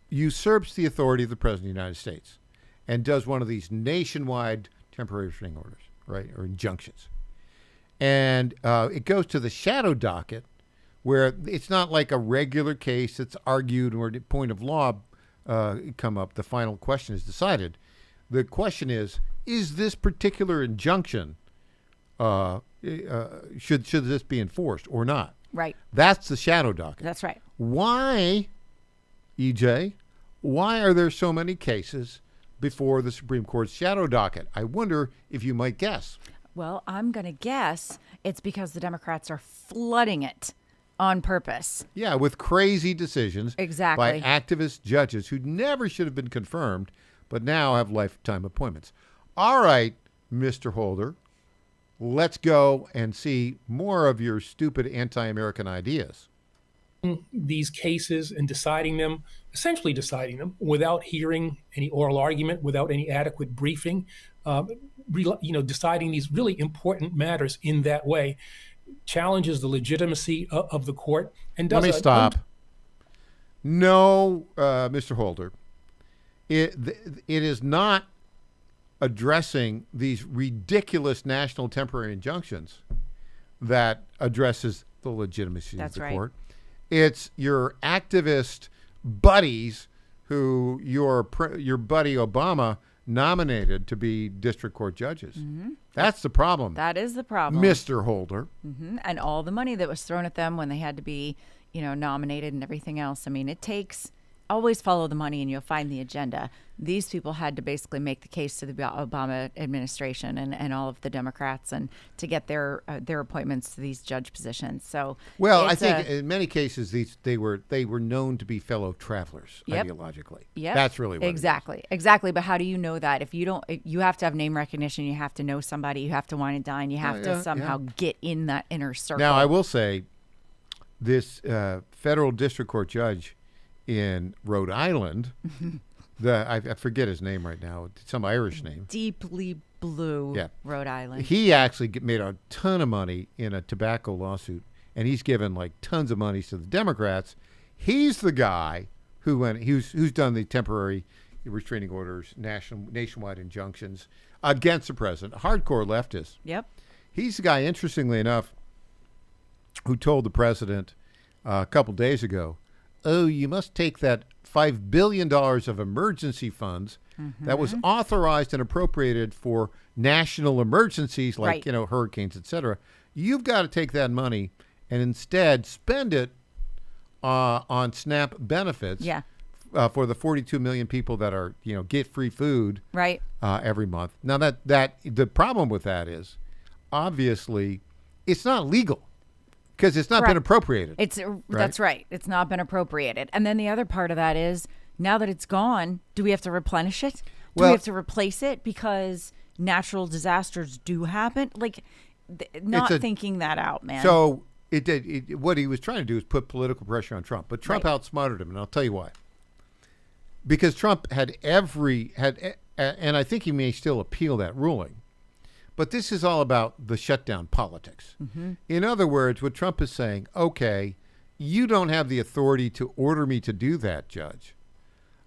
usurps the authority of the President of the United States and does one of these nationwide temporary restraining orders, right, or injunctions. And it goes to the shadow docket, where it's not like a regular case that's argued or the point of law come up. The final question is decided. The question is this particular injunction, should this be enforced or not? Right. That's the shadow docket. That's right. Why, EJ, why are there so many cases before the Supreme Court's shadow docket? I wonder if you might guess. Well, I'm going to guess it's because the Democrats are flooding it on purpose. Yeah, with crazy decisions Exactly. by activist judges who never should have been confirmed, but now have lifetime appointments. All right, Mr. Holder, let's go and see more of your stupid anti-American ideas. These cases and essentially deciding them without hearing any oral argument, without any adequate briefing, deciding these really important matters in that way challenges the legitimacy of the court and does. Let me stop. No, Mr. Holder, it is not addressing these ridiculous national temporary injunctions that addresses the legitimacy of the court. It's your activist buddies who your buddy Obama nominated to be district court judges. Mm-hmm. That's the problem. That is the problem, Mr. Holder. Mm-hmm. And all the money that was thrown at them when they had to be, nominated and everything else. I mean, it takes. Always follow the money and you'll find the agenda. These people had to basically make the case to the Obama administration and all of the Democrats and to get their appointments to these judge positions. So, well, I think in many cases they were known to be fellow travelers ideologically. Yep. That's really what Exactly. But how do you know that? If you don't, you have to have name recognition. You have to know somebody. You have to wine and dine. You have to somehow get in that inner circle. Now, I will say this federal district court judge in Rhode Island, I forget his name right now, some Irish name. Deeply blue, Rhode Island. He actually made a ton of money in a tobacco lawsuit, and he's given like tons of money to the Democrats. He's the guy who's done the temporary restraining orders, nationwide injunctions against the president, hardcore leftist. Yep. He's the guy, interestingly enough, who told the president a couple days ago, oh, you must take that $5 billion of emergency funds that was authorized and appropriated for national emergencies like, hurricanes, et cetera. You've got to take that money and instead spend it on SNAP benefits for the 42 million people that are, get free food every month. Now, that the problem with that is, obviously, it's not legal. Because it's not been appropriated. That's right. It's not been appropriated. And then the other part of that is, now that it's gone, do we have to replenish it? Do we have to replace it because natural disasters do happen? Like, thinking that out, man. So what he was trying to do is put political pressure on Trump. But Trump outsmarted him, and I'll tell you why. Because Trump had and I think he may still appeal that ruling. But this is all about the shutdown politics. Mm-hmm. In other words, what Trump is saying, okay, you don't have the authority to order me to do that, Judge.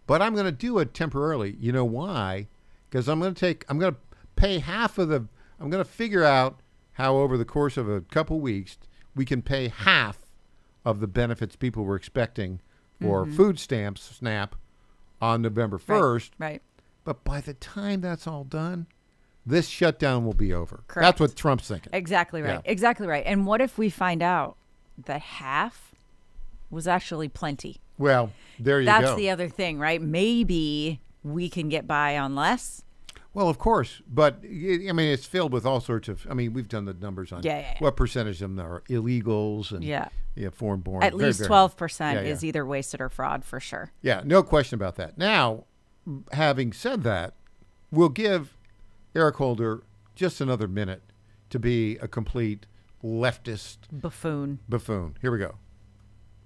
But I'm going to do it temporarily. You know why? Because I'm going to pay half of I'm going to figure out how over the course of a couple weeks we can pay half of the benefits people were expecting for food stamps, SNAP, on November 1st. Right. But by the time that's all done, this shutdown will be over. Correct. That's what Trump's thinking. Exactly right. Yeah. Exactly right. And what if we find out that half was actually plenty? Well, there you go. That's the other thing, right? Maybe we can get by on less. Well, of course. But, I mean, it's filled with all sorts of, we've done the numbers on what percentage of them are illegals and foreign-born. At least 12% is either wasted or fraud for sure. Yeah, no question about that. Now, having said that, we'll give Eric Holder just another minute to be a complete leftist buffoon. Here we go.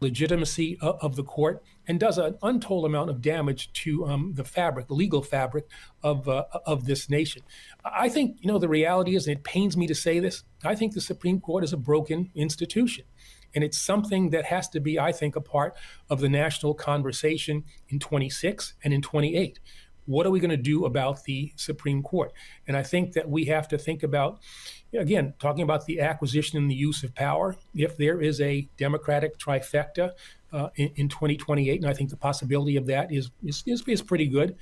Legitimacy of the court and does an untold amount of damage to the legal fabric of this nation. I think, the reality is, and it pains me to say this, I think the Supreme Court is a broken institution. And it's something that has to be, I think, a part of the national conversation in 26 and in 28. What are we going to do about the Supreme Court? And I think that we have to think about, again, talking about the acquisition and the use of power. If there is a Democratic trifecta in 2028, and I think the possibility of that is pretty good,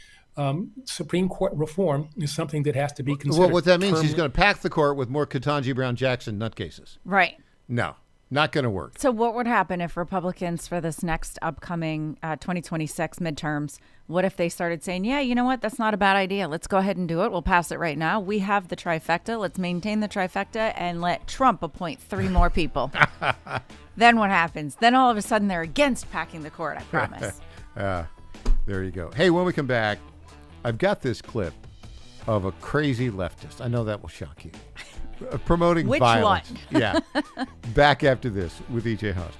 Supreme Court reform is something that has to be considered. Well, what that means, he's going to pack the court with more Ketanji Brown Jackson nutcases. Right. No, not going to work. So what would happen if Republicans for this next upcoming 2026 midterms, what if they started saying, yeah, you know what, that's not a bad idea. Let's go ahead and do it. We'll pass it right now. We have the trifecta. Let's maintain the trifecta and let Trump appoint 3 more people. Then what happens? Then all of a sudden they're against packing the court, I promise. There you go. Hey, when we come back, I've got this clip of a crazy leftist. I know that will shock you. Promoting Which violence. one? Yeah. Back after this with E.J. Host.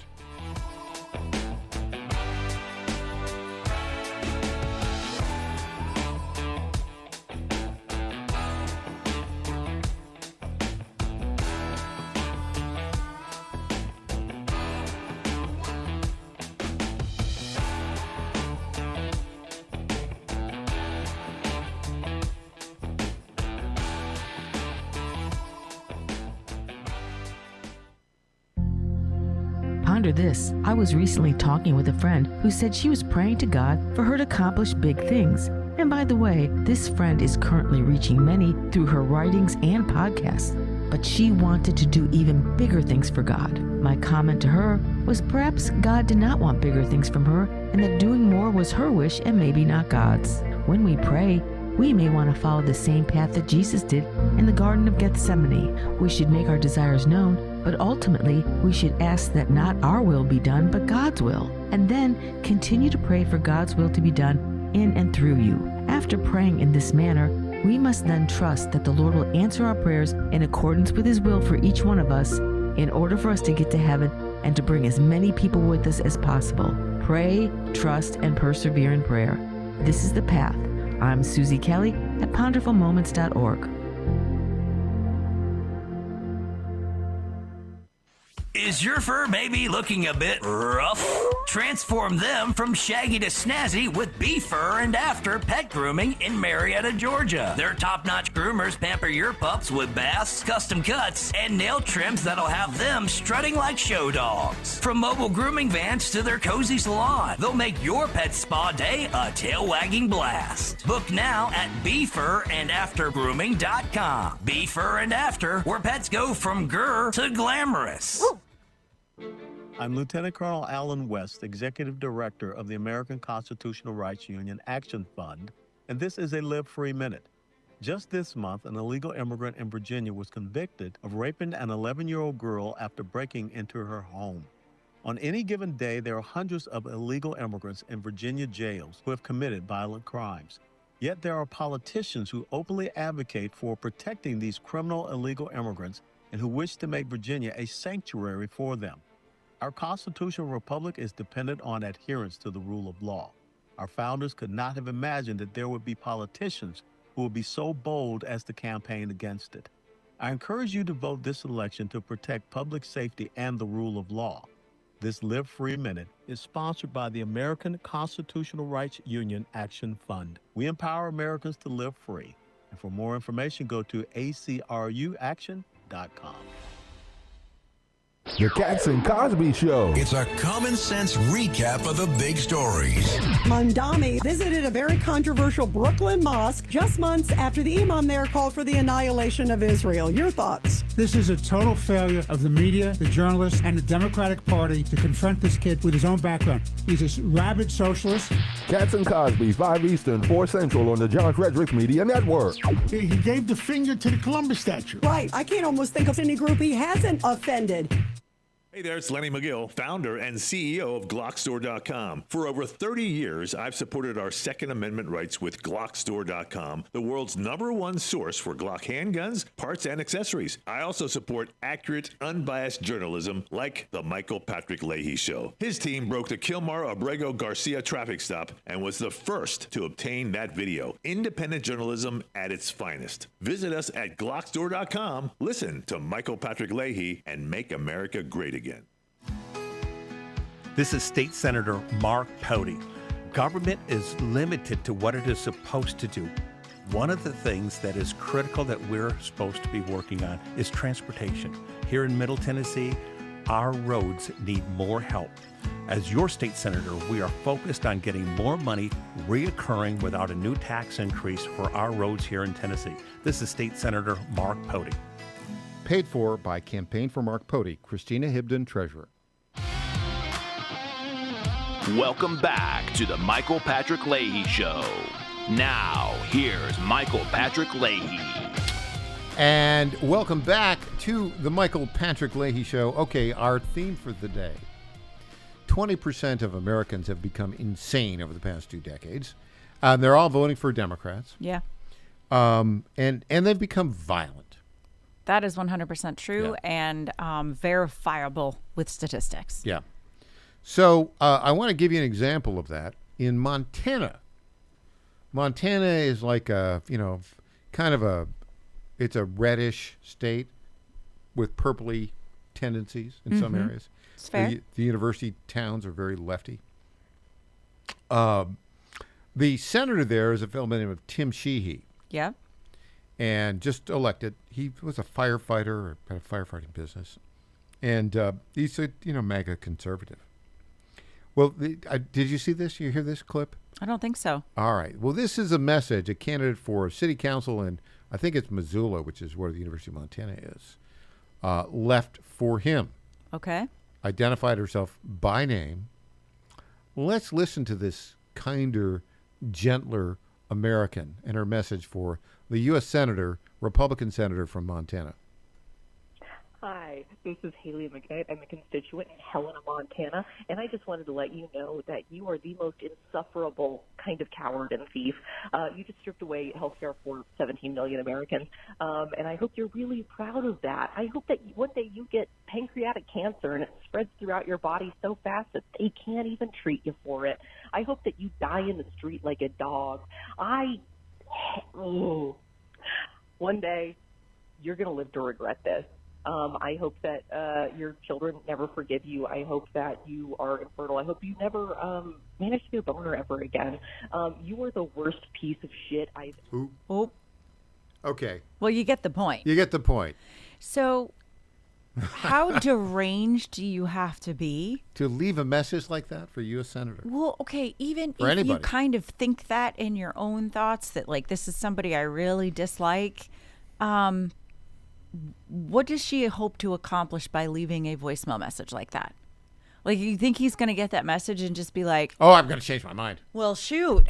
Ponder this. I was recently talking with a friend who said she was praying to God for her to accomplish big things. And by the way, this friend is currently reaching many through her writings and podcasts. But she wanted to do even bigger things for God. My comment to her was perhaps God did not want bigger things from her, and that doing more was her wish and maybe not God's. When we pray, we may want to follow the same path that Jesus did in the Garden of Gethsemane. We should make our desires known, but ultimately we should ask that not our will be done, but God's will, and then continue to pray for God's will to be done in and through you. After praying in this manner, we must then trust that the Lord will answer our prayers in accordance with His will for each one of us in order for us to get to heaven and to bring as many people with us as possible. Pray, trust, and persevere in prayer. This is the path. I'm Susie Kelly at ponderfulmoments.org. Is your fur baby looking a bit rough? Transform them from shaggy to snazzy with Befur and After Pet Grooming in Marietta, Georgia. Their top-notch groomers pamper your pups with baths, custom cuts, and nail trims that'll have them strutting like show dogs. From mobile grooming vans to their cozy salon, they'll make your pet spa day a tail-wagging blast. Book now at BefurandAfterGrooming.com. Befur and After, where pets go from grr to glamorous. I'm Lieutenant Colonel Alan West, Executive Director of the American Constitutional Rights Union Action Fund, and this is a Live Free Minute. Just this month, an illegal immigrant in Virginia was convicted of raping an 11-year-old girl after breaking into her home. On any given day, there are hundreds of illegal immigrants in Virginia jails who have committed violent crimes. Yet there are politicians who openly advocate for protecting these criminal illegal immigrants and who wish to make Virginia a sanctuary for them. Our constitutional republic is dependent on adherence to the rule of law. Our founders could not have imagined that there would be politicians who would be so bold as to campaign against it. I encourage you to vote this election to protect public safety and the rule of law. This Live Free Minute is sponsored by the American Constitutional Rights Union Action Fund. We empower Americans to live free. And for more information, go to acruaction.com. The Cats and Cosby Show. It's a common sense recap of the big stories. Mamdani visited a very controversial Brooklyn mosque just months after the imam there called for the annihilation of Israel. Your thoughts? This is a total failure of the media, the journalists, and the Democratic Party to confront this kid with his own background. He's a rabid socialist. Cats and Cosby, 5 Eastern, 4 Central on the John Fredericks Media Network. He gave the finger to the Columbus statue. Right. I can't almost think of any group he hasn't offended. Hey there, it's Lenny McGill, founder and CEO of GlockStore.com. For over 30 years, I've supported our Second Amendment rights with GlockStore.com, the world's #1 source for Glock handguns, parts, and accessories. I also support accurate, unbiased journalism like The Michael Patrick Leahy Show. His team broke the Kilmar Abrego Garcia traffic stop and was the first to obtain that video. Independent journalism at its finest. Visit us at GlockStore.com, listen to Michael Patrick Leahy, and make America great again. This is State Senator Mark Pody. Government is limited to what it is supposed to do. One of the things that is critical that we're supposed to be working on is transportation. Here in Middle Tennessee, our roads need more help. As your state senator, we are focused on getting more money reoccurring without a new tax increase for our roads here in Tennessee. This is State Senator Mark Pody. Paid for by Campaign for Mark Pody, Christina Hibden, Treasurer. Welcome back to the Michael Patrick Leahy Show. Now, here's Michael Patrick Leahy. And welcome back to the Michael Patrick Leahy Show. Okay, our theme for the day. 20% of Americans have become insane over the past 2 decades. They're all voting for Democrats. Yeah. And they've become violent. That is 100% true and verifiable with statistics. Yeah. So I want to give you an example of that. In Montana is like a, it's a reddish state with purpley tendencies in some areas. It's fair. The university towns are very lefty. The senator there is a fellow by the name of Tim Sheehy. Yeah. And just elected. He was a firefighter or had a firefighting business. And he's a, MAGA conservative. Well, did you see this? You hear this clip? I don't think so. All right. Well, this is a message a candidate for city council in, I think it's Missoula, which is where the University of Montana is, left for him. Okay. Identified herself by name. Let's listen to this kinder, gentler American and her message for the U.S. Senator, Republican Senator from Montana. Hi, this is Haley McKnight. I'm a constituent in Helena, Montana, and I just wanted to let you know that you are the most insufferable kind of coward and thief. You just stripped away health care for 17 million Americans, and I hope you're really proud of that. I hope that one day you get pancreatic cancer and it spreads throughout your body so fast that they can't even treat you for it. I hope that you die in the street like a dog. One day you're going to live to regret this. I hope that your children never forgive you. I hope that you are infertile. I hope you never manage to get a boner ever again. You are the worst piece of shit I've... Oh. Okay. Well, you get the point. You get the point. So how deranged do you have to be? To leave a message like that for U.S. Senator? Well, okay, even for if anybody. You kind of think that in your own thoughts, that like this is somebody I really dislike, what does she hope to accomplish by leaving a voicemail message like that? Like, you think he's going to get that message and just be like, oh, I'm going to change my mind. Well, shoot,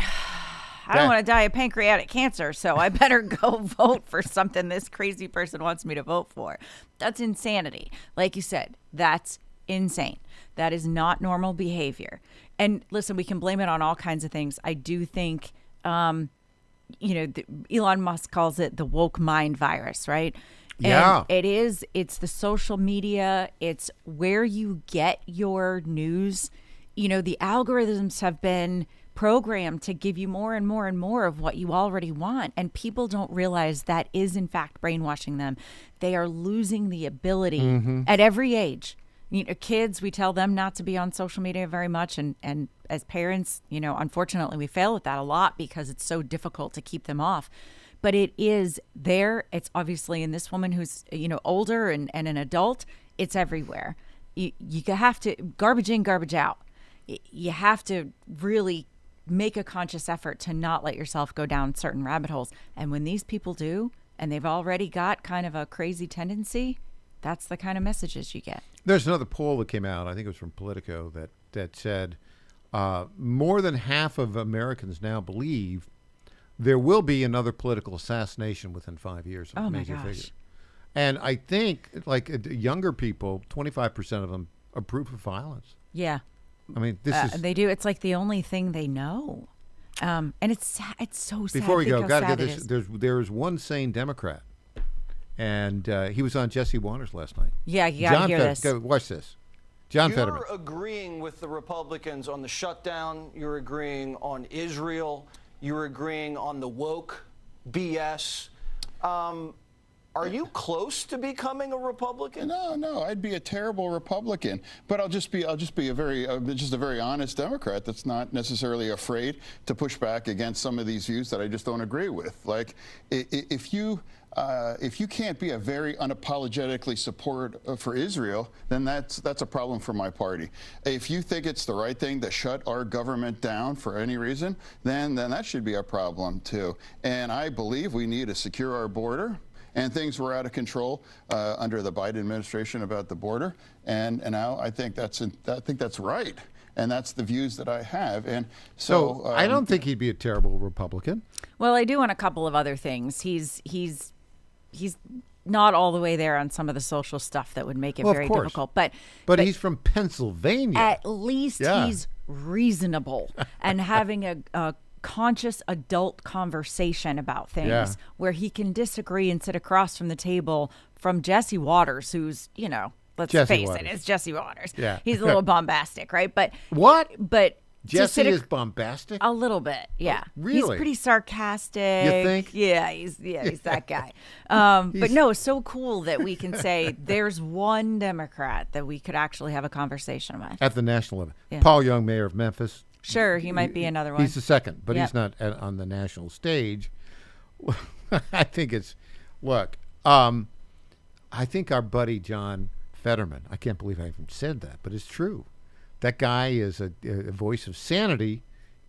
I don't want to die of pancreatic cancer, so I better go vote for something this crazy person wants me to vote for. That's insanity. Like you said, that's insane. That is not normal behavior. And listen, we can blame it on all kinds of things. I do think, Elon Musk calls it the woke mind virus, right? Yeah. And it's the social media. It's where you get your news. The algorithms have been programmed to give you more and more and more of what you already want. And people don't realize that is, in fact, brainwashing them. They are losing the ability at every age. Kids, we tell them not to be on social media very much. And as parents, unfortunately, we fail at that a lot because it's so difficult to keep them off. But it is there. It's obviously in this woman who's, older and an adult. It's everywhere. You have to garbage in, garbage out. You have to really make a conscious effort to not let yourself go down certain rabbit holes. And when these people do, and they've already got kind of a crazy tendency, that's the kind of messages you get. There's another poll that came out, I think it was from Politico, that said more than half of Americans now believe there will be another political assassination within 5 years of a major figure. And I think, like, younger people, 25% of them approve of violence. Yeah. I mean, this is... They do. It's like the only thing they know. And it's sad. It's so sad. Before we go, got to get this. There's one sane Democrat, and he was on Jesse Waters last night. Yeah, you got to hear this. Go, watch this. John Fetterman. You're agreeing with the Republicans on the shutdown. You're agreeing on Israel. You're agreeing on the woke BS. Are you close to becoming a Republican? No, I'd be a terrible Republican. But I'll just be a very honest Democrat that's not necessarily afraid to push back against some of these views that I just don't agree with. Like, if you can't be a very unapologetically support for Israel, then that's a problem for my party. If you think it's the right thing to shut our government down for any reason, then that should be a problem too. And I believe we need to secure our border. And things were out of control under the Biden administration about the border, and now I think that's right, and that's the views that I have. And so I don't think he'd be a terrible Republican. Well, I do on a couple of other things. He's not all the way there on some of the social stuff that would make it very difficult. But he's from Pennsylvania. At least he's reasonable and having a conscious adult conversation about things where he can disagree and sit across from the table from Jesse Waters, who's, let's face it, it's Jesse Waters. Yeah. He's a little bombastic, right? But But Jesse is bombastic? A little bit, yeah. Really? He's pretty sarcastic. You think? Yeah, he's that guy. But no, it's so cool that we can say there's one Democrat that we could actually have a conversation with. At the national level. Yeah. Paul Young, mayor of Memphis. Sure, he might be another one. He's the second, but he's not on the national stage. I think I think our buddy John Fetterman, I can't believe I even said that, but it's true. That guy is a voice of sanity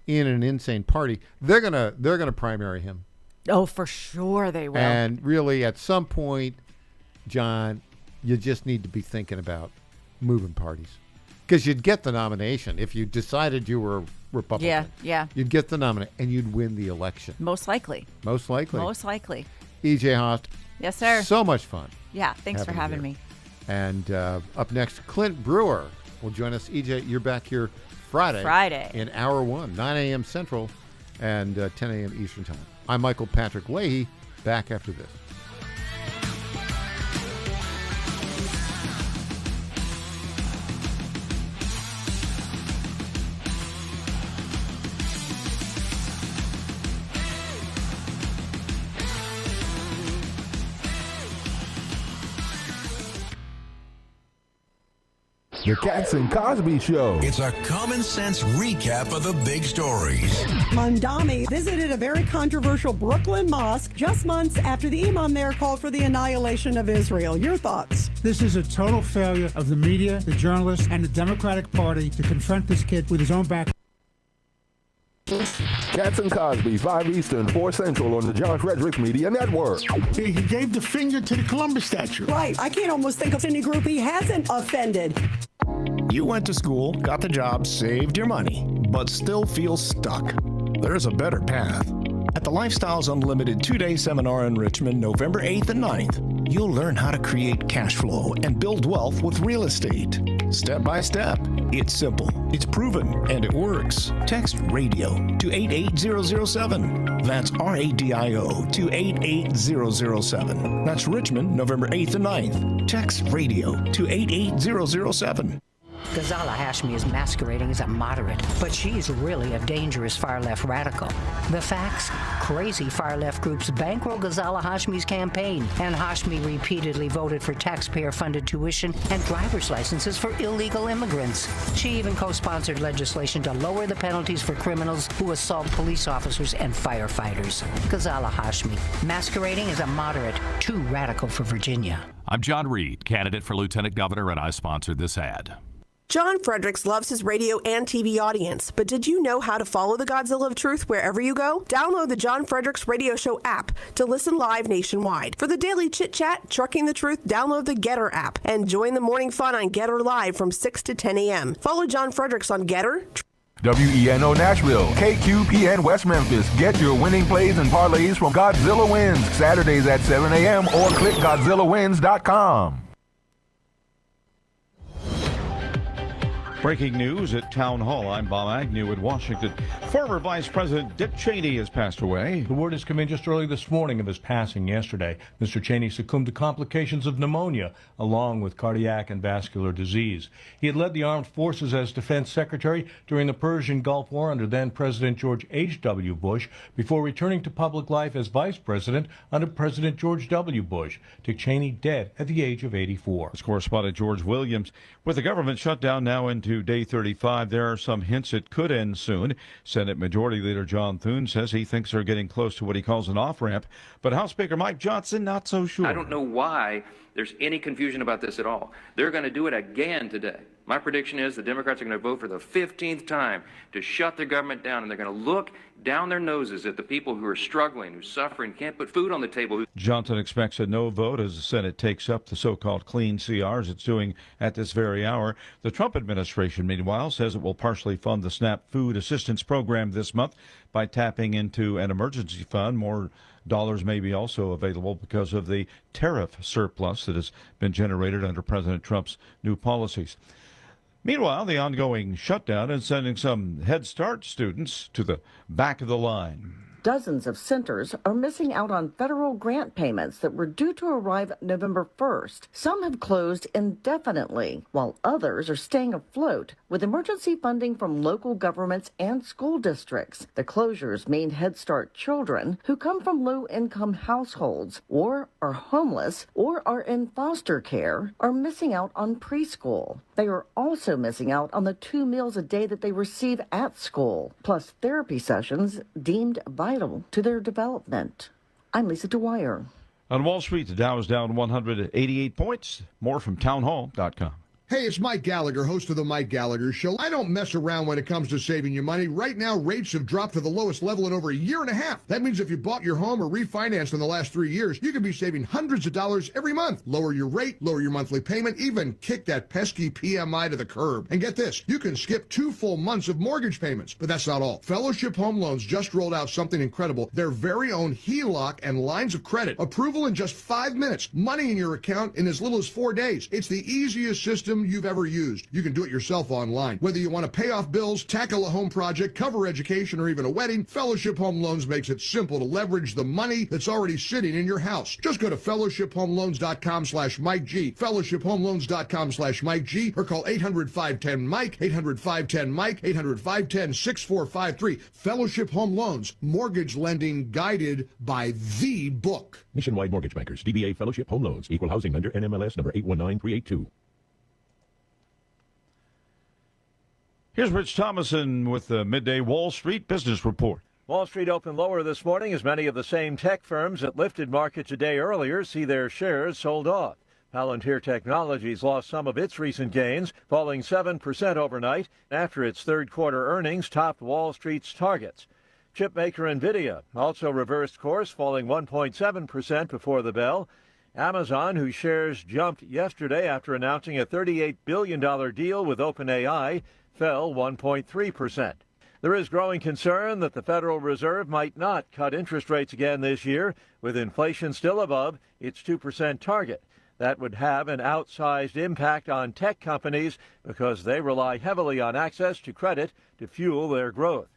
in an insane party. They're gonna primary him. Oh, for sure they will. And really, at some point, John, you just need to be thinking about moving parties. Because you'd get the nomination if you decided you were a Republican. Yeah. You'd get the nomination, and you'd win the election. Most likely. E.J. Haast. Yes, sir. So much fun. Yeah, thanks for having me. And up next, Clint Brewer will join us. E.J., you're back here Friday. In hour 1, 9 a.m. Central and 10 a.m. Eastern Time. I'm Michael Patrick Leahy, back after this. The Cats and Cosby Show. It's a common sense recap of the big stories. Mandami visited a very controversial Brooklyn mosque just months after the imam there called for the annihilation of Israel. Your thoughts? This is a total failure of the media, the journalists, and the Democratic Party to confront this kid with his own back. Cats and Cosby, 5 Eastern, 4 Central on the John Frederick Media Network. He gave the finger to the Columbus statue. Right. I can't almost think of any group he hasn't offended. You went to school, got the job, saved your money, but still feel stuck. There's a better path. At the Lifestyles Unlimited 2-day seminar in Richmond, November 8th and 9th, you'll learn how to create cash flow and build wealth with real estate. Step by step. It's simple, it's proven, and it works. Text RADIO to 88007. That's RADIO to 88007. That's Richmond, November 8th and 9th. Text RADIO to 88007. Ghazala Hashmi is masquerading as a moderate, but she's really a dangerous far-left radical. The facts? Crazy far-left groups bankroll Ghazala Hashmi's campaign, and Hashmi repeatedly voted for taxpayer-funded tuition and driver's licenses for illegal immigrants. She even co-sponsored legislation to lower the penalties for criminals who assault police officers and firefighters. Ghazala Hashmi, masquerading as a moderate, too radical for Virginia. I'm John Reed, candidate for Lieutenant Governor, and I sponsored this ad. John Fredericks loves his radio and TV audience, but did you know how to follow the Godzilla of Truth wherever you go? Download the John Fredericks Radio Show app to listen live nationwide. For the daily chit-chat, Trucking the Truth, download the Getter app and join the morning fun on Getter Live from 6 to 10 a.m. Follow John Fredericks on Getter. WENO Nashville, KQPN West Memphis. Get your winning plays and parlays from Godzilla Wins, Saturdays at 7 a.m. or click GodzillaWins.com. Breaking news at Town Hall. I'm Bob Agnew in Washington. Former Vice President Dick Cheney has passed away. The word has come in just early this morning of his passing yesterday. Mr. Cheney succumbed to complications of pneumonia, along with cardiac and vascular disease. He had led the armed forces as defense secretary during the Persian Gulf War under then President George H.W. Bush, before returning to public life as vice president under President George W. Bush. Dick Cheney dead at the age of 84. As correspondent George Williams. With the government shutdown now into day 35, there are some hints it could end soon. Senate Majority Leader John Thune says he thinks they're getting close to what he calls an off-ramp, but House Speaker Mike Johnson not so sure. I don't know why there's any confusion about this at all. They're going to do it again today. My prediction is the Democrats are going to vote for the 15th time to shut the government down, and they're going to look down their noses at the people who are struggling, who are suffering, can't put food on the table. Johnson expects a no vote as the Senate takes up the so-called clean CRs it's doing at this very hour. The Trump administration, meanwhile, says it will partially fund the SNAP food assistance program this month by tapping into an emergency fund. More dollars may be also available because of the tariff surplus that has been generated under President Trump's new policies. Meanwhile, the ongoing shutdown is sending some Head Start students to the back of the line. Dozens of centers are missing out on federal grant payments that were due to arrive November 1st. Some have closed indefinitely, while others are staying afloat with emergency funding from local governments and school districts. The closures mean Head Start children who come from low-income households or are homeless or are in foster care are missing out on preschool. They are also missing out on the 2 meals a day that they receive at school, plus therapy sessions deemed vital to their development. I'm Lisa Dwyer. On Wall Street, the Dow is down 188 points. More from townhall.com. Hey, it's Mike Gallagher, host of The Mike Gallagher Show. I don't mess around when it comes to saving you money. Right now, rates have dropped to the lowest level in over a year and a half. That means if you bought your home or refinanced in the last 3 years, you could be saving hundreds of dollars every month. Lower your rate, lower your monthly payment, even kick that pesky PMI to the curb. And get this, you can skip 2 full months of mortgage payments. But that's not all. Fellowship Home Loans just rolled out something incredible. Their very own HELOC and lines of credit. Approval in just 5 minutes. Money in your account in as little as 4 days. It's the easiest system you've ever used. You can do it yourself online. Whether you want to pay off bills, tackle a home project, cover education, or even a wedding, Fellowship Home Loans makes it simple to leverage the money that's already sitting in your house. Just go to fellowshiphomeloans.com/Mike G, fellowshiphomeloans.com/Mike G, or call 800-510-MIKE, 800-510-MIKE, 800-510-6453. Fellowship Home Loans, mortgage lending guided by the book. Nationwide Mortgage Bankers, DBA Fellowship Home Loans, Equal Housing Lender, NMLS number 819382. Here's Rich Thomason with the Midday Wall Street Business Report. Wall Street opened lower this morning as many of the same tech firms that lifted markets a day earlier see their shares sold off. Palantir Technologies lost some of its recent gains, falling 7% overnight after its third quarter earnings topped Wall Street's targets. Chipmaker NVIDIA also reversed course, falling 1.7% before the bell. Amazon, whose shares jumped yesterday after announcing a $38 billion deal with OpenAI, fell 1.3%. There is growing concern that the Federal Reserve might not cut interest rates again this year, with inflation still above its 2% target. That would have an outsized impact on tech companies because they rely heavily on access to credit to fuel their growth.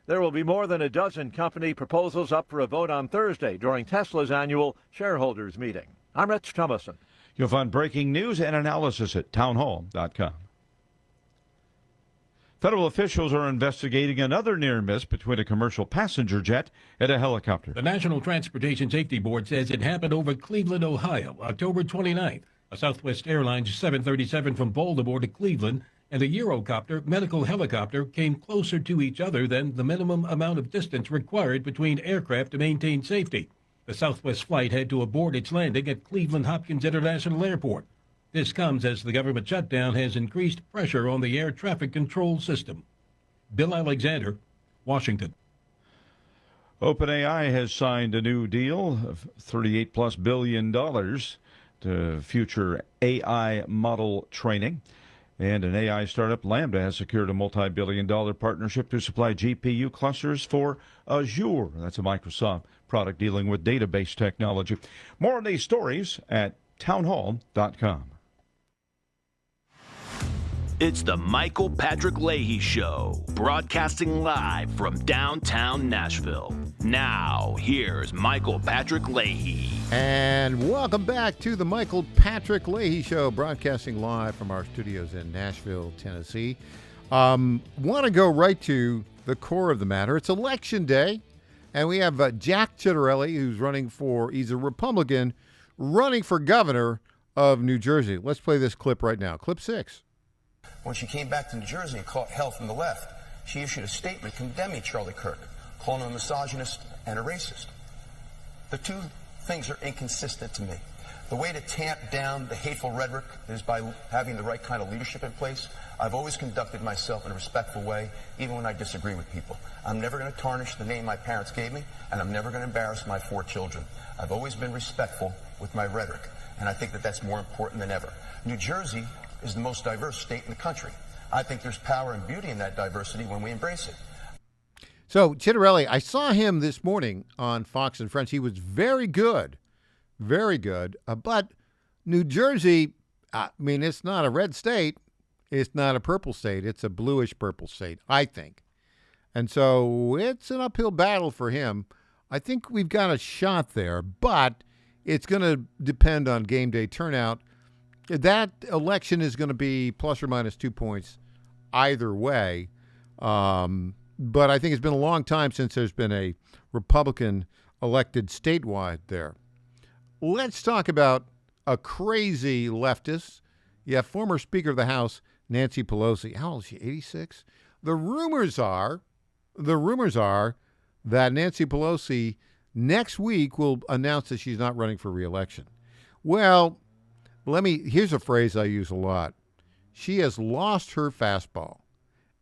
There will be more than a dozen company proposals up for a vote on Thursday during Tesla's annual shareholders meeting. I'm Rich Thomason. You'll find breaking news and analysis at townhall.com. Federal officials are investigating another near miss between a commercial passenger jet and a helicopter. The National Transportation Safety Board says it happened over Cleveland, Ohio, October 29th. A Southwest Airlines 737 from Baltimore to Cleveland and a Eurocopter medical helicopter came closer to each other than the minimum amount of distance required between aircraft to maintain safety. The Southwest flight had to abort its landing at Cleveland Hopkins International Airport. This comes as the government shutdown has increased pressure on the air traffic control system. Bill Alexander, Washington. OpenAI has signed a new deal of $38+ billion to future AI model training. And an AI startup, Lambda, has secured a multi-billion-dollar partnership to supply GPU clusters for Azure. That's a Microsoft product dealing with database technology. More on these stories at townhall.com. It's the Michael Patrick Leahy Show, broadcasting live from downtown Nashville. Now, here's Michael Patrick Leahy. And welcome back to the Michael Patrick Leahy Show, broadcasting live from our studios in Nashville, Tennessee. Want to go right to the core of the matter. It's Election Day, and we have Jack Ciattarelli, he's a Republican, running for governor of New Jersey. Let's play this clip right now. Clip 6. When she came back to New Jersey and caught hell from the left, she issued a statement condemning Charlie Kirk, calling him a misogynist and a racist. The two things are inconsistent to me. The way to tamp down the hateful rhetoric is by having the right kind of leadership in place. I've always conducted myself in a respectful way, even when I disagree with people. I'm never going to tarnish the name my parents gave me, and I'm never going to embarrass my 4 children. I've always been respectful with my rhetoric, and I think that that's more important than ever. New Jersey is the most diverse state in the country. I think there's power and beauty in that diversity when we embrace it. So, Ciattarelli, I saw him this morning on Fox and Friends. He was very good, but New Jersey, I mean, it's not a red state. It's not a purple state. It's a bluish purple state, I think. And so it's an uphill battle for him. I think we've got a shot there, but it's going to depend on game day turnout. That election is going to be plus or minus 2 points either way. But I think it's been a long time since there's been a Republican elected statewide there. Let's talk about a crazy leftist. You have former Speaker of the House, Nancy Pelosi. How old is she, 86? The rumors are that Nancy Pelosi next week will announce that she's not running for re-election. Well, here's a phrase I use a lot. She has lost her fastball.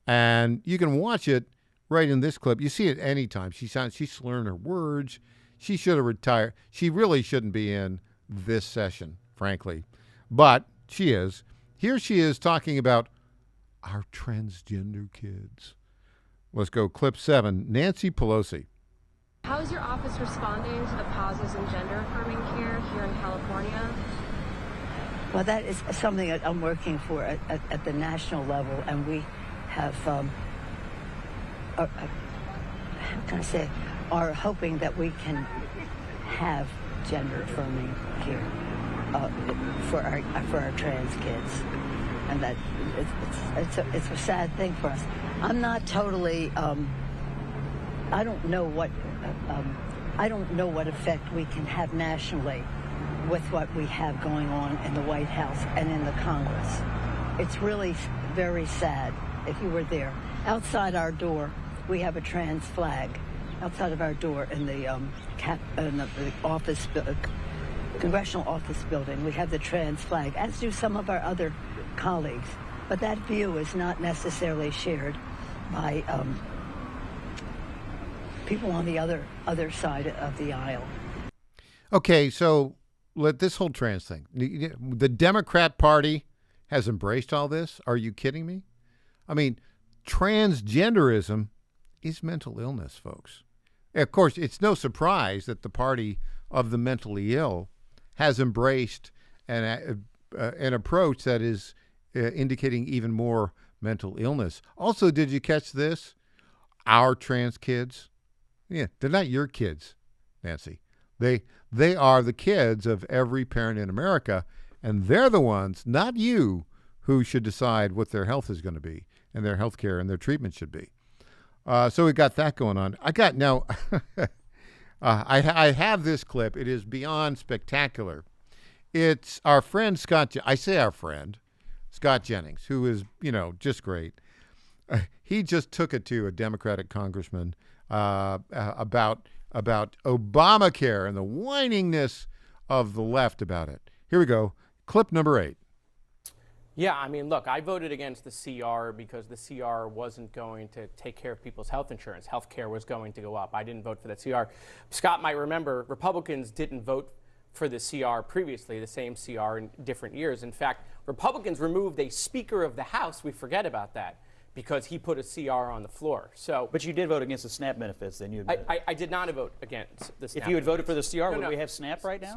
And you can watch it right in this clip. You see it anytime. She's slurring her words. She should have retired. She really shouldn't be in this session, frankly. But she is. Here she is talking about our transgender kids. Let's go clip 7. Nancy Pelosi. How is your office responding to the pauses in gender affirming care here in California? Well, that is something that I'm working for at the national level, and we have, how can I say, are hoping that we can have gender affirming care for our trans kids, and that it's a sad thing for us. I'm not totally. I don't know what effect we can have nationally with what we have going on in the White House and in the Congress. It's really very sad. If you were there, outside our door, we have a trans flag. Outside of our door in the office, congressional office building, we have the trans flag, as do some of our other colleagues. But that view is not necessarily shared by people on the other side of the aisle. Okay, so let this whole trans thing. The Democrat Party has embraced all this. Are you kidding me? I mean, transgenderism is mental illness, folks. Of course, it's no surprise that the party of the mentally ill has embraced an approach that is indicating even more mental illness. Also, did you catch this? Our trans kids. Yeah, they're not your kids, Nancy. They are the kids of every parent in America, and they're the ones, not you, who should decide what their health is going to be and their health care and their treatment should be. So we got that going on. I have this clip. It is beyond spectacular. It's our friend Scott. I say our friend Scott Jennings, who is just great. He just took it to a Democratic congressman about Obamacare and the whiningness of the left about it. Here we go. Clip number 8. Yeah, I mean, look, I voted against the CR because the CR wasn't going to take care of people's health insurance. Health care was going to go up. I didn't vote for that CR. Scott might remember Republicans didn't vote for the CR previously, the same CR in different years. In fact, Republicans removed a Speaker of the House. We forget about that, because he put a CR on the floor. So, but you did vote against the SNAP benefits, then you admit. I did not vote against the SNAP. If you had voted for the CR, would no. we have SNAP right now?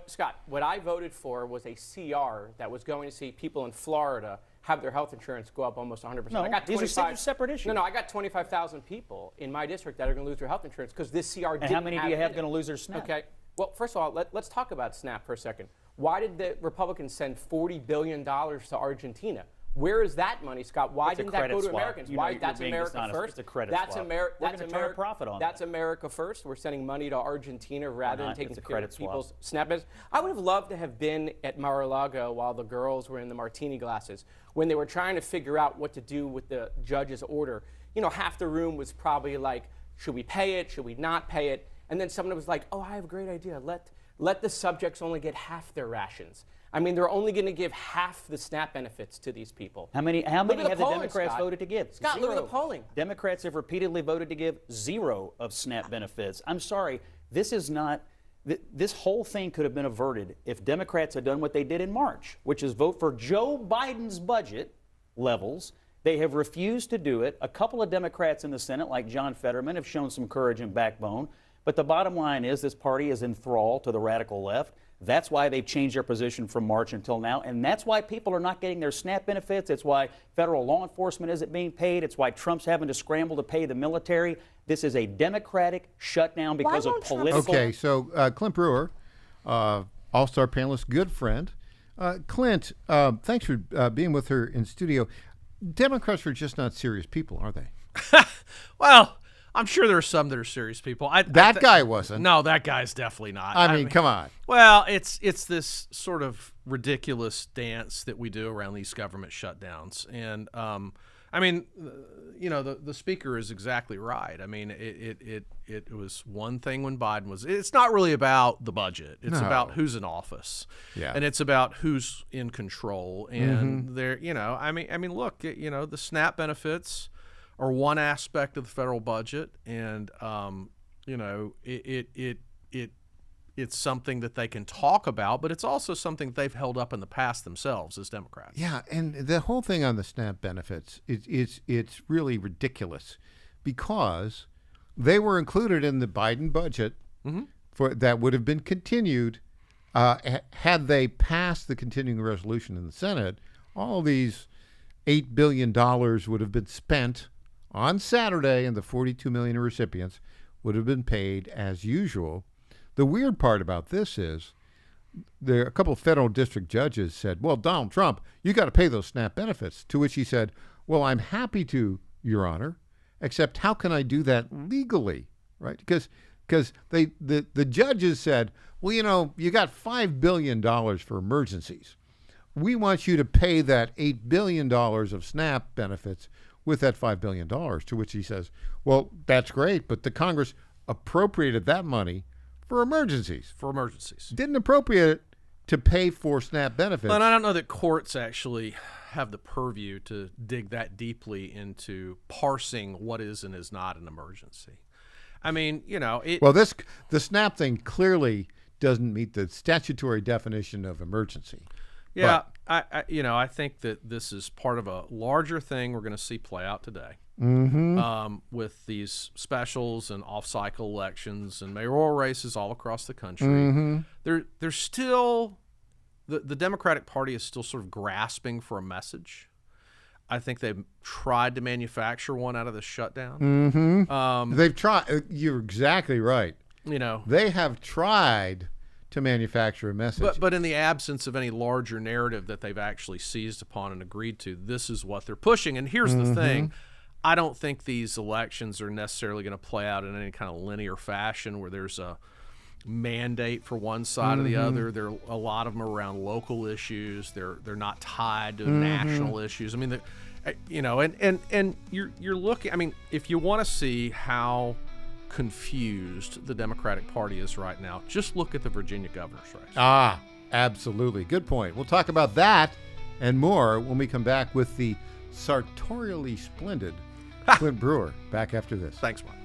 Scott, what I voted for was a CR that was going to see people in Florida have their health insurance go up almost 100%. No, I got these are separate issues. No, I got 25,000 people in my district that are going to lose their health insurance because this CR didn't And how many do you have it. going to lose their SNAP? Okay. Well, first of all, let's talk about SNAP for a second. Why did the Republicans send $40 billion to Argentina? Where is that money, Scott? Why didn't that go to Americans? Why? That's America first. It's a credit that's swap. We're going to turn a profit on That's America first. We're sending money to Argentina rather than taking care of people's swap. SNAP benefits. I would have loved to have been at Mar-a-Lago while the girls were in the martini glasses when they were trying to figure out what to do with the judge's order. You know, half the room was probably like, should we pay it? Should we not pay it? And then someone was like, oh, I have a great idea. Let the subjects only get half their rations. I mean, they're only going to give half the SNAP benefits to these people. How many have the Democrats Scott. voted to give? Scott, Zero. look at the polling. Democrats have repeatedly voted to give 0 of SNAP benefits. I'm sorry, this is not. This whole thing could have been averted if Democrats had done what they did in March, which is vote for Joe Biden's budget levels. They have refused to do it. A couple of Democrats in the Senate, like John Fetterman, have shown some courage and backbone. But the bottom line is this party is enthralled to the radical left. That's why they've changed their position from March until now, and that's why people are not getting their SNAP benefits. It's why federal law enforcement isn't being paid. It's why Trump's having to scramble to pay the military. This is a Democratic shutdown because of political... Okay, so Clint Brewer, all-star panelist, good friend. Clint, thanks for being with her in studio. Democrats are just not serious people, are they? Well... I'm sure there are some that are serious people. That guy wasn't. No, that guy's definitely not. I mean, come on. Well, it's this sort of ridiculous dance that we do around these government shutdowns. And, I mean, you know, the speaker is exactly right. I mean, it was one thing when Biden was. It's not really about the budget. It's about who's in office. Yeah. And it's about who's in control. And there, you know, I mean, look, you know, the SNAP benefits are one aspect of the federal budget, and you know, it's something that they can talk about, but it's also something they've held up in the past themselves as Democrats. Yeah, and the whole thing on the SNAP benefits, it's really ridiculous because they were included in the Biden budget for that would have been continued had they passed the continuing resolution in the Senate. All these $8 billion would have been spent on Saturday, and the 42 million recipients would have been paid as usual. The weird part about this is a couple of federal district judges said, well, Donald Trump, you got to pay those SNAP benefits, to which he said, well, I'm happy to, Your Honor, except how can I do that legally, right? Because the judges said, well, you know, you got $5 billion for emergencies. We want you to pay that $8 billion of SNAP benefits with that $5 billion, to which he says, well, that's great, but the Congress appropriated that money for emergencies. Didn't appropriate it to pay for SNAP benefits. But I don't know that courts actually have the purview to dig that deeply into parsing what is and is not an emergency. I mean, you know, the SNAP thing clearly doesn't meet the statutory definition of emergency. Yeah, I think that this is part of a larger thing we're going to see play out today with these specials and off-cycle elections and mayoral races all across the country. There's still the Democratic Party is still sort of grasping for a message. I think they've tried to manufacture one out of this shutdown. They've tried. You're exactly right. You know, they have tried to manufacture a message. But in the absence of any larger narrative that they've actually seized upon and agreed to, this is what they're pushing. And here's the thing. I don't think these elections are necessarily going to play out in any kind of linear fashion where there's a mandate for one side or the other. There are a lot of them around local issues. They're not tied to national issues. I mean, you know, and you're looking. I mean, if you want to see how confused the Democratic Party is right now, just look at the Virginia governor's race. Absolutely. Good point. We'll talk about that and more when we come back with the sartorially splendid Clint Brewer. Back after this. Thanks, Mark.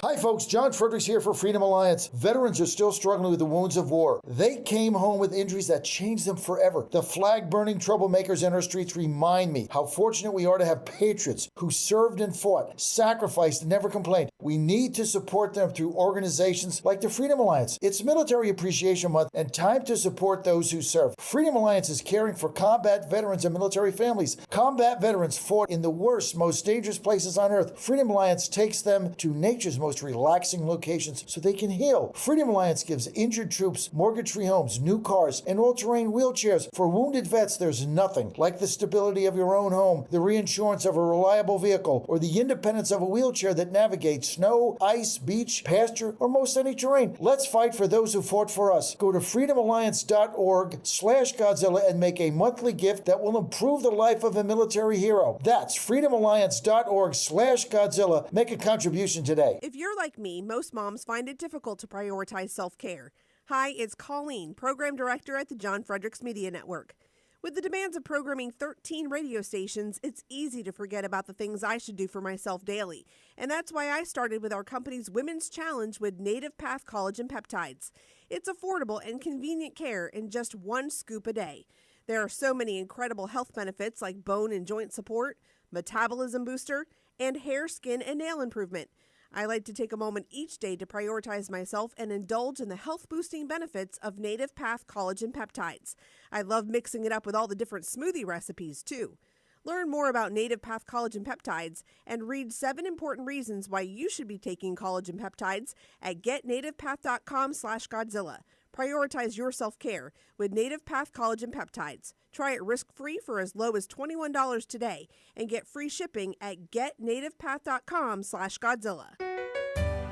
Hi folks, John Fredericks here for Freedom Alliance. Veterans are still struggling with the wounds of war. They came home with injuries that changed them forever. The flag-burning troublemakers in our streets remind me how fortunate we are to have patriots who served and fought, sacrificed, and never complained. We need to support them through organizations like the Freedom Alliance. It's Military Appreciation Month and time to support those who serve. Freedom Alliance is caring for combat veterans and military families. Combat veterans fought in the worst, most dangerous places on earth. Freedom Alliance takes them to nature's most relaxing locations so they can heal. Freedom Alliance gives injured troops mortgage-free homes, new cars, and all-terrain wheelchairs. For wounded vets, there's nothing like the stability of your own home, the reinsurance of a reliable vehicle, or the independence of a wheelchair that navigates snow, ice, beach, pasture, or most any terrain. Let's fight for those who fought for us. Go to freedomalliance.org/Godzilla and make a monthly gift that will improve the life of a military hero. That's freedomalliance.org/Godzilla. Make a contribution today. If you're like me, most moms find it difficult to prioritize self-care. Hi, it's Colleen, Program Director at the John Fredericks Media Network. With the demands of programming 13 radio stations, it's easy to forget about the things I should do for myself daily. And that's why I started with our company's Women's Challenge with Native Path Collagen Peptides. It's affordable and convenient care in just 1 scoop a day. There are so many incredible health benefits like bone and joint support, metabolism booster, and hair, skin, and nail improvement. I like to take a moment each day to prioritize myself and indulge in the health-boosting benefits of Native Path Collagen Peptides. I love mixing it up with all the different smoothie recipes, too. Learn more about Native Path Collagen Peptides and read 7 important reasons why you should be taking collagen peptides at getnativepath.com/Godzilla. Prioritize your self-care with Native Path Collagen Peptides. Try it risk-free for as low as $21 today and get free shipping at getnativepath.com/Godzilla.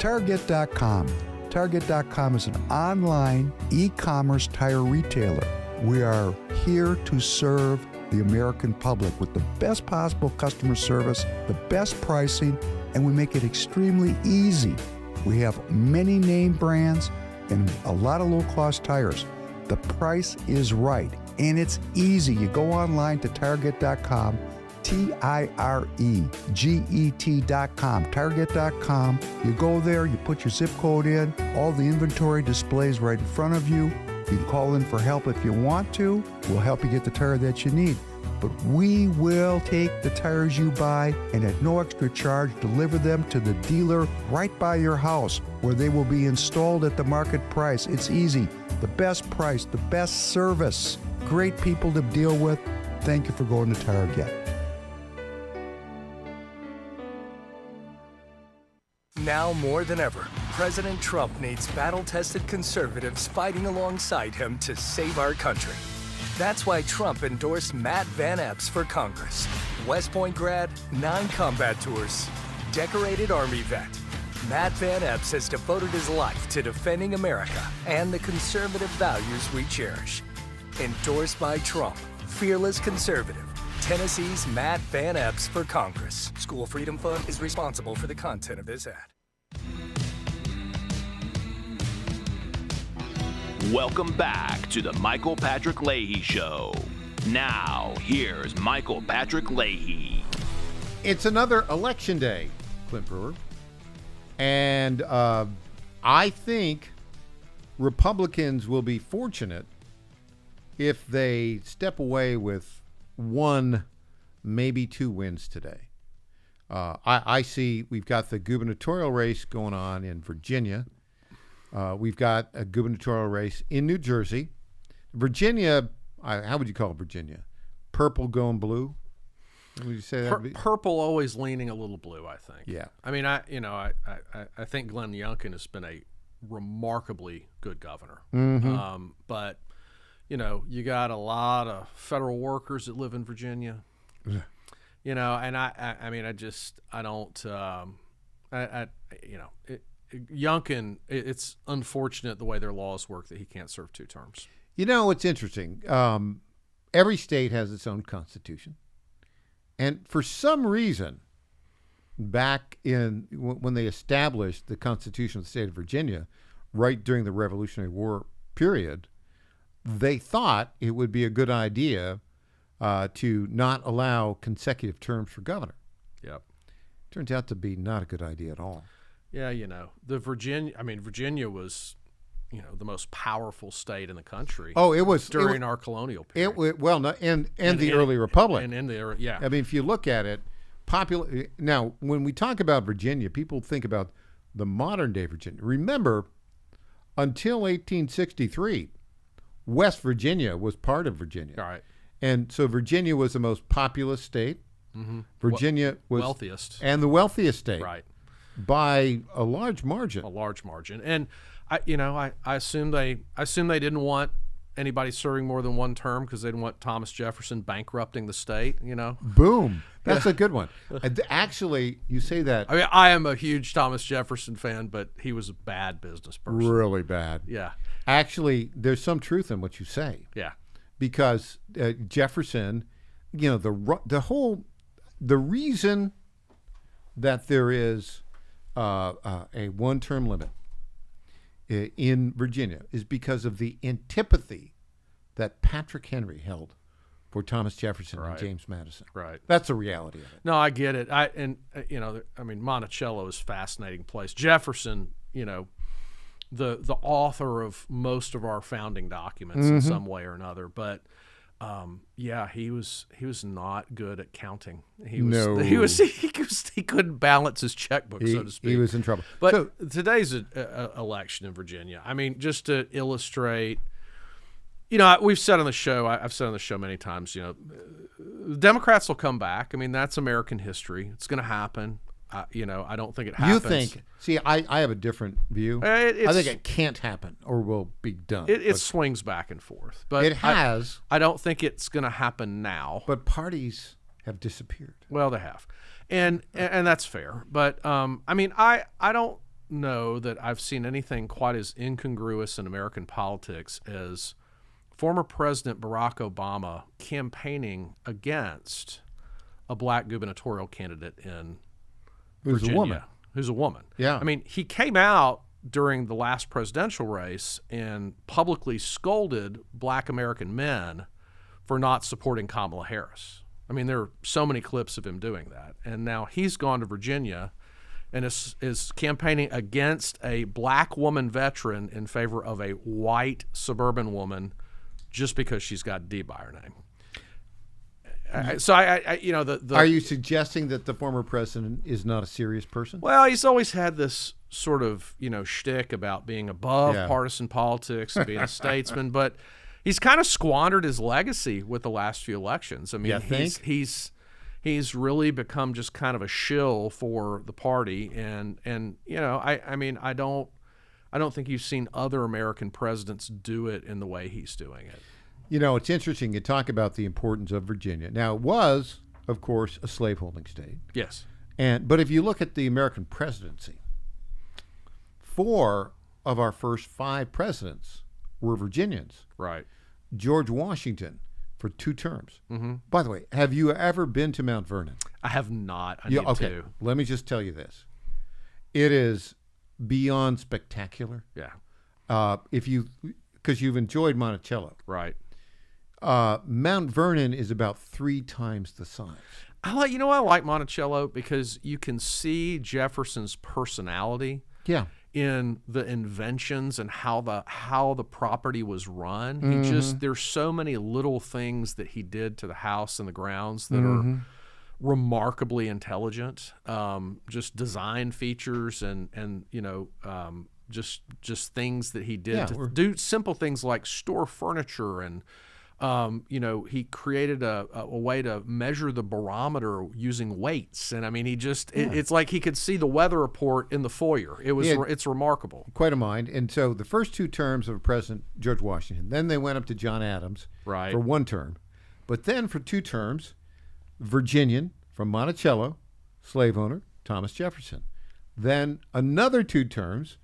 Target.com. Target.com is an online e-commerce tire retailer. We are here to serve the American public with the best possible customer service, the best pricing, and we make it extremely easy. We have many name brands and a lot of low-cost tires. The price is right, and it's easy. You go online to Target.com, Tireget.com, Target.com. You go there, you put your zip code in, all the inventory displays right in front of you. You can call in for help if you want to. We'll help you get the tire that you need. But we will take the tires you buy and at no extra charge deliver them to the dealer right by your house where they will be installed at the market price. It's easy. The best price, the best service. Great people to deal with. Thank you for going to Target. Now more than ever, President Trump needs battle-tested conservatives fighting alongside him to save our country. That's why Trump endorsed Matt Van Epps for Congress. West Point grad, 9 combat tours, decorated Army vet. Matt Van Epps has devoted his life to defending America and the conservative values we cherish. Endorsed by Trump, fearless conservative. Tennessee's Matt Van Epps for Congress. School Freedom Fund is responsible for the content of this ad. Welcome back to the Michael Patrick Leahy Show. Now, here's Michael Patrick Leahy. It's another election day, Clint Brewer. And I think Republicans will be fortunate if they step away with 1, maybe 2 wins today. I see we've got the gubernatorial race going on in Virginia. We've got a gubernatorial race in New Jersey. Virginia, how would you call it, Virginia? Purple going blue? Would you say that? Purple always leaning a little blue, I think. Yeah. I mean, I think Glenn Youngkin has been a remarkably good governor. Mm-hmm. But, you got a lot of federal workers that live in Virginia. And Youngkin, it's unfortunate the way their laws work that he can't serve 2 terms. It's interesting. Every state has its own constitution. And for some reason, back in when they established the Constitution of the state of Virginia, right during the Revolutionary War period, they thought it would be a good idea to not allow consecutive terms for governor. Yep. Turns out to be not a good idea at all. Yeah, Virginia was, the most powerful state in the country. Oh, it was during our colonial period. And the early republic. And in the early, yeah. I mean, if you look at it, now when we talk about Virginia, people think about the modern day Virginia. Remember, until 1863, West Virginia was part of Virginia. All right. And so Virginia was the most populous state. Mm-hmm. Virginia was wealthiest. And the wealthiest state. Right. By a large margin. And I assume they didn't want anybody serving more than one term because they didn't want Thomas Jefferson bankrupting the state, Boom. That's a good one. Actually, you say that. I mean, I am a huge Thomas Jefferson fan, but he was a bad business person. Really bad. Yeah. Actually, there's some truth in what you say. Yeah. Because Jefferson, the reason that there is a one-term limit in Virginia is because of the antipathy that Patrick Henry held for Thomas Jefferson and James Madison. Right. That's the reality of it. No, I get it. Monticello is a fascinating place. Jefferson, the author of most of our founding documents in some way or another, but he was not good at counting. He couldn't balance his checkbook, so to speak. He was in trouble. But today's election in Virginia, I mean, just to illustrate, we've said on the show, I've said on the show many times, Democrats will come back. I mean, that's American history. It's going to happen. I don't think it happens. You think? See, I have a different view. I think it can't happen or will be done. It swings back and forth, but it has. I don't think it's going to happen now. But parties have disappeared. Well, they have, and that's fair. But I don't know that I've seen anything quite as incongruous in American politics as former President Barack Obama campaigning against a black gubernatorial candidate in Virginia, who's a woman. Yeah. I mean, he came out during the last presidential race and publicly scolded black American men for not supporting Kamala Harris. I mean, there are so many clips of him doing that. And now he's gone to Virginia and is campaigning against a black woman veteran in favor of a white suburban woman just because she's got D by her name. Are you suggesting that the former president is not a serious person? Well, he's always had this sort of, shtick about being above partisan politics and being a statesman, but he's kind of squandered his legacy with the last few elections. I mean, he's really become just kind of a shill for the party, and I don't think you've seen other American presidents do it in the way he's doing it. It's interesting. You talk about the importance of Virginia. Now, it was, of course, a slaveholding state. Yes. But if you look at the American presidency, 4 of our first 5 presidents were Virginians. Right. George Washington for 2 terms. Mm-hmm. By the way, have you ever been to Mount Vernon? I have not. I need to. Let me just tell you this. It is beyond spectacular. Yeah. Because you've enjoyed Monticello. Right. Mount Vernon is about 3 times the size. I like Monticello because you can see Jefferson's personality. Yeah. In the inventions and how the property was run. There's so many little things that he did to the house and the grounds that are remarkably intelligent. Just design features and just things that he did to do simple things like store furniture and he created a way to measure the barometer using weights. And I mean, it's like he could see the weather report in the foyer. It's remarkable. Quite a mind. And so the first 2 terms of President George Washington, then they went up to John Adams for 1 term. But then for 2 terms, Virginian from Monticello, slave owner, Thomas Jefferson. Then another 2 terms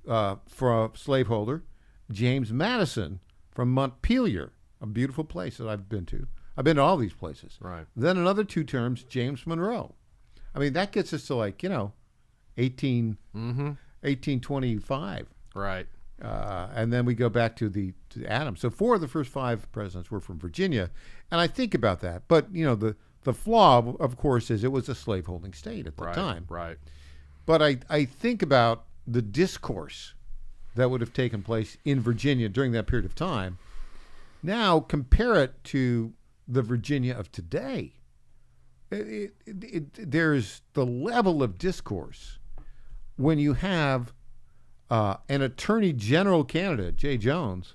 for a slaveholder, James Madison from Montpelier, a beautiful place that I've been to. I've been to all these places. Right. Then another 2 terms, James Monroe. I mean, that gets us to 1825. Right. And then we go back to Adams. So 4 of the first 5 presidents were from Virginia. And I think about that. But, the flaw, of course, is it was a slaveholding state at the time. Right. But I think about the discourse that would have taken place in Virginia during that period of time. Now compare it to the Virginia of today. There's the level of discourse when you have an attorney general candidate, Jay Jones,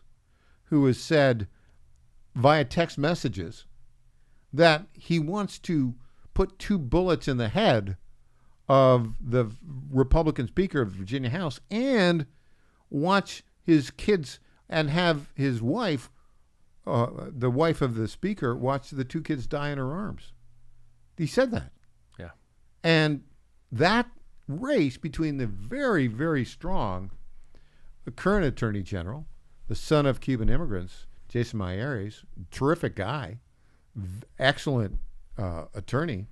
who has said via text messages that he wants to put 2 bullets in the head of the Republican Speaker of the Virginia House and watch his kids and have his wife, the wife of the Speaker, watch the 2 kids die in her arms. He said that. Yeah. And that race between the very, very strong current Attorney General, the son of Cuban immigrants, Jason Miyares, terrific guy, excellent attorney,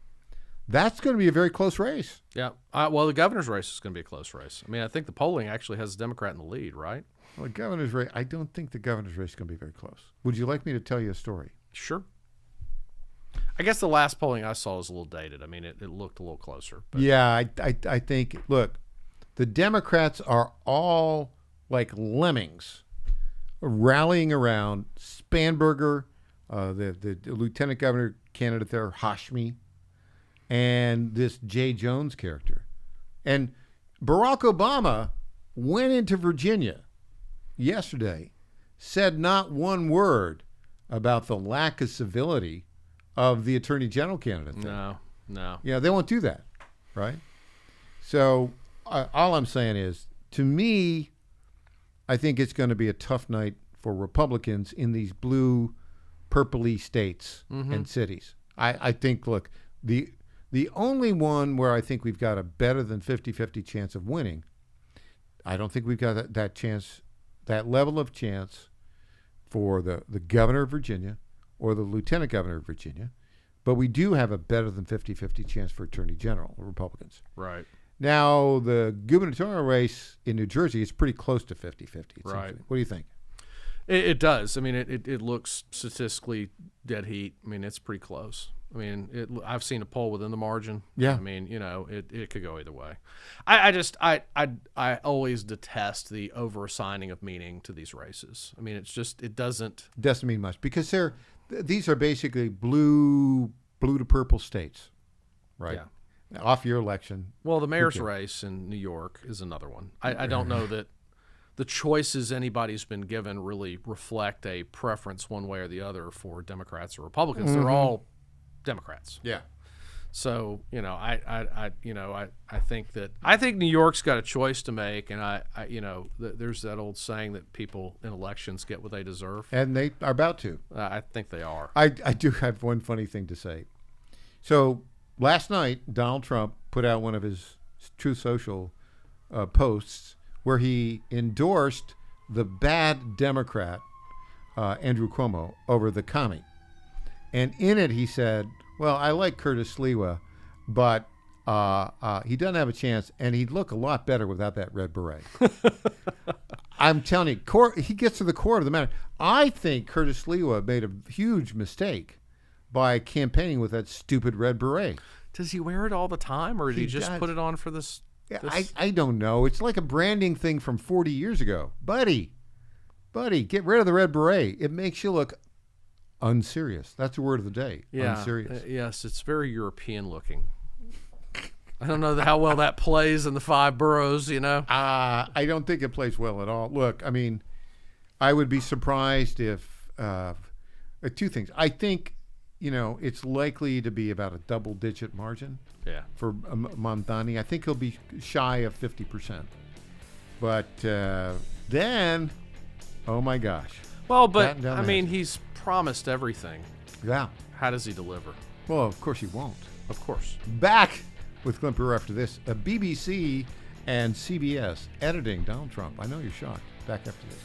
that's going to be a very close race. Yeah. Well, the governor's race is going to be a close race. I mean, I think the polling actually has a Democrat in the lead, right? Well, the governor's race, I don't think the governor's race is going to be very close. Would you like me to tell you a story? Sure. I guess the last polling I saw was a little dated. I mean, it looked a little closer. But. Yeah, I think, look, the Democrats are all like lemmings rallying around Spanberger, the lieutenant governor candidate there, Hashmi, and this Jay Jones character. And Barack Obama went into Virginia yesterday, said not one word about the lack of civility of the attorney general candidate there. No. Yeah, they won't do that, right? So all I'm saying is, to me, I think it's going to be a tough night for Republicans in these blue, purpley states and cities. I think, look, the only one where I think we've got a better than 50-50 chance of winning, I don't think we've got that chance, that level of chance for the governor of Virginia or the lieutenant governor of Virginia, but we do have a better than 50-50 chance for attorney general, Republicans. Right. Now, the gubernatorial race in New Jersey is pretty close to 50-50. Right. What do you think? It does. I mean, it looks statistically dead heat. I mean, it's pretty close. I mean, I've seen a poll within the margin. Yeah. I mean, it could go either way. I always detest the over-assigning of meaning to these races. I mean, it doesn't mean much because these are basically blue to purple states, right? Yeah. Off your election. Well, the mayor's race in New York is another one. I don't know that the choices anybody's been given really reflect a preference one way or the other for Democrats or Republicans. They're all Democrats. Yeah. So, I think New York's got a choice to make, and there's that old saying that people in elections get what they deserve, and they are about to. I think they are. I do have one funny thing to say. So last night, Donald Trump put out one of his Truth Social posts where he endorsed the bad Democrat Andrew Cuomo over the commie. And in it, he said, well, I like Curtis Sliwa, but he doesn't have a chance, and he'd look a lot better without that red beret. I'm telling you, he gets to the core of the matter. I think Curtis Sliwa made a huge mistake by campaigning with that stupid red beret. Does he wear it all the time, or did he just put it on for this? I don't know. It's like a branding thing from 40 years ago. Buddy, get rid of the red beret. It makes you look unserious. That's the word of the day. Yeah. Unserious. Yes, it's very European looking. I don't know how well that plays in the 5 boroughs, I don't think it plays well at all. Look, I mean, I would be surprised if 2 things. I think, it's likely to be about a double-digit margin for Mamdani. I think he'll be shy of 50%. But then, oh my gosh. Well, but, I mean, he's promised everything. Yeah. How does he deliver? Well, of course he won't. Of course. Back with Glimper after this. BBC and CBS editing Donald Trump. I know you're shocked. Back after this.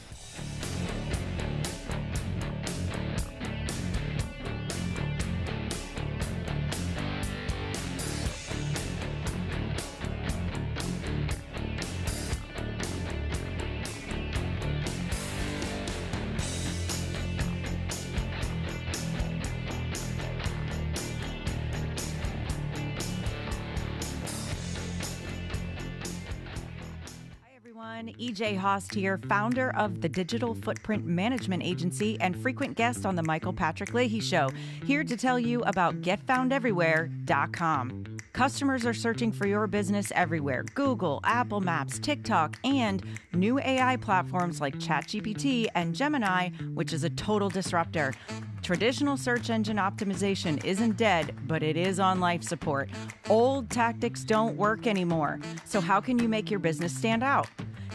everyone. EJ Haast here, founder of the Digital Footprint Management Agency and frequent guest on the Michael Patrick Leahy Show, here to tell you about GetFoundEverywhere.com. Customers are searching for your business everywhere: Google, Apple Maps, TikTok, and new AI platforms like ChatGPT and Gemini, which is a total disruptor. Traditional search engine optimization isn't dead, but it is on life support. Old tactics don't work anymore. So how can you make your business stand out?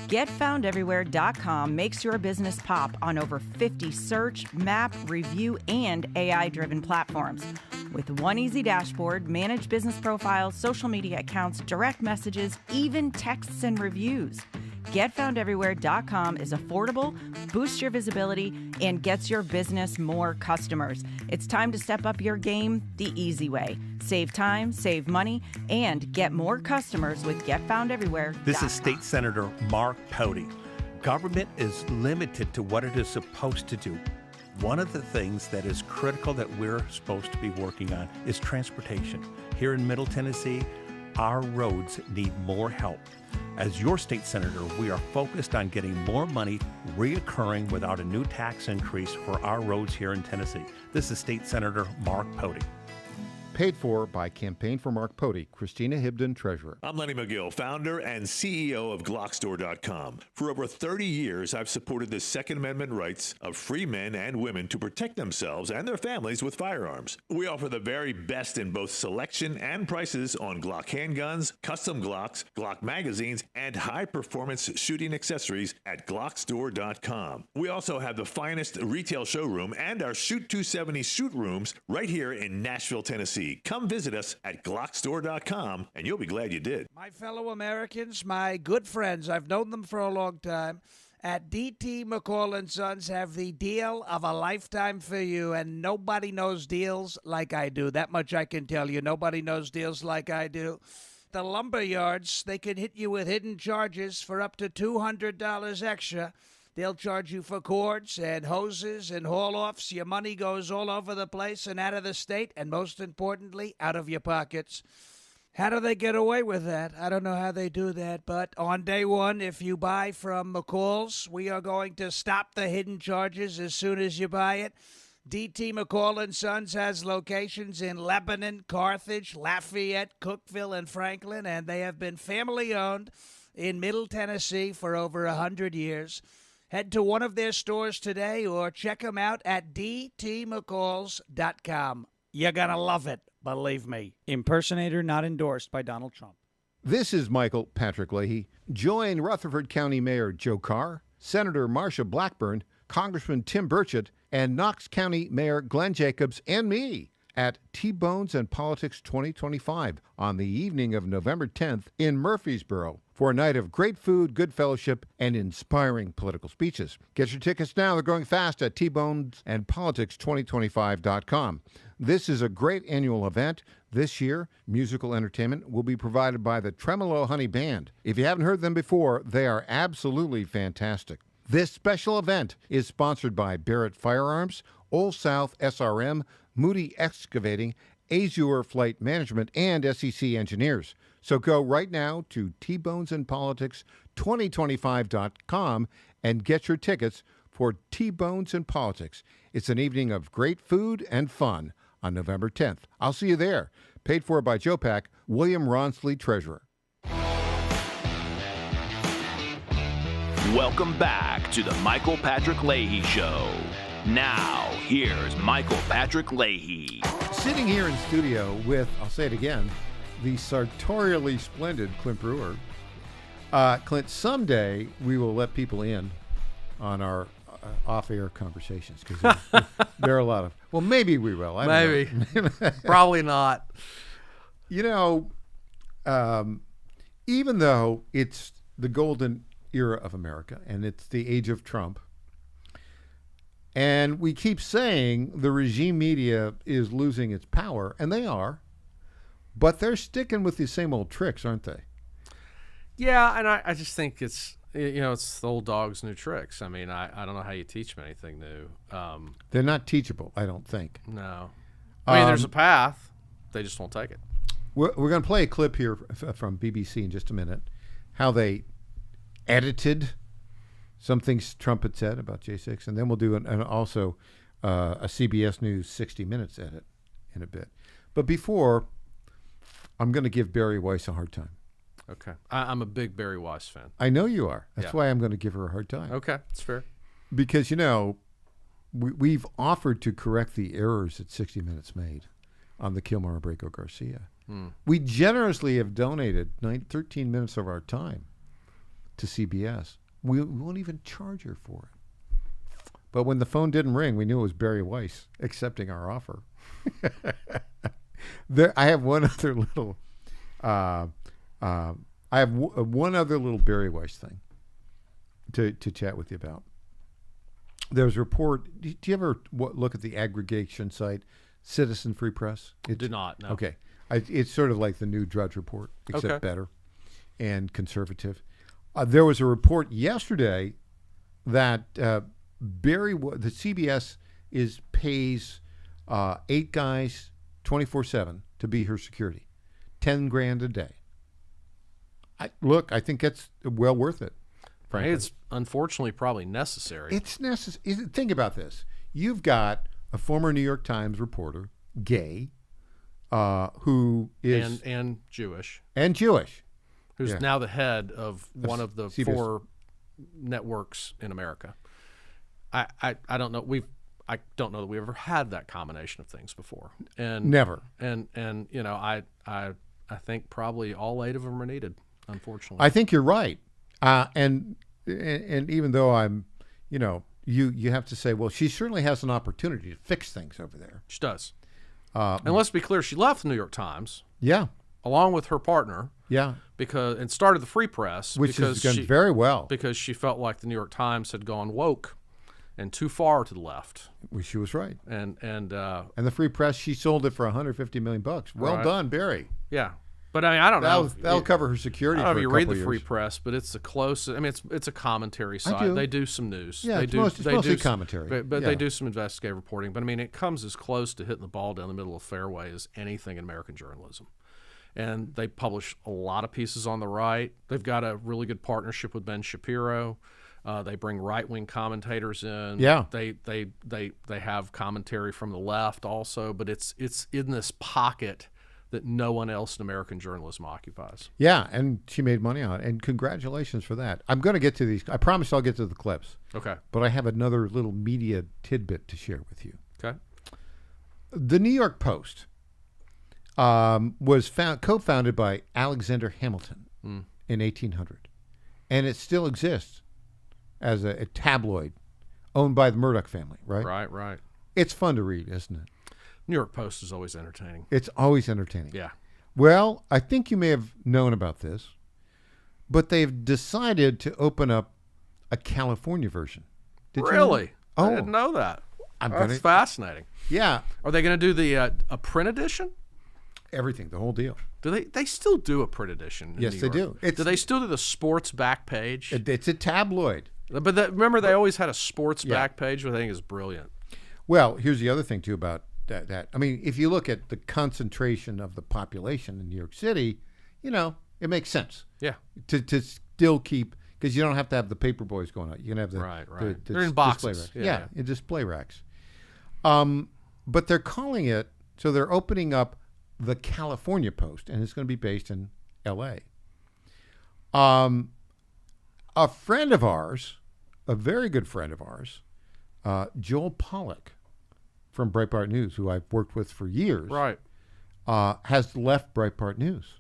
GetFoundEverywhere.com makes your business pop on over 50 search, map, review, and AI-driven platforms. With one easy dashboard, manage business profiles, social media accounts, direct messages, even texts and reviews. GetFoundEverywhere.com is affordable, boosts your visibility, and gets your business more customers. It's time to step up your game the easy way. Save time, save money, and get more customers with GetFoundEverywhere.com. This is State Senator Mark Pody. Government is limited to what it is supposed to do. One of the things that is critical that we're supposed to be working on is transportation. Here in Middle Tennessee, our roads need more help. As your state senator, we are focused on getting more money reoccurring without a new tax increase for our roads here in Tennessee. This is State Senator Mark Pody. Paid for by Campaign for Mark Pody, Christina Hibden, Treasurer. I'm Lenny McGill, founder and CEO of GlockStore.com. For over 30 years, I've supported the Second Amendment rights of free men and women to protect themselves and their families with firearms. We offer the very best in both selection and prices on Glock handguns, custom Glocks, Glock magazines, and high-performance shooting accessories at GlockStore.com. We also have the finest retail showroom and our Shoot 270 shoot rooms right here in Nashville, Tennessee. Come visit us at GlockStore.com, and you'll be glad you did. My fellow Americans, my good friends, I've known them for a long time, at D.T. McCall & Sons have the deal of a lifetime for you, and nobody knows deals like I do. That much I can tell you. Nobody knows deals like I do. The lumber yards, they can hit you with hidden charges for up to $200 extra. They'll charge you for cords and hoses and haul-offs. Your money goes all over the place and out of the state, and most importantly, out of your pockets. How do they get away with that? I don't know how they do that, but on day one, if you buy from McCall's, we are going to stop the hidden charges as soon as you buy it. D.T. McCall & Sons has locations in Lebanon, Carthage, Lafayette, Cookeville, and Franklin, and they have been family-owned in Middle Tennessee for over 100 years. Head to one of their stores today or check them out at dtmccalls.com. You're going to love it, believe me. Impersonator not endorsed by Donald Trump. This is Michael Patrick Leahy. Join Rutherford County Mayor Joe Carr, Senator Marsha Blackburn, Congressman Tim Burchett, and Knox County Mayor Glenn Jacobs, and me at T-Bones and Politics 2025 on the evening of November 10th in Murfreesboro for a night of great food, good fellowship, and inspiring political speeches. Get your tickets now. They're going fast at tbonesandpolitics2025.com. This is a great annual event. This year, musical entertainment will be provided by the Tremolo Honey Band. If you haven't heard them before, they are absolutely fantastic. This special event is sponsored by Barrett Firearms, Old South SRM, Moody Excavating, Azure Flight Management, and SEC Engineers. So go right now to tbonesandpolitics2025.com and get your tickets for T-Bones and Politics. It's an evening of great food and fun on November 10th. I'll see you there. Paid for by Joe Pack, William Ronsley, Treasurer. Welcome back to the Michael Patrick Leahy Show. Now, here's Michael Patrick Leahy. Sitting here in studio with, I'll say it again, the sartorially splendid Clint Brewer. Clint, someday we will let people in on our off-air conversations because there are a lot of, well, maybe we will. I don't know. Probably not. You know, even though it's the golden era of America and it's the age of Trump, and we keep saying the regime media is losing its power, and they are, but they're sticking with the same old tricks, aren't they? Yeah, and I just think it's, you know, it's the old dog's new tricks. I mean, I don't know how you teach them anything new. They're not teachable, I don't think. No. I mean, there's a path. They just won't take it. We're going to play a clip here from BBC in just a minute, how they edited some things Trump had said about J6, and then we'll do also a CBS News 60 Minutes edit in a bit. But before, I'm going to give Barry Weiss a hard time. Okay. I'm a big Barry Weiss fan. I know you are. That's Yeah. why I'm going to give her a hard time. Okay, that's fair. Because, we've offered to correct the errors that 60 Minutes made on the Kilmer and Braco Garcia. We generously have donated 13 minutes of our time to CBS. We won't even charge her for it. But when the phone didn't ring, we knew it was Barry Weiss accepting our offer. I have one other little one other little Barry Weiss thing to chat with you about. There's a report. Do you ever look at the aggregation site, Citizen Free Press? Did not, no. Okay. It's sort of like the new Drudge Report, except Okay. better and conservative. There was a report yesterday that the CBS pays 8 guys 24/7 to be her security, $10,000 a day. I think that's well worth it. Frankly. It's unfortunately probably necessary. It's necessary. Think about this. You've got a former New York Times reporter, gay, who is and Jewish. And Jewish. Who's Yeah. now the head of one of the CBS. 4 networks in America. I don't know. I don't know that we ever had that combination of things before. And Never. And I think probably all 8 of them are needed, unfortunately. I think you're right. And even though I'm, you have to say, well, she certainly has an opportunity to fix things over there. She does. And let's be clear, she left the New York Times. Yeah. Along with her partner. Yeah. And started the Free Press. Which has done very well. Because she felt like the New York Times had gone woke and too far to the left. Well, she was right. And the Free Press, she sold it for $150 million. Well Right. done, Barry. Yeah. But I don't know. That'll cover her security. I don't know for if you a read couple the of Free years. Press, but it's the closest. I mean, it's a commentary site. do. They do some news. Yeah, they it's do. mostly commentary. But Yeah. they do some investigative reporting. But I mean, it comes as close to hitting the ball down the middle of fairway as anything in American journalism. And they publish a lot of pieces on the right. They've got a really good partnership with Ben Shapiro. They bring right-wing commentators in. Yeah. They have commentary from the left also. But it's in this pocket that no one else in American journalism occupies. Yeah, and she made money on it. And congratulations for that. I'm going to get to these. I promise I'll get to the clips. Okay. But I have another little media tidbit to share with you. Okay. The New York Post was co-founded by Alexander Hamilton in 1800. And it still exists as a tabloid owned by the Murdoch family, right? Right. It's fun to read, isn't it? New York Post is always entertaining. It's always entertaining. Yeah. Well, I think you may have known about this, but they've decided to open up a California version. Did you know Really? that? I didn't know that. I'm That's gonna- fascinating. Yeah. Are they going to do the a print edition? Everything, the whole deal. Do they still do a print edition? in Yes, New they York? do. Do they still do the sports back page? It's a tabloid. But remember, they always had a sports back page, which I think is brilliant. Well, here's the other thing, too, about that. I mean, if you look at the concentration of the population in New York City, it makes sense. Yeah. To still keep, because you don't have to have the paper boys going out. You can have the Right. the They're in display boxes. racks. Yeah. In display racks. But they're calling it, so they're opening up the California Post, and it's going to be based in L.A. A friend of ours, a very good friend of ours, Joel Pollack from Breitbart News, who I've worked with for years, Right. has left Breitbart News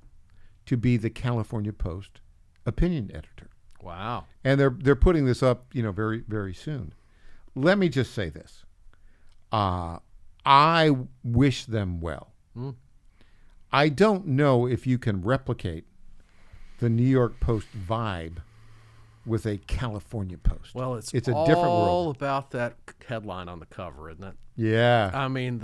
to be the California Post opinion editor. Wow. And they're putting this up, very, very soon. Let me just say this. I wish them well. I don't know if you can replicate the New York Post vibe with a California Post. Well, it's a different world. all about that headline on the cover, isn't it? Yeah. I mean,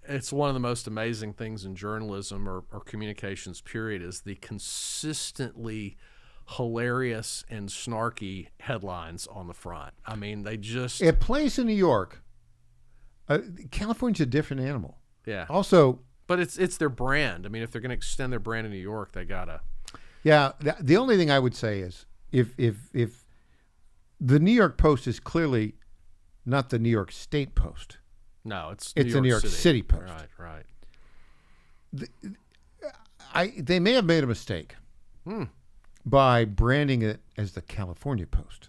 it's one of the most amazing things in journalism or communications, period, is the consistently hilarious and snarky headlines on the front. I mean, they just... It plays in New York. California's a different animal. Yeah. Also... But it's their brand. I mean, if they're going to extend their brand in New York, they got to... Yeah. The only thing I would say is if the New York Post is clearly not the New York State Post. No, it's the New York City Post. Right. They may have made a mistake by branding it as the California Post.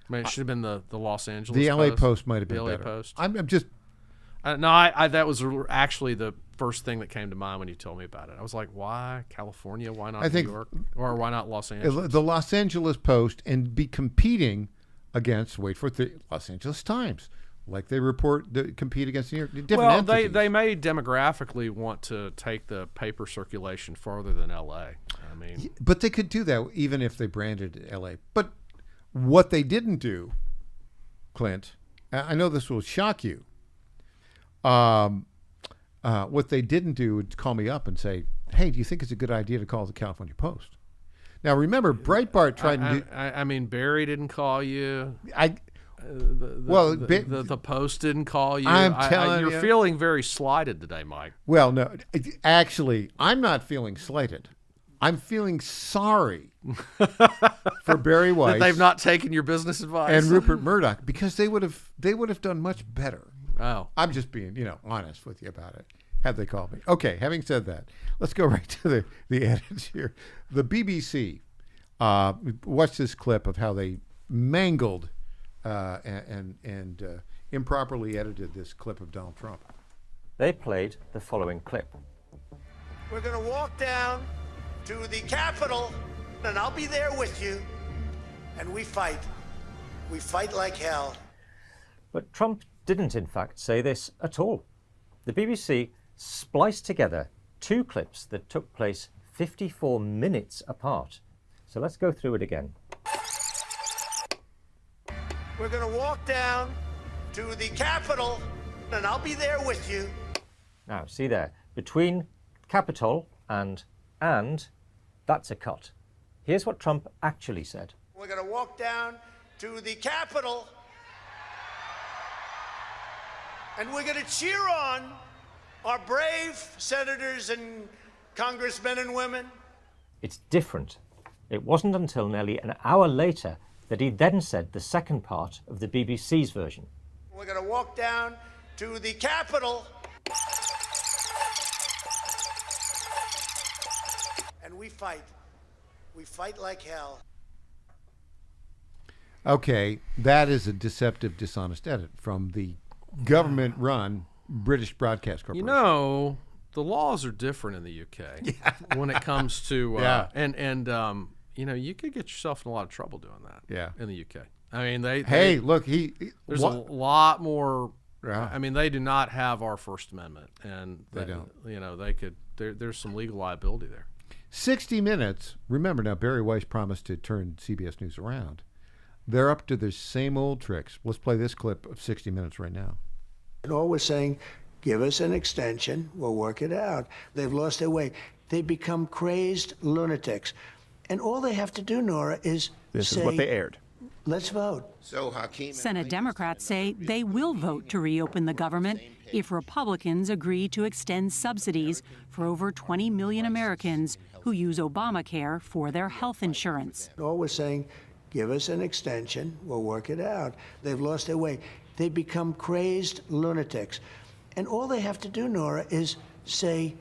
I mean, it should have been the Los Angeles The Post. LA Post might have been the LA better. Post. I'm just... I that was actually the first thing that came to mind when you told me about it. I was like, why California? Why not New York? Or why not Los Angeles? The Los Angeles Post, and be competing against, wait for it, the Los Angeles Times. Like they compete against New York. Different entities. They may demographically want to take the paper circulation farther than L.A. I mean, but they could do that even if they branded L.A. But what they didn't do, Clint, I know this will shock you. What they didn't do was call me up and say, "Hey, do you think it's a good idea to call the California Post?" Now, remember, Breitbart tried to do. I mean, Barry didn't call you. The Post didn't call you. I'm telling you, you're feeling very slighted today, Mike. Well, no, actually, I'm not feeling slighted. I'm feeling sorry for Barry Weiss that they've not taken your business advice and Rupert Murdoch, because they would have done much better. Oh, I'm just being honest with you about it. Had they called me? Okay. Having said that, let's go right to the edits here. The BBC. Watch this clip of how they mangled and improperly edited this clip of Donald Trump. They played the following clip. We're going to walk down to the Capitol, and I'll be there with you, and we fight. We fight like hell. But Trump didn't, in fact, say this at all. The BBC spliced together two clips that took place 54 minutes apart. So let's go through it again. We're going to walk down to the Capitol, and I'll be there with you. Now, see there, between Capitol and, that's a cut. Here's what Trump actually said. We're going to walk down to the Capitol, and we're going to cheer on our brave senators and congressmen and women. It's different. It wasn't until nearly an hour later that he then said the second part of the BBC's version. We're going to walk down to the Capitol, and we fight. We fight like hell. Okay, that is a deceptive, dishonest edit from the government-run British Broadcast Corporation. The laws are different in the UK when it comes to you could get yourself in a lot of trouble doing that. Yeah. In the UK, I mean there's a lot more. Yeah. I mean, they do not have our First Amendment, and they don't. They could. There's some legal liability there. 60 Minutes. Remember now, Barry Weiss promised to turn CBS News around. They're up to their same old tricks. Let's play this clip of 60 Minutes right now. And all we're saying, give us an extension, we'll work it out. They've lost their way. They become crazed lunatics. And all they have to do, Nora, is This is what they aired. Let's vote. So, Hakeem. Senate Democrats say they will vote to reopen the government if Republicans agree to extend subsidies for over 20 million Americans who use Obamacare for their health insurance. All we're saying, give us an extension, we'll work it out. They've lost their way. They become crazed lunatics. And all they have to do, Nora, is say,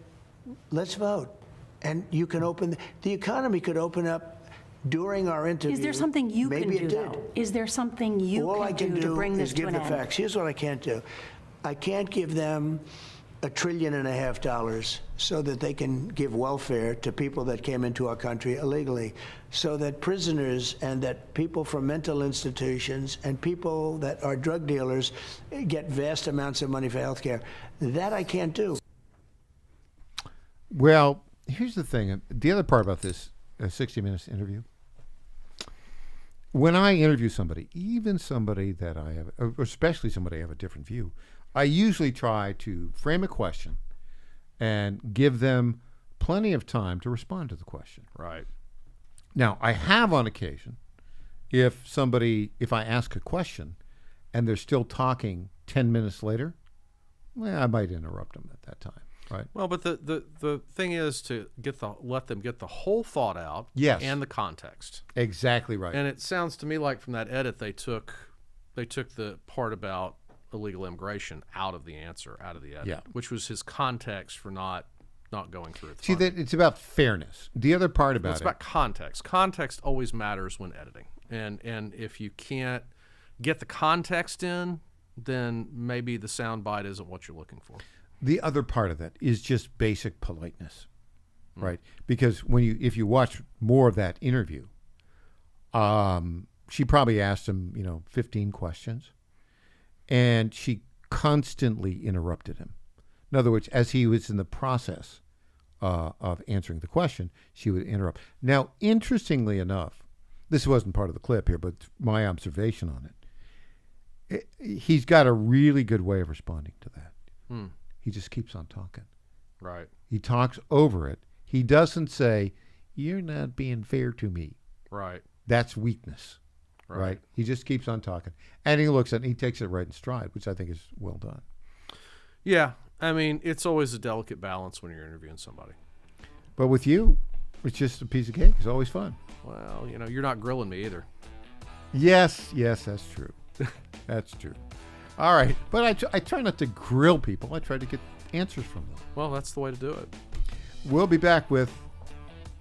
let's vote. And you can open, the economy could open up during our interview. Is there something you Maybe can do, it did. though? Is there something you All I can do to do bring this is to give an the end? facts. Here's what I can't do. I can't give them $1.5 trillion so that they can give welfare to people that came into our country illegally, so that prisoners and that people from mental institutions and people that are drug dealers get vast amounts of money for health care. That I can't do. Well, here's the thing. The other part about this 60 Minutes interview, when I interview somebody, even somebody that I have, or especially somebody I have a different view, I usually try to frame a question and give them plenty of time to respond to the question. Right. Now, I have on occasion, if I ask a question and they're still talking 10 minutes later, well, I might interrupt them at that time. Right. Well, but the thing is to let them get the whole thought out. Yes. And the context. Exactly right. And it sounds to me like from that edit they took the part about illegal immigration out of the edit, Yeah. which was his context for not going through it. See, that it's about fairness. The other part about it's about context. Context always matters when editing, and if you can't get the context in, then maybe the soundbite isn't what you're looking for. The other part of that is just basic politeness, right? Because if you watch more of that interview, she probably asked him, 15 questions, and she constantly interrupted him. In other words, as he was in the process of answering the question, she would interrupt. Now, interestingly enough, this wasn't part of the clip here, but my observation on it, he's got a really good way of responding to that. He just keeps on talking. Right. He talks over it. He doesn't say, "You're not being fair to me." Right. That's weakness. Right. He just keeps on talking. And he looks at it and he takes it right in stride, which I think is well done. Yeah. I mean, it's always a delicate balance when you're interviewing somebody. But with you, it's just a piece of cake. It's always fun. Well, you're not grilling me either. Yes, that's true. That's true. All right. But I try not to grill people. I try to get answers from them. Well, that's the way to do it. We'll be back with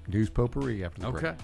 News Potpourri after the break. Okay.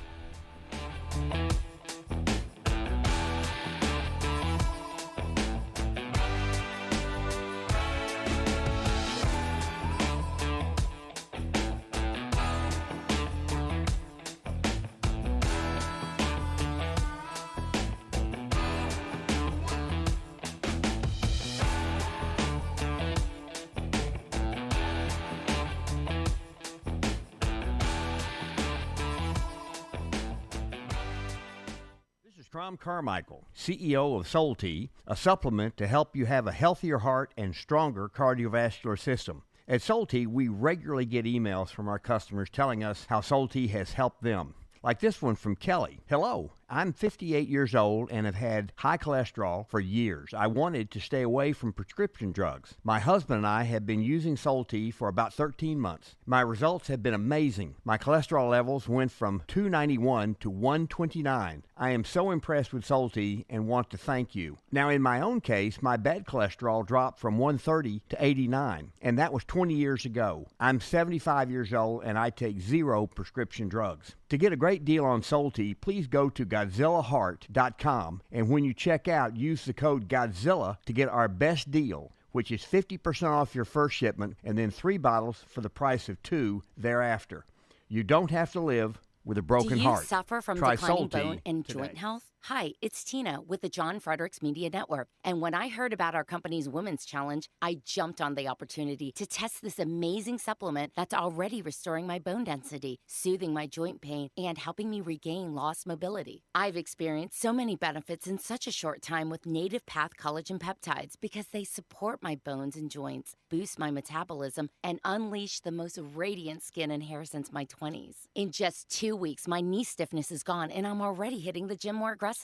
Tom Carmichael, CEO of Soul Tea, a supplement to help you have a healthier heart and stronger cardiovascular system. At Soul Tea, we regularly get emails from our customers telling us how Soul Tea has helped them. Like this one from Kelly. Hello, I'm 58 years old and have had high cholesterol for years. I wanted to stay away from prescription drugs. My husband and I have been using Soul Tea for about 13 months. My results have been amazing. My cholesterol levels went from 291 to 129. I am so impressed with Soul Tea and want to thank you. Now, in my own case, my bad cholesterol dropped from 130 to 89, and that was 20 years ago. I'm 75 years old and I take 0 prescription drugs. To get a great deal on Soul Tea, please go to GodzillaHeart.com, and when you check out, use the code Godzilla to get our best deal, which is 50% off your first shipment and then 3 bottles for the price of 2 thereafter. You don't have to live with a broken heart. Do you suffer from Try declining Soul Tea bone and today. joint health? Hi, it's Tina with the John Fredericks Media Network. And when I heard about our company's Women's Challenge, I jumped on the opportunity to test this amazing supplement that's already restoring my bone density, soothing my joint pain, and helping me regain lost mobility. I've experienced so many benefits in such a short time with Native Path Collagen Peptides because they support my bones and joints, boost my metabolism, and unleash the most radiant skin and hair since my 20s. In just 2 weeks, my knee stiffness is gone, and I'm already hitting the gym more aggressively.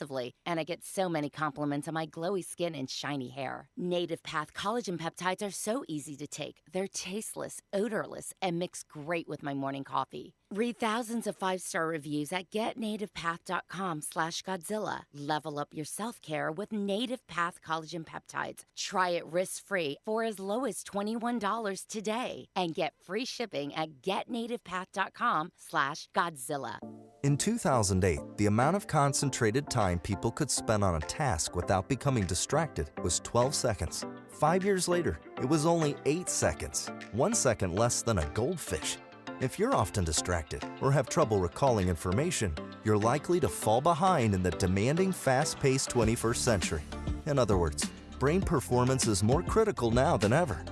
And I get so many compliments on my glowy skin and shiny hair. Native Path Collagen Peptides are so easy to take. They're tasteless, odorless, and mix great with my morning coffee. Read thousands of 5-star reviews at getnativepath.com/Godzilla. Level up your self-care with Native Path Collagen Peptides. Try it risk-free for as low as $21 today. And get free shipping at getnativepath.com/Godzilla. In 2008, the amount of concentrated time people could spend on a task without becoming distracted was 12 seconds. 5 years later, it was only 8 seconds, 1 second less than a goldfish. If you're often distracted or have trouble recalling information, you're likely to fall behind in the demanding, fast-paced 21st century. In other words, brain performance is more critical now than ever.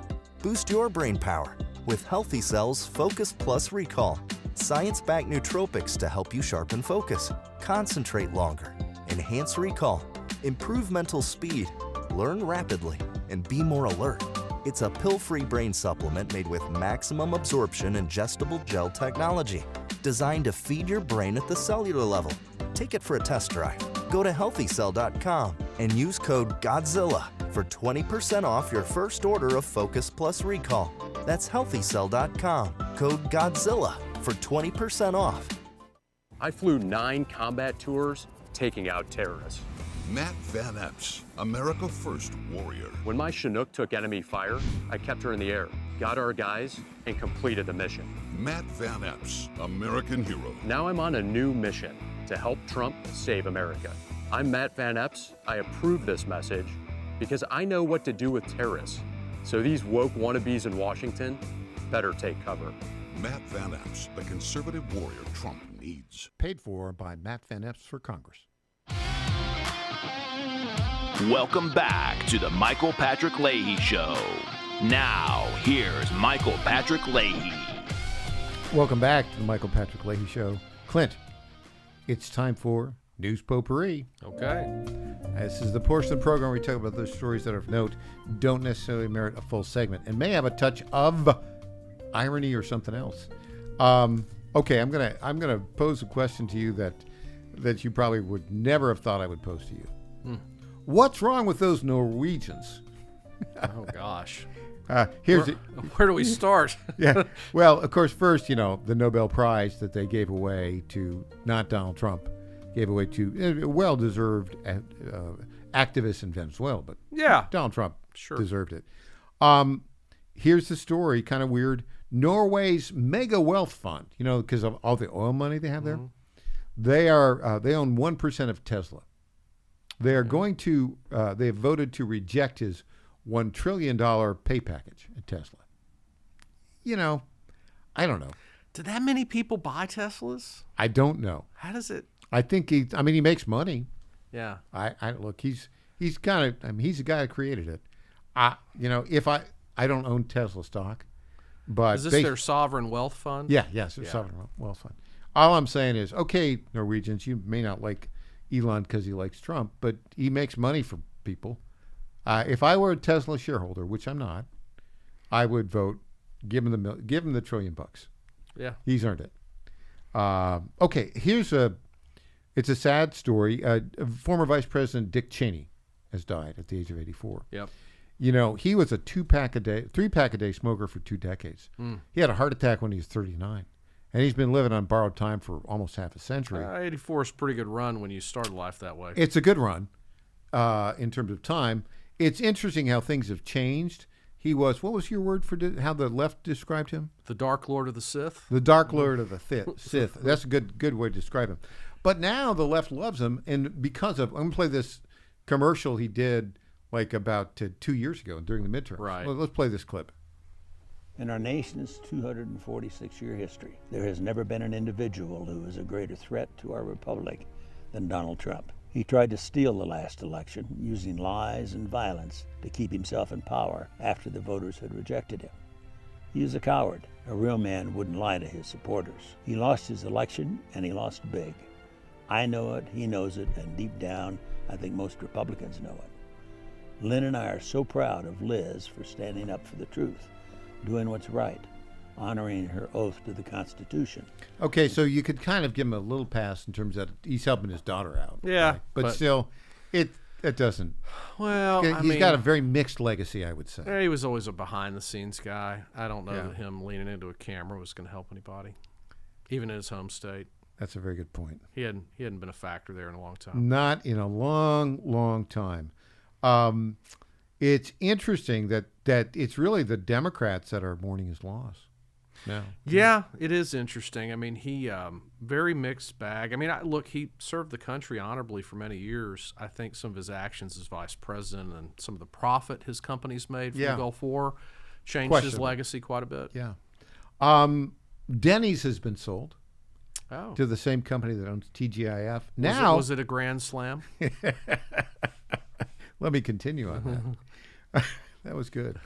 Boost your brain power with Healthy Cells Focus Plus Recall. Science-backed nootropics to help you sharpen focus, concentrate longer, enhance recall, improve mental speed, learn rapidly, and be more alert. It's a pill-free brain supplement made with maximum absorption ingestible gel technology, designed to feed your brain at the cellular level. Take it for a test drive. Go to healthycell.com and use code GODZILLA for 20% off your first order of Focus Plus Recall. That's HealthyCell.com. Code GODZILLA for 20% off. I flew 9 combat tours taking out terrorists. Matt Van Epps, America First warrior. When my Chinook took enemy fire, I kept her in the air, got our guys, and completed the mission. Matt Van Epps, American hero. Now I'm on a new mission to help Trump save America. I'm Matt Van Epps. I approve this message because I know what to do with terrorists. So these woke wannabes in Washington better take cover. Matt Van Epps, the conservative warrior Trump needs. Paid for by Matt Van Epps for Congress. Welcome back to the Michael Patrick Leahy Show. Now, here's Michael Patrick Leahy. Welcome back to the Michael Patrick Leahy Show. Clint, it's time for News Potpourri. Okay. This is the portion of the program where we talk about those stories that are of note, don't necessarily merit a full segment, and may have a touch of irony or something else. Okay, I'm gonna pose a question to you that you probably would never have thought I would pose to you. What's wrong with those Norwegians? Oh gosh. Where do we start? Yeah. Well, of course, first, the Nobel Prize that they gave away to, not Donald Trump, gave away to a well-deserved activist in Venezuela, but yeah, Donald Trump sure deserved it. Here's the story, kind of weird. Norway's mega wealth fund, because of all the oil money they have there, they own 1% of Tesla. They are going to, they have voted to reject his $1 trillion pay package at Tesla. I don't know. Do that many people buy Teslas? I don't know. How does it? I think he makes money. Yeah. I look, he's kind of, he's the guy that created it. If I don't own Tesla stock, but is this their sovereign wealth fund? Yeah, yes, their sovereign wealth fund. All I'm saying is, okay, Norwegians, you may not like Elon because he likes Trump, but he makes money for people. If I were a Tesla shareholder, which I'm not, I would vote, give him the $1 trillion. Yeah, he's earned it. Okay, it's a sad story. Former Vice President Dick Cheney has died at the age of 84. Yep. He was a 3-pack-a-day smoker for 2 decades. He had a heart attack when he was 39. And he's been living on borrowed time for almost half a century. 84 is a pretty good run when you start life that way. It's a good run in terms of time. It's interesting how things have changed. He was, what was your word for how the left described him? The Dark Lord of the Sith. The Dark Lord of the Sith. That's a good way to describe him. But now the left loves him, and because of, I'm going to play this commercial he did like about 2 years ago during the midterms. Right. Well, let's play this clip. In our nation's 246-year history, there has never been an individual who is a greater threat to our republic than Donald Trump. He tried to steal the last election using lies and violence to keep himself in power after the voters had rejected him. He is a coward. A real man wouldn't lie to his supporters. He lost his election, and he lost big. I know it, he knows it, and deep down, I think most Republicans know it. Lynn and I are so proud of Liz for standing up for the truth, doing what's right, honoring her oath to the Constitution. Okay, so you could kind of give him a little pass in terms of he's helping his daughter out. Yeah. Right? But still, it doesn't. Well, he's got a very mixed legacy, I would say. He was always a behind-the-scenes guy. I don't know that him leaning into a camera was going to help anybody, even in his home state. That's a very good point. He hadn't been a factor there in a long time. Not in a long, long time. It's interesting that it's really the Democrats that are mourning his loss now. Yeah, it is interesting. I mean, he very mixed bag. I mean, he served the country honorably for many years. I think some of his actions as vice president and some of the profit his companies made from the Gulf War changed his legacy quite a bit. Yeah. Denny's has been sold to the same company that owns TGIF. Was it a grand slam? Let me continue on that. That was good.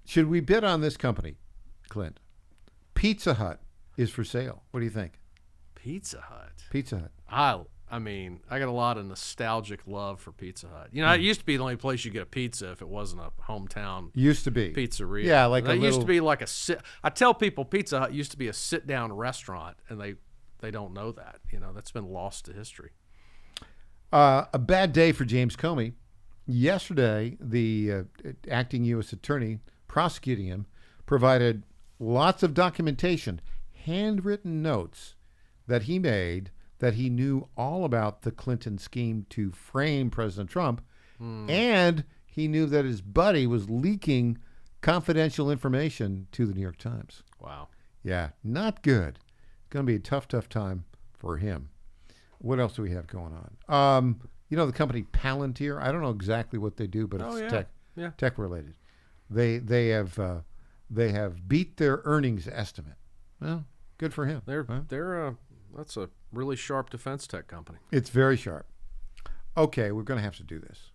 Should we bid on this company, Clint? Pizza Hut is for sale. What do you think? Pizza Hut. Pizza Hut. I mean, I got a lot of nostalgic love for Pizza Hut. It used to be the only place you get a pizza if it wasn't a hometown pizzeria. Yeah, like it used to be like I tell people Pizza Hut used to be a sit-down restaurant, and they don't know that. That's been lost to history. A bad day for James Comey. Yesterday, the acting U.S. attorney prosecuting him, provided lots of documentation, handwritten notes that he made that he knew all about the Clinton scheme to frame President Trump, and he knew that his buddy was leaking confidential information to the New York Times. Wow. Yeah, not good. It's going to be a tough time for him. What else do we have going on? You know the company Palantir? I don't know exactly what they do, but it's tech related. They have beat their earnings estimate. Well, good for him. That's a really sharp defense tech company. It's very sharp. Okay, we're going to have to do this.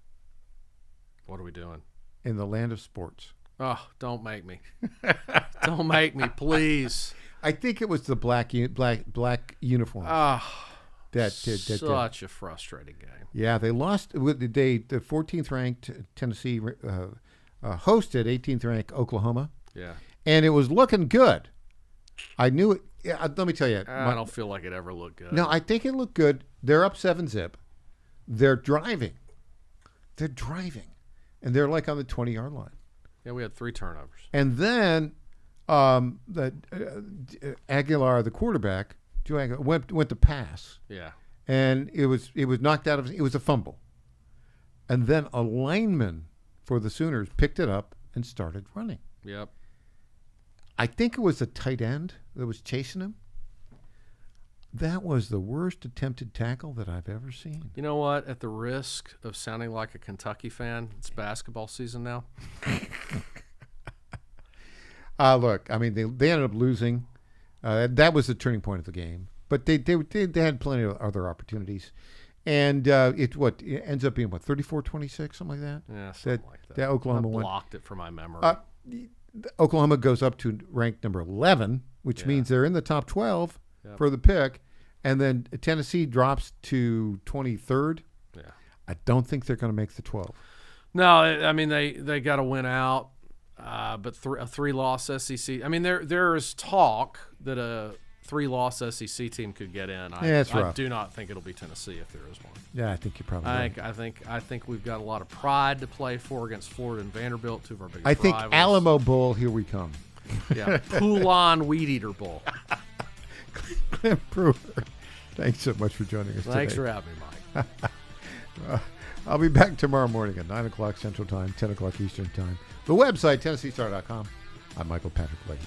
What are we doing? In the land of sports. Oh, don't make me. Don't make me, please. I think it was the black uniforms. Such a frustrating game. Yeah, they lost. The 14th ranked Tennessee hosted 18th ranked Oklahoma. Yeah, and it was looking good. I knew it. Let me tell you. I don't feel like it ever looked good. No, I think it looked good. They're up 7-0. They're driving. And they're like on the 20-yard line. Yeah, we had 3 turnovers. And then Aguilar, the quarterback, went to pass. Yeah. And it was knocked out of. It was a fumble. And then a lineman for the Sooners picked it up and started running. Yep. I think it was the tight end that was chasing him. That was the worst attempted tackle that I've ever seen. You know what? At the risk of sounding like a Kentucky fan, it's basketball season now. Look, I mean, they ended up losing. That was the turning point of the game. But they had plenty of other opportunities. And it ends up being, 34-26, something like that? Yeah, something like that. That Oklahoma won. Blocked it from my memory. Oklahoma goes up to ranked number 11, which means they're in the top 12 for the pick. And then Tennessee drops to 23rd. Yeah. I don't think they're going to make the 12. No, I mean, they got to win out. But a 3-loss SEC. I mean, there is talk that a 3-loss SEC team could get in. It's rough. I do not think it'll be Tennessee if there is one. Yeah, I think you're probably right. I think we've got a lot of pride to play for against Florida and Vanderbilt, 2 of our biggest rivals. I think Alamo Bowl, here we come. Yeah, Poulon Weed Eater Bowl. Clint Brewer, thanks so much for joining us today. Thanks for having me, Mike. I'll be back tomorrow morning at 9 o'clock Central Time, 10 o'clock Eastern Time. The website, TennesseeStar.com. I'm Michael Patrick Leahy.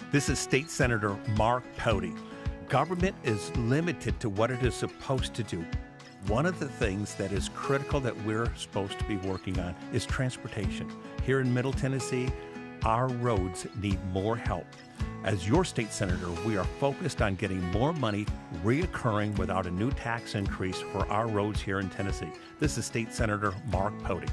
This is State Senator Mark Pody. Government is limited to what it is supposed to do. One of the things that is critical that we're supposed to be working on is transportation. Here in Middle Tennessee, our roads need more help. As your state senator, we are focused on getting more money reoccurring without a new tax increase for our roads here in Tennessee. This is State Senator Mark Pody.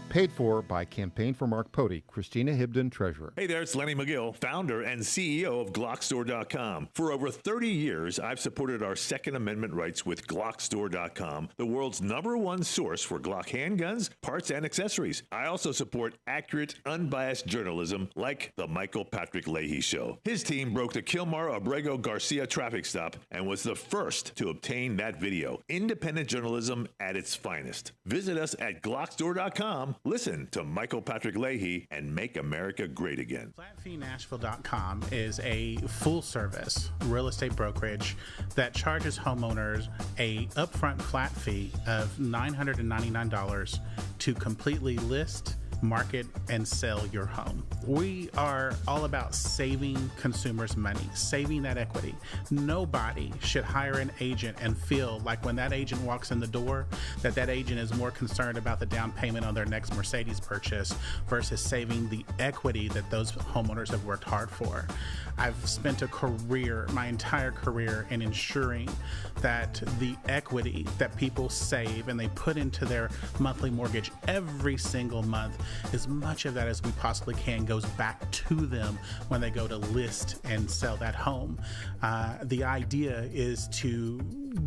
Paid for by Campaign for Mark Pody, Christina Hibden, Treasurer. Hey there, it's Lenny McGill, founder and CEO of GlockStore.com. For over 30 years, I've supported our Second Amendment rights with GlockStore.com, the world's #1 source for Glock handguns, parts, and accessories. I also support accurate, unbiased journalism like The Michael Patrick Leahy Show. His team broke the Kilmar Abrego Garcia traffic stop and was the first to obtain that video. Independent journalism at its finest. Visit us at GlockStore.com. Listen to Michael Patrick Leahy and make America great again. FlatFeeNashville.com is a full-service real estate brokerage that charges homeowners a upfront flat fee of $999 to completely list, market, and sell your home. We are all about saving consumers money, saving that equity. Nobody should hire an agent and feel like when that agent walks in the door, that agent is more concerned about the down payment on their next Mercedes purchase versus saving the equity that those homeowners have worked hard for. I've spent my entire career in ensuring that the equity that people save and they put into their monthly mortgage every single month as much of that as we possibly can goes back to them when they go to list and sell that home. The idea is to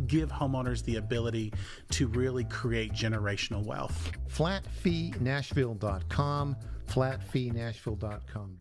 give homeowners the ability to really create generational wealth. Flatfeenashville.com, flatfeenashville.com.